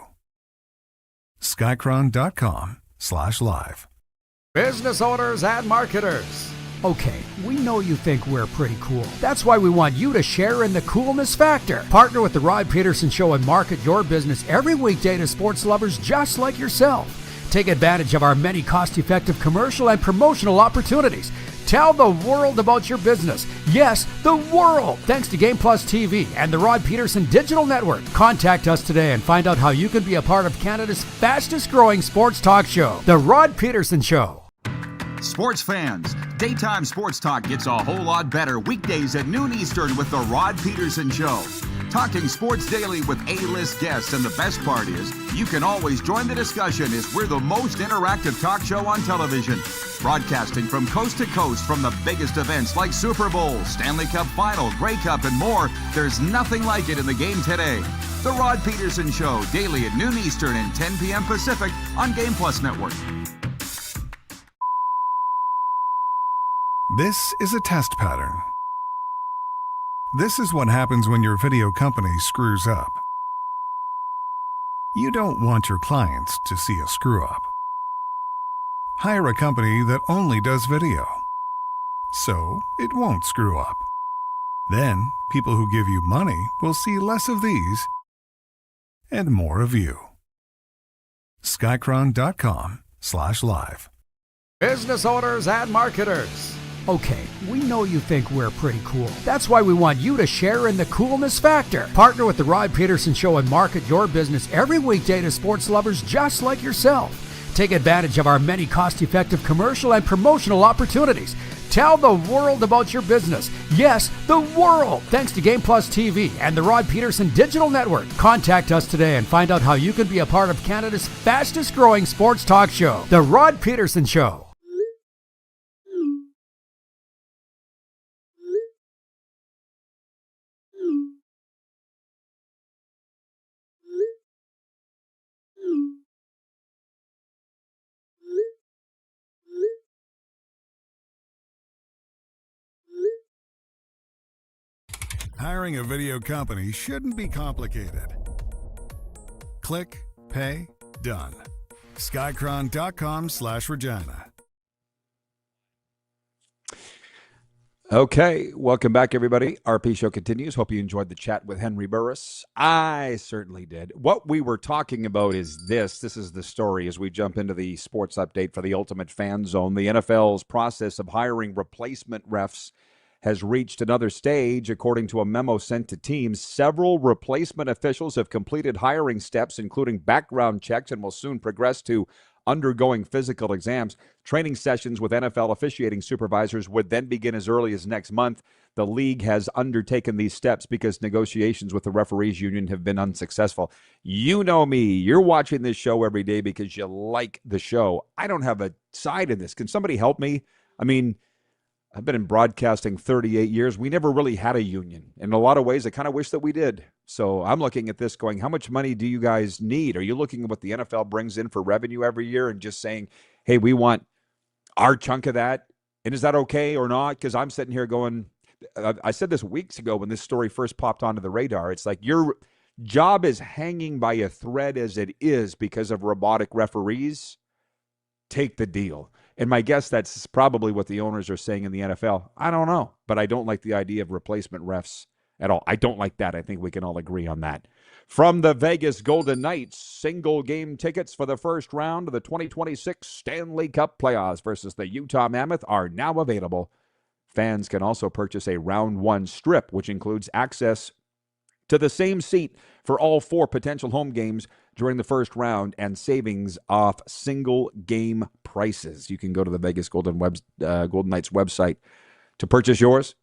[SPEAKER 14] Skycron.com/live.
[SPEAKER 10] Business owners and marketers. Okay, we know you think we're pretty cool. That's why we want you to share in the coolness factor. Partner with the Rod Pedersen Show and market your business every weekday to sports lovers just like yourself. Take advantage of our many cost-effective commercial and promotional opportunities. Tell the world about your business. Yes, the world. Thanks to Game Plus TV and the Rod Pedersen Digital Network. Contact us today and find out how you can be a part of Canada's fastest-growing sports talk show, The Rod Pedersen Show.
[SPEAKER 15] Sports fans, daytime sports talk gets a whole lot better weekdays at noon Eastern with the Rod Pedersen Show. Talking sports daily with A-list guests, and the best part is you can always join the discussion as we're the most interactive talk show on television. Broadcasting from coast to coast from the biggest events like Super Bowl, Stanley Cup Final, Grey Cup, and more. There's nothing like it in the game today. The Rod Pedersen Show, daily at noon Eastern and 10 p.m. Pacific on Game Plus Network.
[SPEAKER 14] This is a test pattern. This is what happens when your video company screws up. You don't want your clients to see a screw up. Hire a company that only does video, so it won't screw up. Then, people who give you money will see less of these and more of you. Skycron.com/live.
[SPEAKER 10] Business owners and marketers. Okay, we know you think we're pretty cool. That's why we want you to share in the coolness factor. Partner with the Rod Pedersen Show and market your business every weekday to sports lovers just like yourself. Take advantage of our many cost-effective commercial and promotional opportunities. Tell the world about your business. Yes, the world. Thanks to Game Plus TV and the Rod Pedersen Digital Network. Contact us today and find out how you can be a part of Canada's fastest-growing sports talk show, The Rod Pedersen Show.
[SPEAKER 14] Hiring a video company shouldn't be complicated. Click, pay, done. Skycron.com/Regina.
[SPEAKER 3] Okay, welcome back, everybody. RP Show continues. Hope you enjoyed the chat with Henry Burris. I certainly did. What we were talking about is this. This is the story as we jump into the sports update for the Ultimate Fan Zone. The NFL's process of hiring replacement refs has reached another stage. According to a memo sent to teams, several replacement officials have completed hiring steps, including background checks, and will soon progress to undergoing physical exams. Training sessions with NFL officiating supervisors would then begin as early as next month. The league has undertaken these steps because negotiations with the referees union have been unsuccessful. You know me. You're watching this show every day because you like the show. I don't have a side in this. Can somebody help me? I mean, I've been in broadcasting 38 years. We never really had a union. In a lot of ways, I kind of wish that we did. So I'm looking at this going, how much money do you guys need? Are you looking at what the NFL brings in for revenue every year and just saying, hey, we want our chunk of that? And is that okay or not? Because I'm sitting here going, I said this weeks ago when this story first popped onto the radar. It's like your job is hanging by a thread as it is because of robotic referees. Take the deal. And my guess that's probably what the owners are saying in the NFL. I don't know, but I don't like the idea of replacement refs at all. I don't like that. I think we can all agree on that. From the Vegas Golden Knights, single game tickets for the first round of the 2026 Stanley Cup playoffs versus the Utah Mammoth are now available. Fans can also purchase a round one strip, which includes access to the same seat for all four potential home games during the first round and savings off single game prices. You can go to the Vegas Golden Knights website to purchase yours.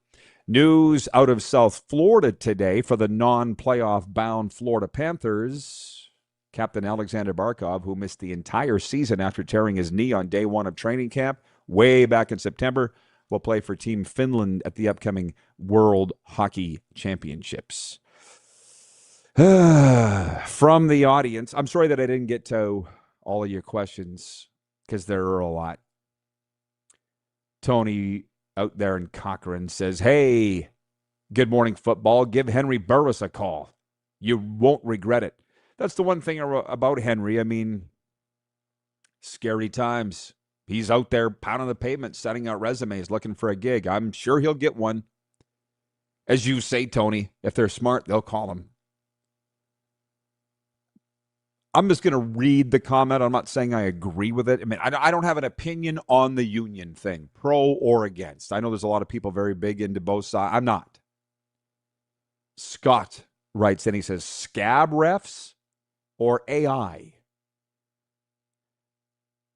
[SPEAKER 3] News out of South Florida today for the non-playoff bound Florida Panthers. Captain Alexander Barkov, who missed the entire season after tearing his knee on day one of training camp way back in September, will play for Team Finland at the upcoming World Hockey Championships. From the audience, I'm sorry that I didn't get to all of your questions because there are a lot. Tony out there in Cochrane says, hey, good morning football. Give Henry Burris a call. You won't regret it. That's the one thing about Henry. I mean, scary times. He's out there pounding the pavement, sending out resumes, looking for a gig. I'm sure he'll get one. As you say, Tony, if they're smart, they'll call him. I'm just going to read the comment. I'm not saying I agree with it. I mean, I don't have an opinion on the union thing, pro or against. I know there's a lot of people very big into both sides. I'm not. Scott writes in, he says, scab refs or AI?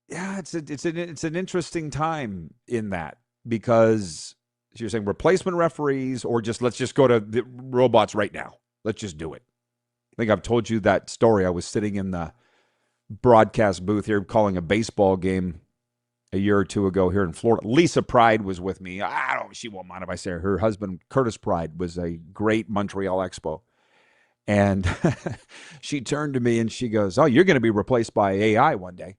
[SPEAKER 3] Yeah, it's an interesting time in that, because you're saying replacement referees or just let's just go to the robots right now. Let's just do it. I think I've told you that story. I was sitting in the broadcast booth here calling a baseball game a year or two ago here in Florida. Lisa Pride was with me. She won't mind if I say her husband, Curtis Pride, was a great Montreal Expo. And she turned to me and she goes, oh, you're going to be replaced by AI one day.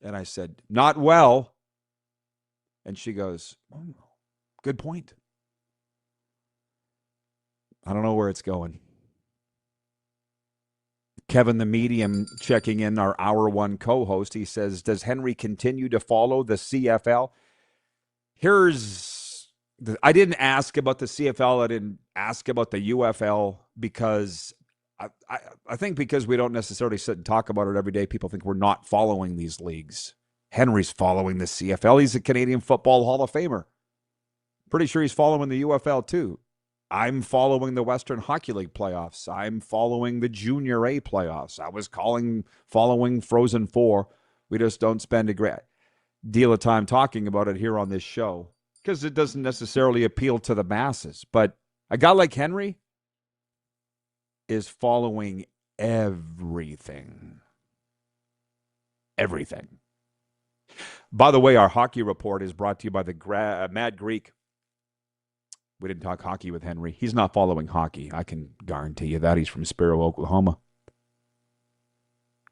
[SPEAKER 3] And I said, not well. And she goes, oh, good point. I don't know where it's going. Kevin the Medium checking in, our Hour One co-host. He says, does Henry continue to follow the CFL? I didn't ask about the CFL. I didn't ask about the UFL because I think because we don't necessarily sit and talk about it every day, people think we're not following these leagues. Henry's following the CFL. He's a Canadian Football Hall of Famer. Pretty sure he's following the UFL too. I'm following the Western Hockey League playoffs. I'm following the Junior A playoffs. I was following Frozen 4. We just don't spend a great deal of time talking about it here on this show because it doesn't necessarily appeal to the masses. But a guy like Henry is following everything. Everything. By the way, our hockey report is brought to you by the Mad Greek. We didn't talk hockey with Henry. He's not following hockey. I can guarantee you that. He's from Sparrow, Oklahoma.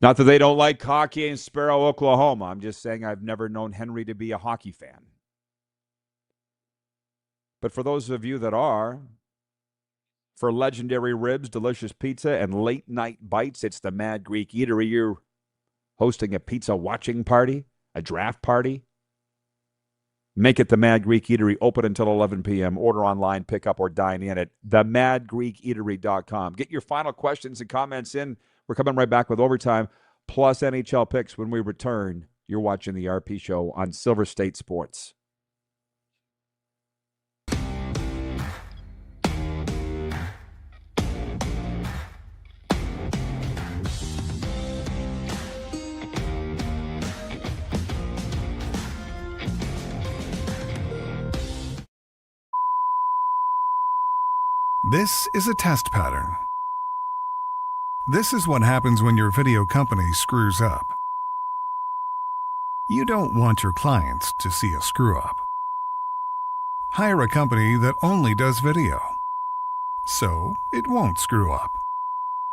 [SPEAKER 3] Not that they don't like hockey in Sparrow, Oklahoma. I'm just saying I've never known Henry to be a hockey fan. But for those of you that are, for legendary ribs, delicious pizza, and late-night bites, it's the Mad Greek Eatery. You're hosting a pizza watching party, a draft party. Make it the Mad Greek Eatery, open until 11 p.m. Order online, pick up, or dine in at themadgreekeatery.com. Get your final questions and comments in. We're coming right back with overtime, plus NHL picks when we return. You're watching the RP Show on Silver State Sports.
[SPEAKER 14] This is a test pattern. This is what happens when your video company screws up. You don't want your clients to see a screw up. Hire a company that only does video, so it won't screw up.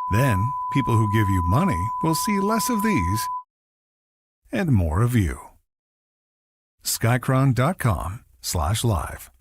[SPEAKER 14] Then, people who give you money will see less of these and more of you. Skycron.com/live.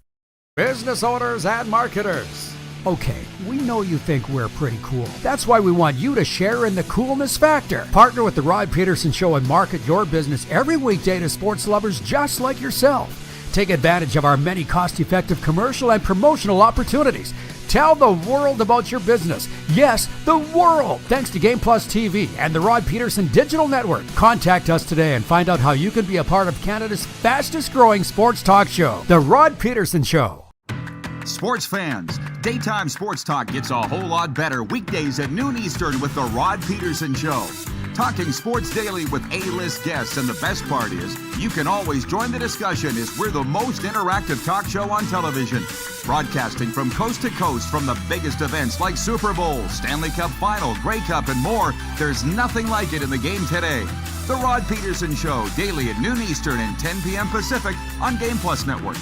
[SPEAKER 10] Business owners and marketers. Okay, we know you think we're pretty cool. That's why we want you to share in the coolness factor. Partner with the Rod Pedersen Show and market your business every weekday to sports lovers just like yourself. Take advantage of our many cost-effective commercial and promotional opportunities. Tell the world about your business. Yes, the world. Thanks to Game Plus TV and the Rod Pedersen Digital Network. Contact us today and find out how you can be a part of Canada's fastest growing sports talk show, The Rod Pedersen Show.
[SPEAKER 15] Sports fans, daytime sports talk gets a whole lot better weekdays at noon Eastern with the Rod Pedersen Show. Talking sports daily with A-list guests, and the best part is you can always join the discussion as we're the most interactive talk show on television. Broadcasting from coast to coast from the biggest events like Super Bowl, Stanley Cup Final, Grey Cup, and more. There's nothing like it in the game today. The Rod Pedersen Show, daily at noon Eastern and 10 p.m. Pacific on Game Plus Network.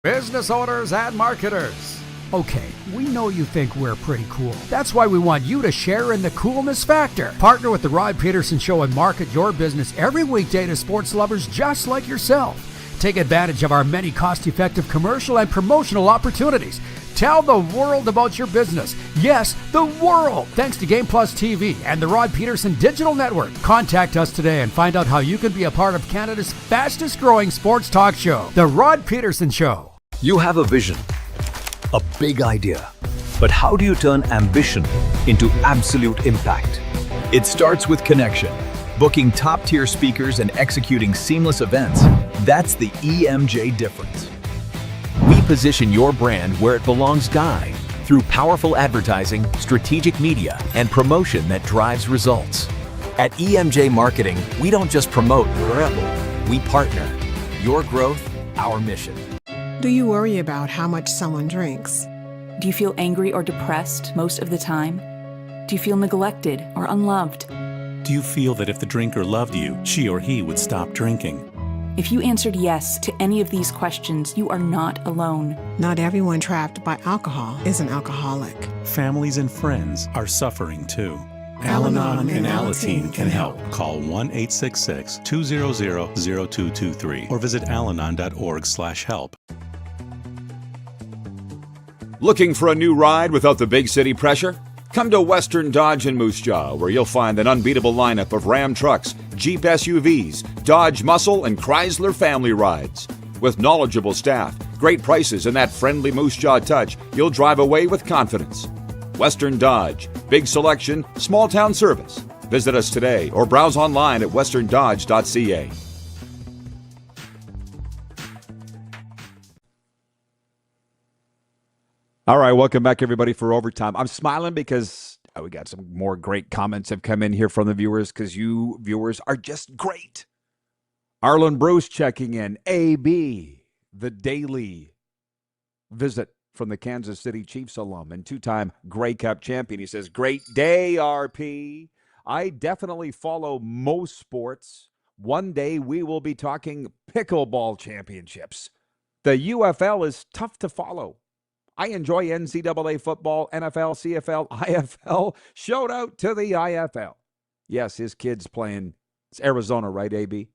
[SPEAKER 10] Business owners and marketers. Okay, we know you think we're pretty cool. That's why we want you to share in the coolness factor. Partner with the Rod Pedersen Show and market your business every weekday to sports lovers just like yourself. Take advantage of our many cost-effective commercial and promotional opportunities. Tell the world about your business. Yes, the world. Thanks to Game Plus TV and the Rod Pedersen Digital Network. Contact us today and find out how you can be a part of Canada's fastest growing sports talk show, The Rod Pedersen Show.
[SPEAKER 13] You have a vision, a big idea. But how do you turn ambition into absolute impact? It starts with connection. Booking top-tier speakers and executing seamless events. That's the EMJ difference. We position your brand where it belongs, Guy, through powerful advertising, strategic media, and promotion that drives results. At EMJ Marketing, we don't just promote, we partner. Your growth, our mission.
[SPEAKER 5] Do you worry about how much someone drinks?
[SPEAKER 6] Do you feel angry or depressed most of the time? Do you feel neglected or unloved?
[SPEAKER 7] Do you feel that if the drinker loved you, she or he would stop drinking?
[SPEAKER 6] If you answered yes to any of these questions, you are not alone.
[SPEAKER 5] Not everyone trapped by alcohol is an alcoholic.
[SPEAKER 7] Families and friends are suffering too. Al-Anon and Alateen can help. Call 1-866-200-0223 or visit alanon.org/help.
[SPEAKER 3] Looking for a new ride without the big city pressure? Come to Western Dodge in Moose Jaw, where you'll find an unbeatable lineup of Ram trucks, Jeep SUVs, Dodge Muscle, and Chrysler family rides. With knowledgeable staff, great prices, and that friendly Moose Jaw touch, you'll drive away with confidence. Western Dodge, big selection, small town service. Visit us today or browse online at westerndodge.ca. All right, welcome back, everybody, for Overtime. I'm smiling because we got some more great comments have come in here from the viewers because you viewers are just great. Arlen Bruce checking in. AB, the daily visit from the Kansas City Chiefs alum and two-time Grey Cup champion. He says, great day, RP. I definitely follow most sports. One day we will be talking pickleball championships. The UFL is tough to follow. I enjoy NCAA football, NFL, CFL, IFL. Shout out to the IFL. Yes, his kid's playing. It's Arizona, right, AB?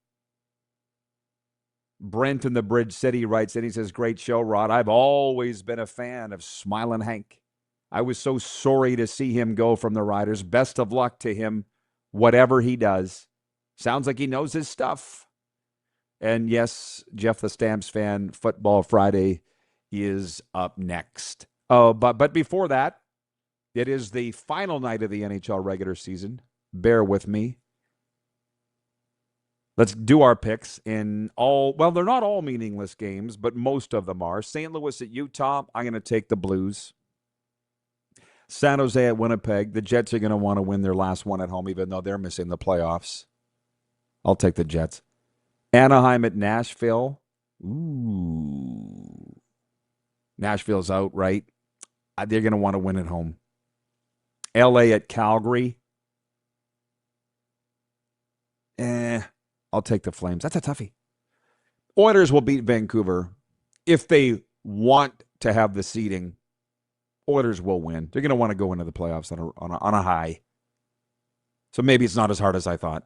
[SPEAKER 3] Brent in the Bridge City writes in. He says, great show, Rod. I've always been a fan of Smiling Hank. I was so sorry to see him go from the Riders. Best of luck to him, whatever he does. Sounds like he knows his stuff. And yes, Jeff the Stamps fan, Football Friday is up next. Oh, but before that, it is the final night of the NHL regular season. Bear with me. Let's do our picks in all, well, they're not all meaningless games, but most of them are. St. Louis at Utah, I'm going to take the Blues. San Jose at Winnipeg, the Jets are going to want to win their last one at home, even though they're missing the playoffs. I'll take the Jets. Anaheim at Nashville. Ooh. Nashville's out, right? They're going to want to win at home. LA at Calgary. I'll take the Flames. That's a toughie. Oilers will beat Vancouver. If they want to have the seeding, Oilers will win. They're going to want to go into the playoffs on a high. So maybe it's not as hard as I thought.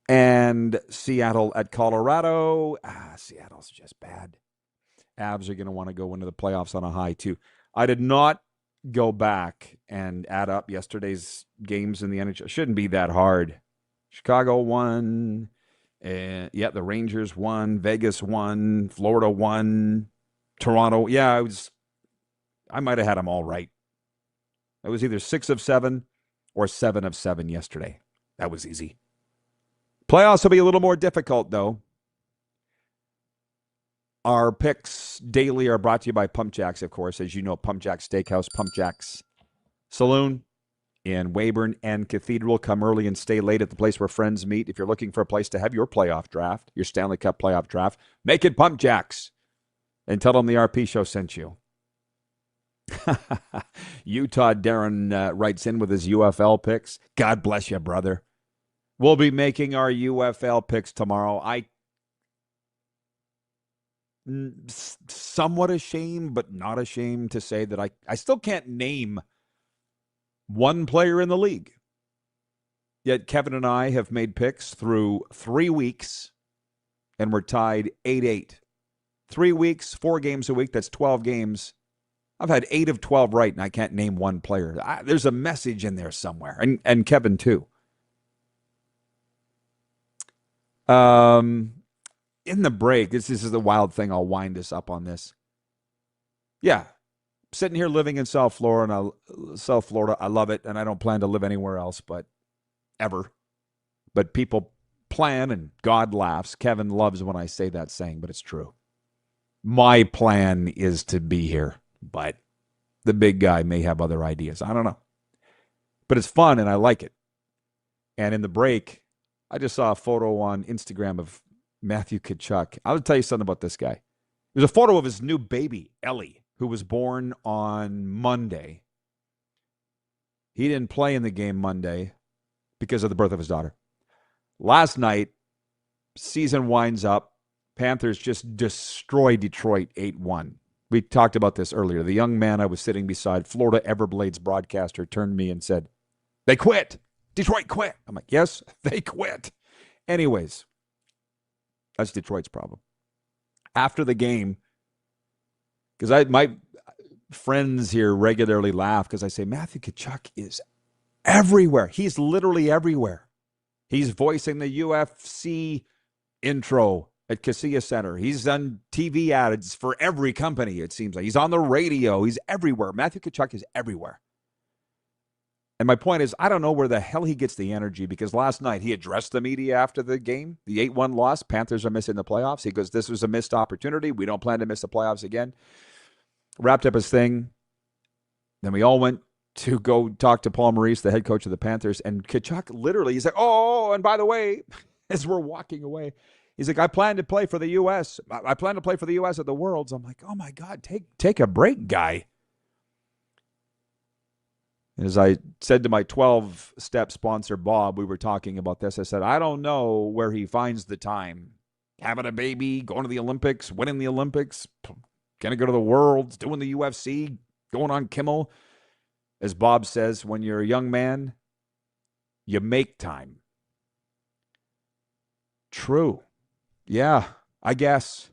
[SPEAKER 3] And Seattle at Colorado. Seattle's just bad. Avs are going to want to go into the playoffs on a high, too. I did not go back and add up yesterday's games in the NHL. It shouldn't be that hard. Chicago won. The Rangers won. Vegas won. Florida won. Toronto. Yeah, I might have had them all right. It was either 6 of 7 or 7 of 7 yesterday. That was easy. Playoffs will be a little more difficult, though. Our picks daily are brought to you by Pump Jacks, of course. As you know, Pump Jacks Steakhouse, Pump Jacks Saloon in Weyburn and Cathedral. Come early and stay late at the place where friends meet. If you're looking for a place to have your playoff draft, your Stanley Cup playoff draft, make it Pump Jacks. And tell them the RP show sent you. Utah Darren writes in with his UFL picks. God bless you, brother. We'll be making our UFL picks tomorrow. Somewhat ashamed, but not ashamed to say that I still can't name one player in the league. Yet Kevin and I have made picks through 3 weeks, and we're tied 8-8. 3 weeks, 4 games a week, that's 12 games. I've had 8 of 12 right, and I can't name one player. There's a message in there somewhere, and Kevin too. In the break, this is the wild thing. I'll wind us up on this. Yeah, sitting here living in South Florida, I love it, and I don't plan to live anywhere else, but ever. But people plan, and God laughs. Kevin loves when I say that saying, but it's true. My plan is to be here, but the big guy may have other ideas. I don't know. But it's fun, and I like it. And in the break, I just saw a photo on Instagram of Matthew Tkachuk. I'll tell you something about this guy. There's a photo of his new baby, Ellie, who was born on Monday. He didn't play in the game Monday because of the birth of his daughter. Last night, season winds up. Panthers just destroyed Detroit 8-1. We talked about this earlier. The young man I was sitting beside, Florida Everblades broadcaster, turned to me and said, "They quit. Detroit quit." I'm like, yes, they quit. Anyways, that's Detroit's problem. After the game, because my friends here regularly laugh because I say, Matthew Tkachuk is everywhere. He's literally everywhere. He's voicing the UFC intro at Casilla Center. He's done TV ads for every company, it seems like. He's on the radio. He's everywhere. Matthew Tkachuk is everywhere. And my point is, I don't know where the hell he gets the energy, because last night he addressed the media after the game, the 8-1 loss. Panthers are missing the playoffs. He goes, this was a missed opportunity. We don't plan to miss the playoffs again. Wrapped up his thing. Then we all went to go talk to Paul Maurice, the head coach of the Panthers. And Tkachuk literally, he's like, oh, and by the way, as we're walking away, he's like, I plan to play for the U.S. I plan to play for the U.S. at the Worlds. I'm like, oh, my God, take a break, guy. And as I said to my 12-step sponsor, Bob, we were talking about this. I said, I don't know where he finds the time. Having a baby, going to the Olympics, winning the Olympics, going to go to the Worlds, doing the UFC, going on Kimmel. As Bob says, when you're a young man, you make time. True. Yeah, I guess.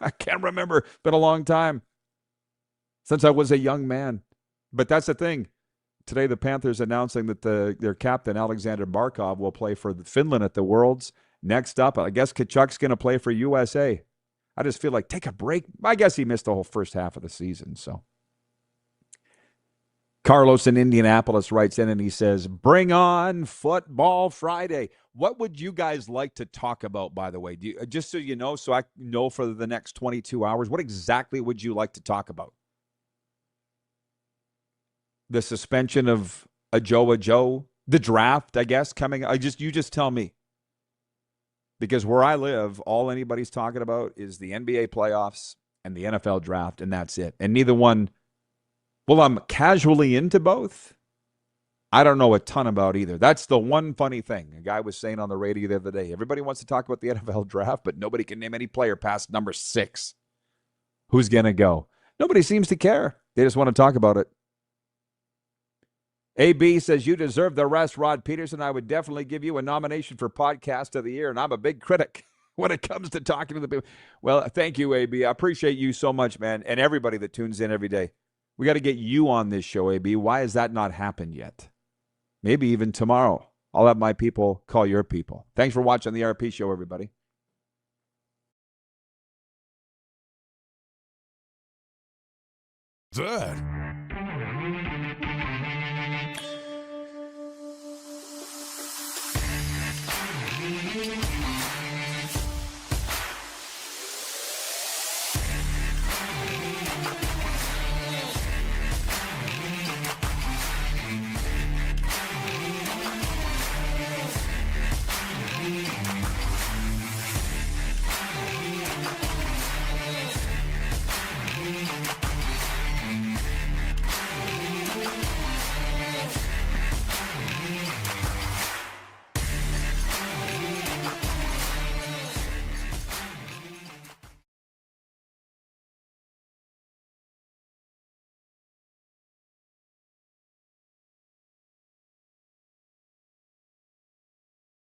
[SPEAKER 3] I can't remember. It's been a long time since I was a young man. But that's the thing. Today, the Panthers announcing that their captain, Alexander Barkov, will play for Finland at the Worlds. Next up, I guess Tkachuk's going to play for USA. I just feel like, take a break. I guess he missed the whole first half of the season. So, Carlos in Indianapolis writes in and he says, bring on Football Friday. What would you guys like to talk about, by the way? Just so you know, so I know for the next 22 hours, what exactly would you like to talk about? The suspension of Joe, the draft, I guess, coming. You just tell me. Because where I live, all anybody's talking about is the NBA playoffs and the NFL draft, and that's it. And neither one, well, I'm casually into both. I don't know a ton about either. That's the one funny thing. A guy was saying on the radio the other day, everybody wants to talk about the NFL draft, but nobody can name any player past number 6. Who's going to go? Nobody seems to care. They just want to talk about it. AB says, you deserve the rest, Rod Pedersen. I would definitely give you a nomination for Podcast of the Year, and I'm a big critic when it comes to talking to the people. Well, thank you, AB. I appreciate you so much, man, and everybody that tunes in every day. We got to get you on this show, AB. Why has that not happened yet? Maybe even tomorrow. I'll have my people call your people. Thanks for watching the RP Show, everybody.
[SPEAKER 14] That